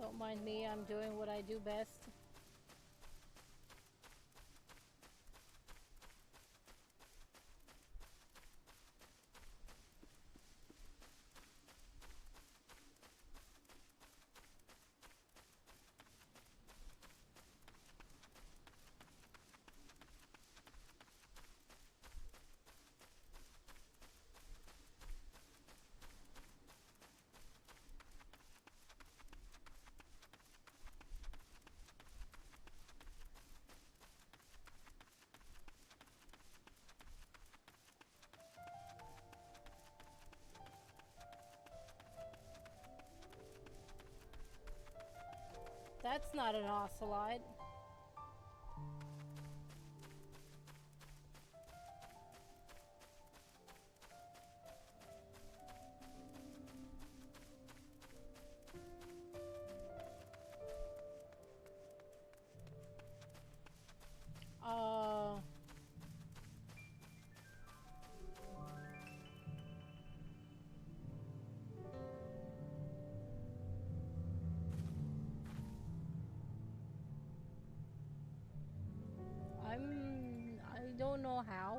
Don't mind me, I'm doing what I do best. That's not an ocelot. I don't know how.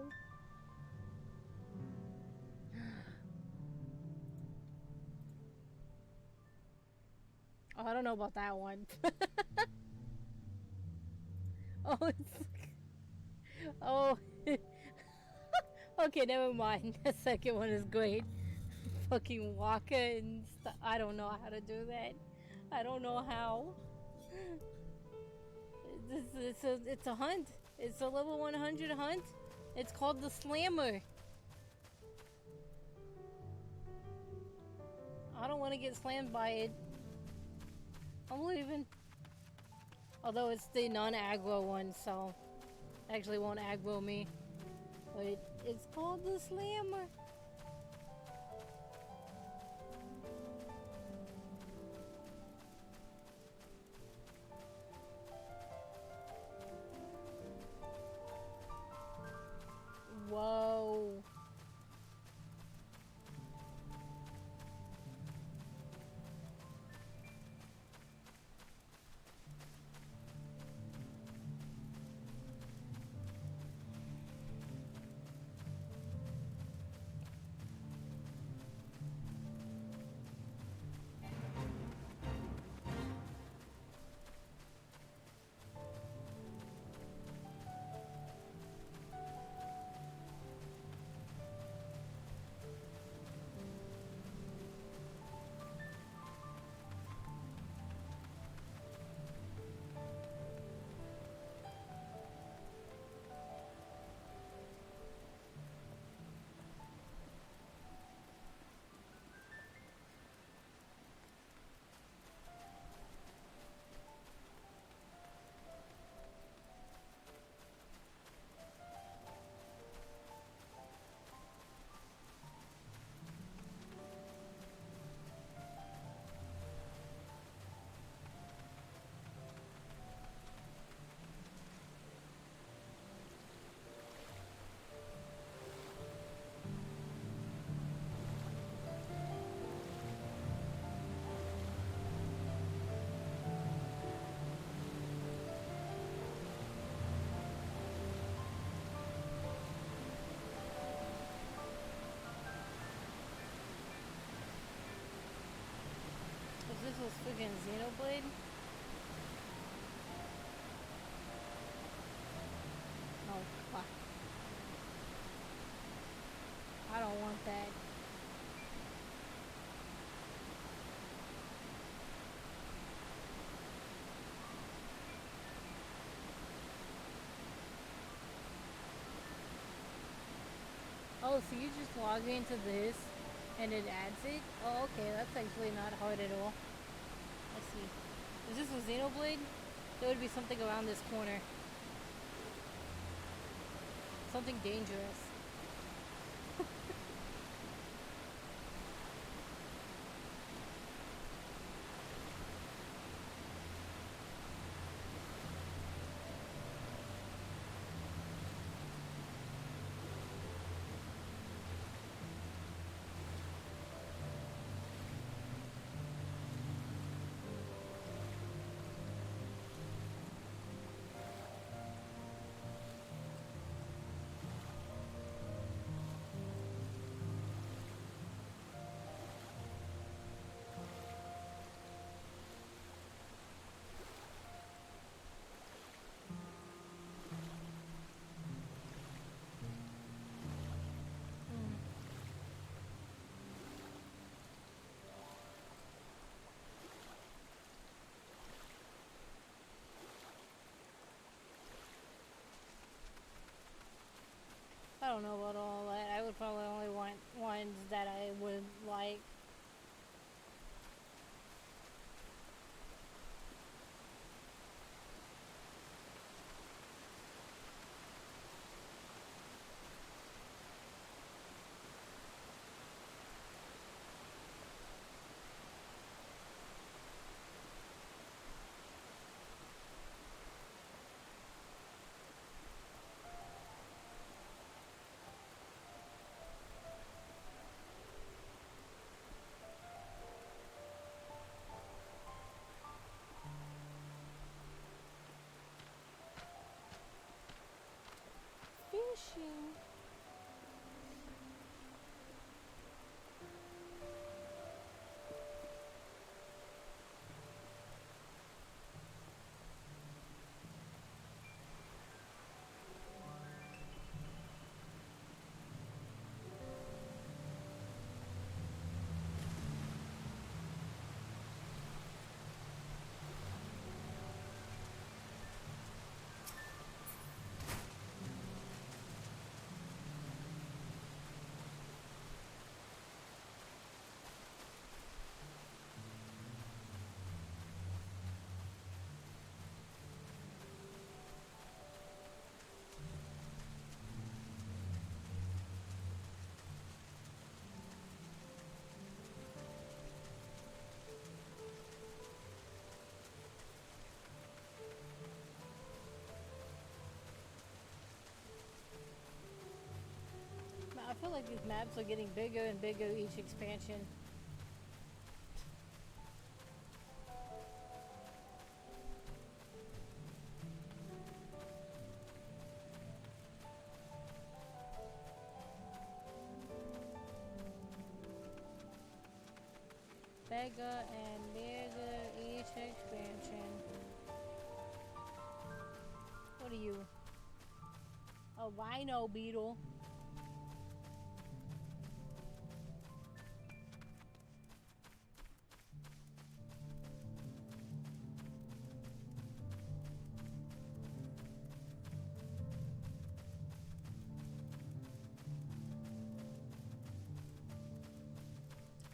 Oh, I don't know about that one. Oh, oh. Okay, never mind. The second one is great. Fucking Waka and stuff. I don't know how to do that. I don't know how. It's a hunt. It's a level 100 hunt. It's called the Slammer. I don't want to get slammed by it. I'm leaving. Although it's the non-aggro one, so it actually won't aggro me. But it's called the Slammer. Whoa. This was freaking Xenoblade? Oh, fuck. I don't want that. Oh, so you just log into this and it adds it? Oh, okay, that's actually not hard at all. Let's see. If this was Xenoblade, there would be something around this corner. Something dangerous. I don't know about all that. I would probably only want ones that I would like. feel like these maps are getting bigger and bigger each expansion. Bigger and bigger each expansion. What are you? A rhino beetle.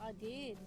I did.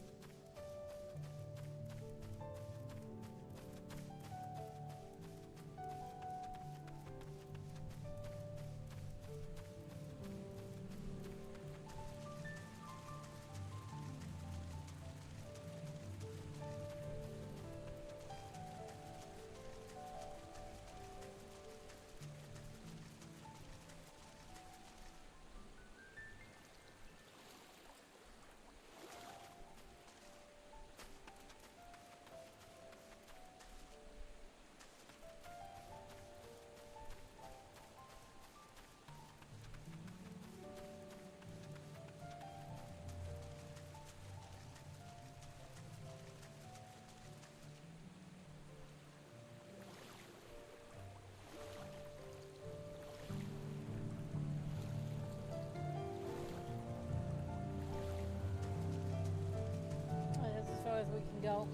As we can go.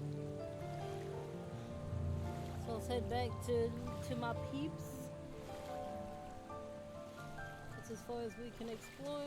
So let's head back to my peeps. That's as far as we can explore.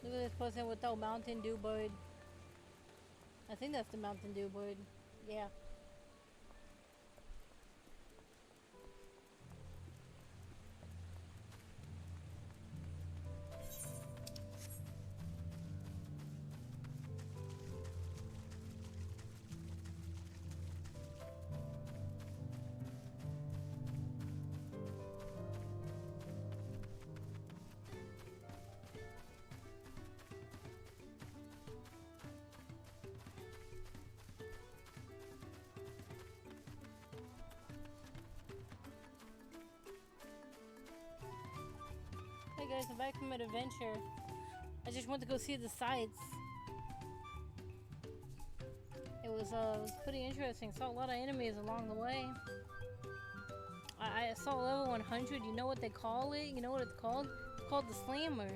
Look at this person without Mountain Dew bird. I think that's the Mountain Dew bird. Yeah. Hey guys, I'm back from an adventure. I just went to go see the sights. It was pretty interesting. Saw a lot of enemies along the way. I saw level 100. You know what they call it? You know what it's called? It's called the Slammer.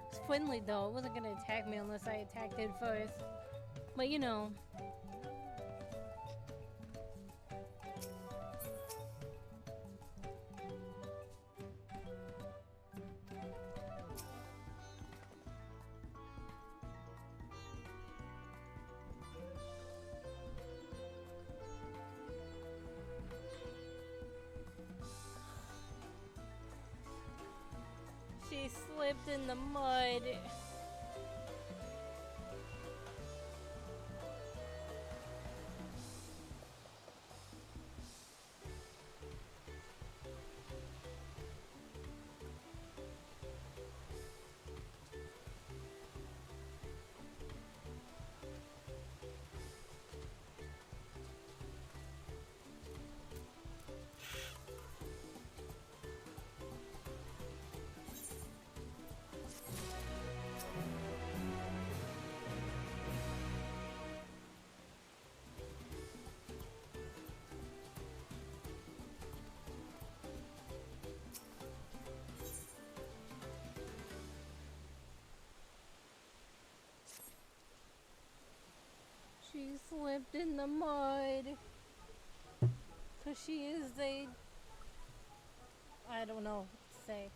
It's friendly though. It wasn't gonna attack me unless I attacked it first. But you know. She slipped in the mud. slipped in the mud. Cause she is a... I don't know what to say.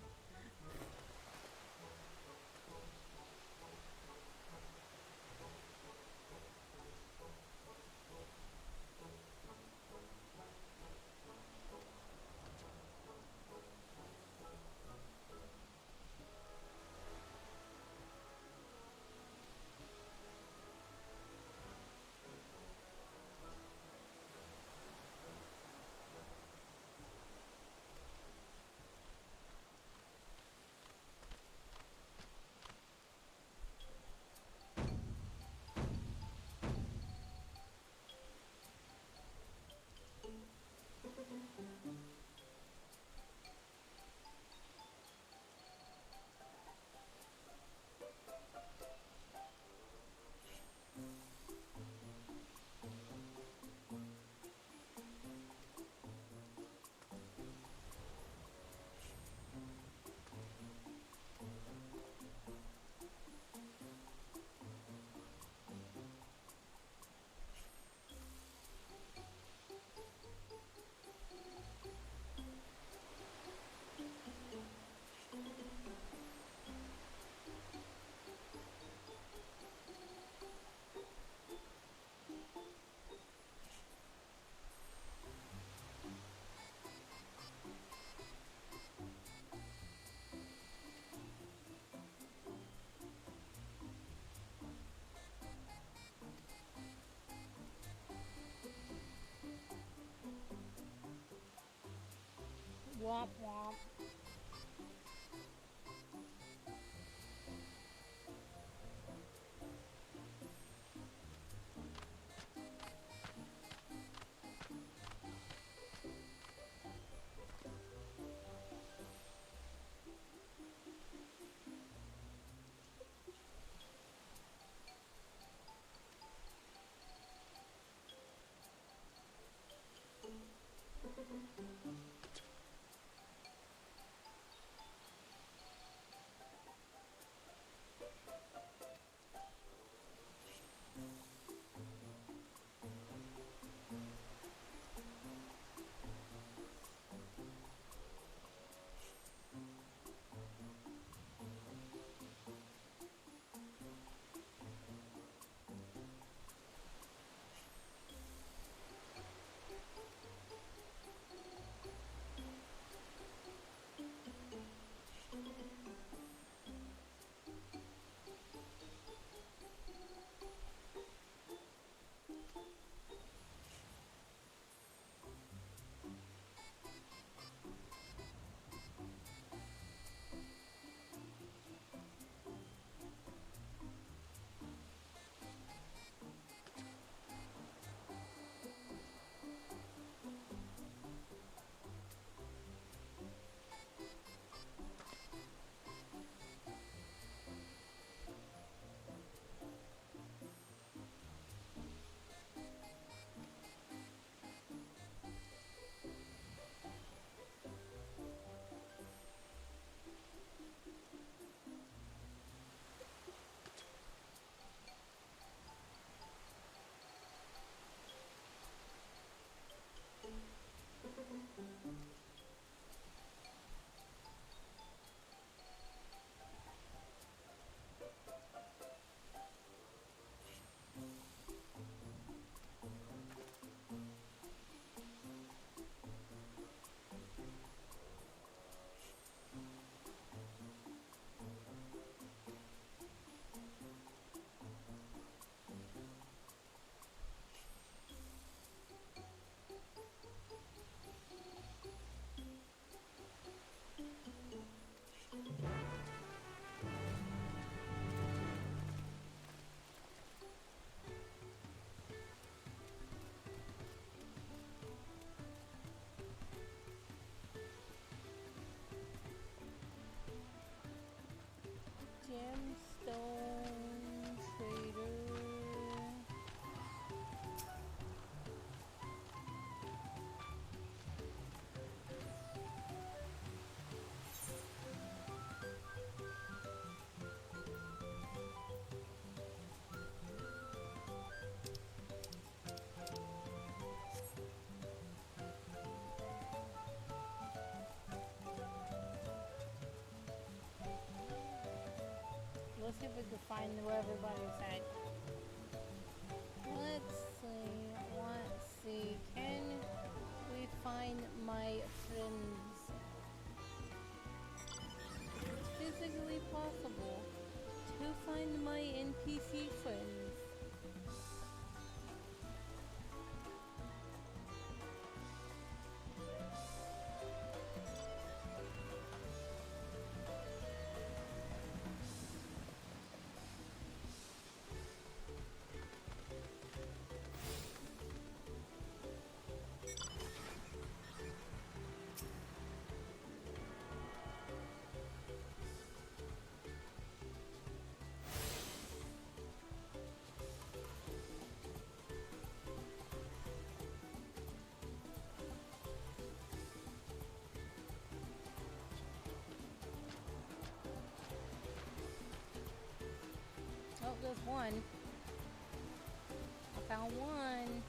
Womp womp. see if we can find where everybody's at. Let's see. Can we find my friends? It's physically possible to find my NPC friends. Oh, there's one. I found one.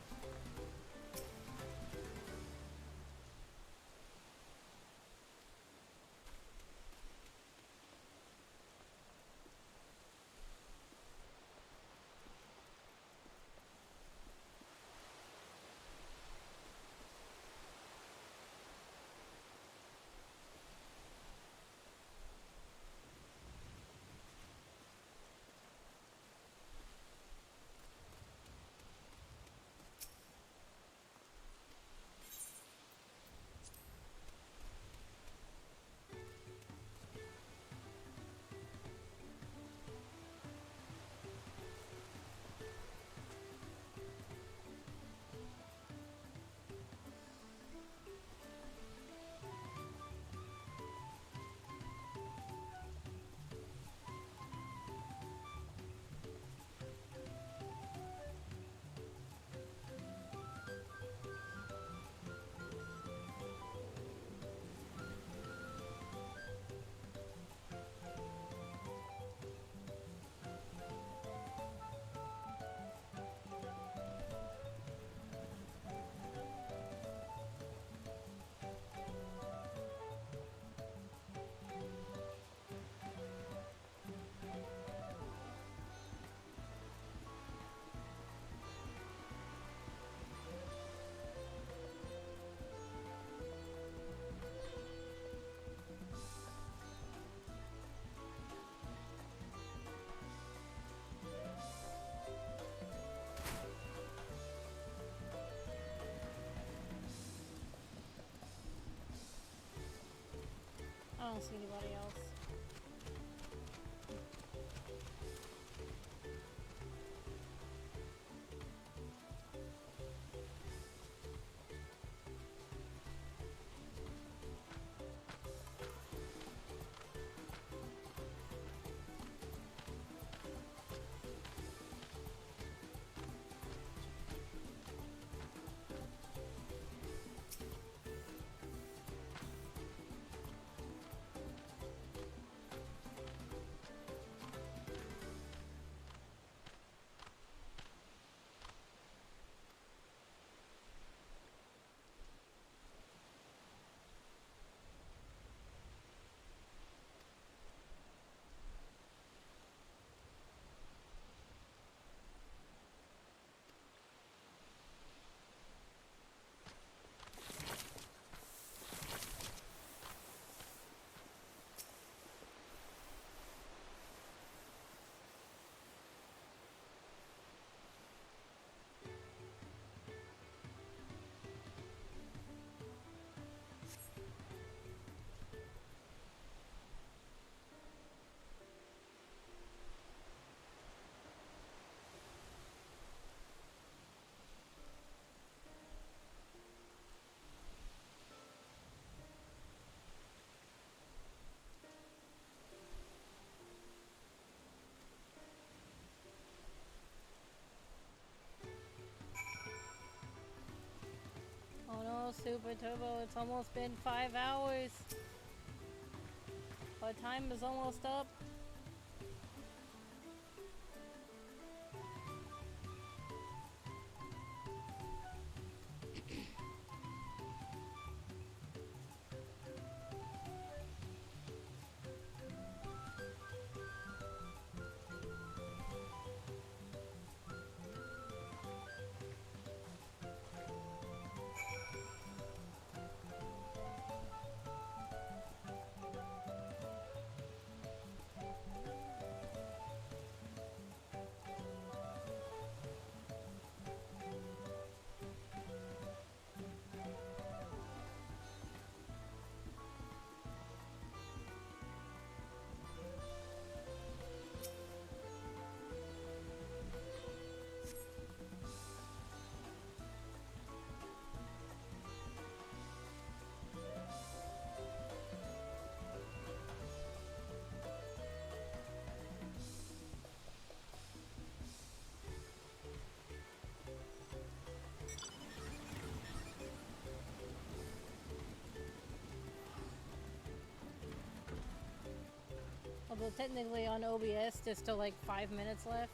I don't see anybody else. Oh no, Super Turbo, it's almost been 5 hours. Our time is almost up. Although technically on OBS there's still like 5 minutes left.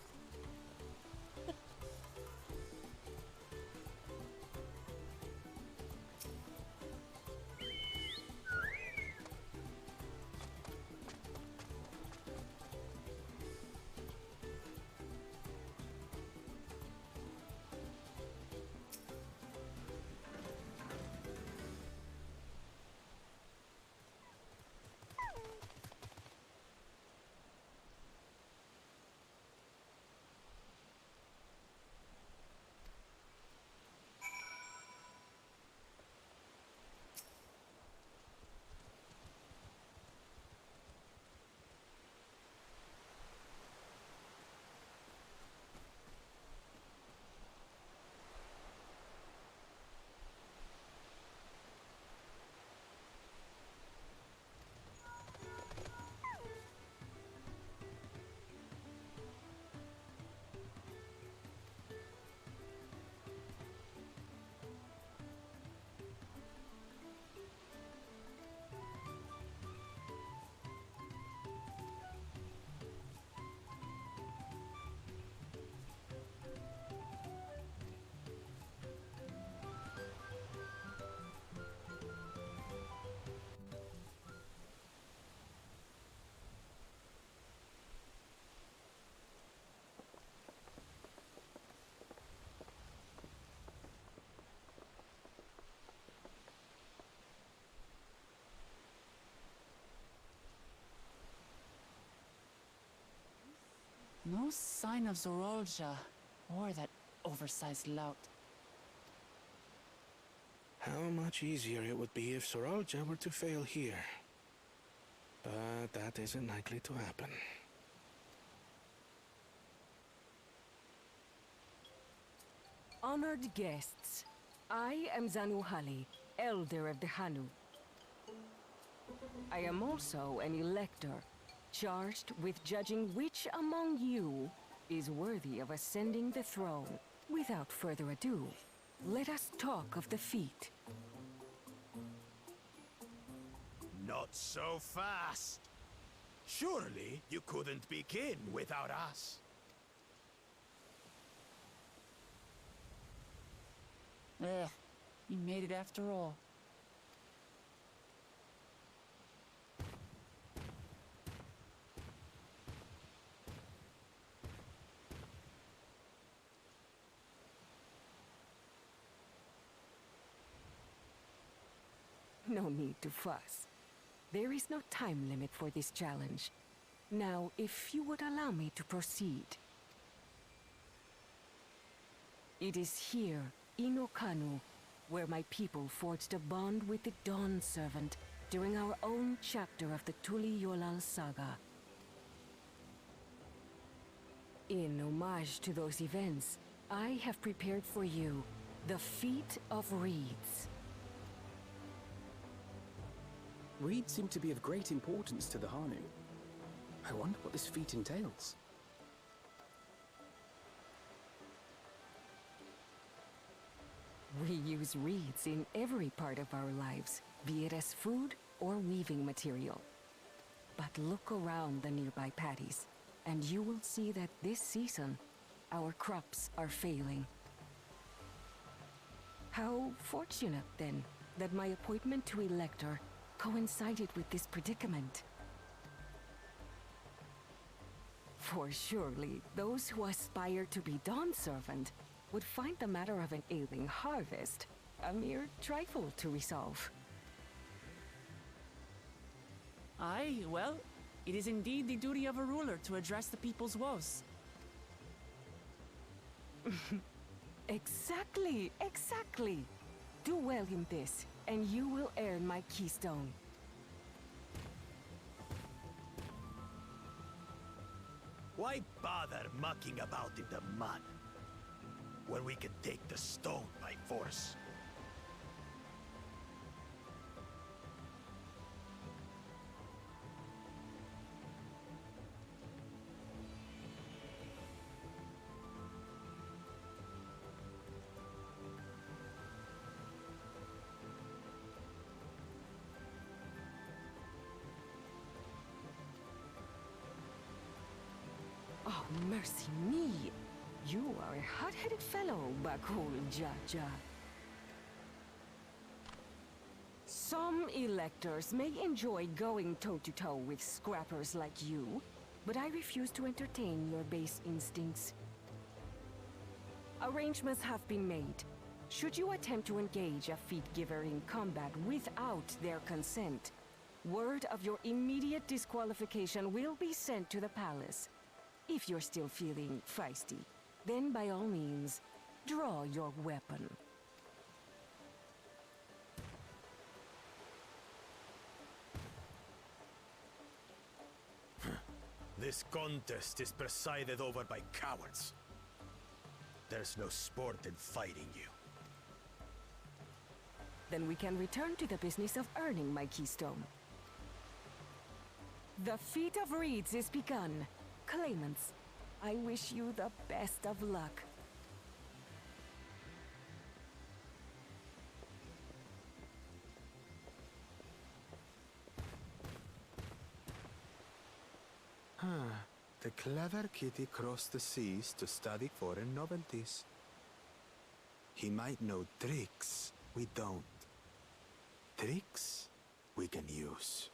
No sign of Zorolja or that oversized lout. How much easier it would be if Soralja were to fail here. But that isn't likely to happen. Honored guests, I am Zanuhali, Elder of the Hanu. I am also an elector, charged with judging which among you is worthy of ascending the throne. Without further ado, let us talk of the feat. Not so fast. Surely you couldn't begin without us. You made it after all. No need to fuss. There is no time limit for this challenge. Now, if you would allow me to proceed. It is here, in Okanu, where my people forged a bond with the Dawn Servant during our own chapter of the Tuli-Yolal saga. In homage to those events, I have prepared for you the Feat of Reeds. Reeds seem to be of great importance to the Hanu. I wonder what this feat entails. We use reeds in every part of our lives, be it as food or weaving material. But look around the nearby paddies, and you will see that this season, our crops are failing. How fortunate, then, that my appointment to Elector coincided with this predicament. For surely, those who aspire to be Dawn Servant would find the matter of an ailing harvest a mere trifle to resolve. Aye, well, it is indeed the duty of a ruler to address the people's woes. Exactly, exactly. Do well in this, and you will earn my keystone. Why bother mucking about in the mud when we can take the stone by force? Mercy me! You are a hot-headed fellow, Bakul Jaja. Some electors may enjoy going toe-to-toe with scrappers like you, but I refuse to entertain your base instincts. Arrangements have been made. Should you attempt to engage a feat giver in combat without their consent, word of your immediate disqualification will be sent to the palace. If you're still feeling feisty, then by all means, draw your weapon. This contest is presided over by cowards. There's no sport in fighting you. Then we can return to the business of earning my keystone. The Feat of Reeds is begun. Claimants, I wish you the best of luck. The clever kitty crossed the seas to study foreign novelties. He might know tricks we don't. Tricks we can use.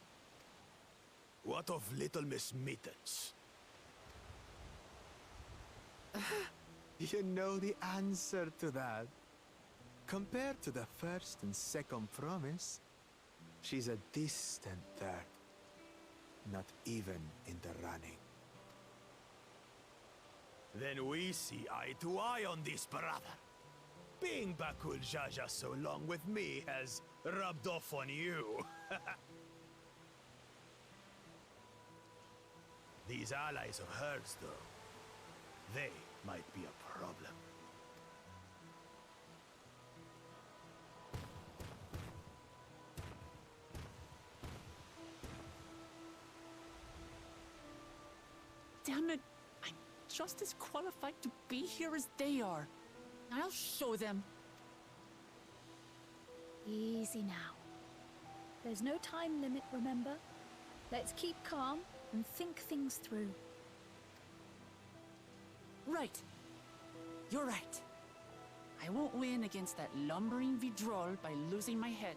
What of Little Miss Mittens? You know the answer to that. Compared to the first and second promise, she's a distant third. Not even in the running. Then we see eye to eye on this, brother. Being Bakul Jaja so long with me has rubbed off on you. These allies of hers, though, they might be a problem. Damn it! I'm just as qualified to be here as they are. I'll show them. Easy now. There's no time limit, remember? Let's keep calm and think things through. Right. You're right. I won't win against that lumbering Vidrol by losing my head.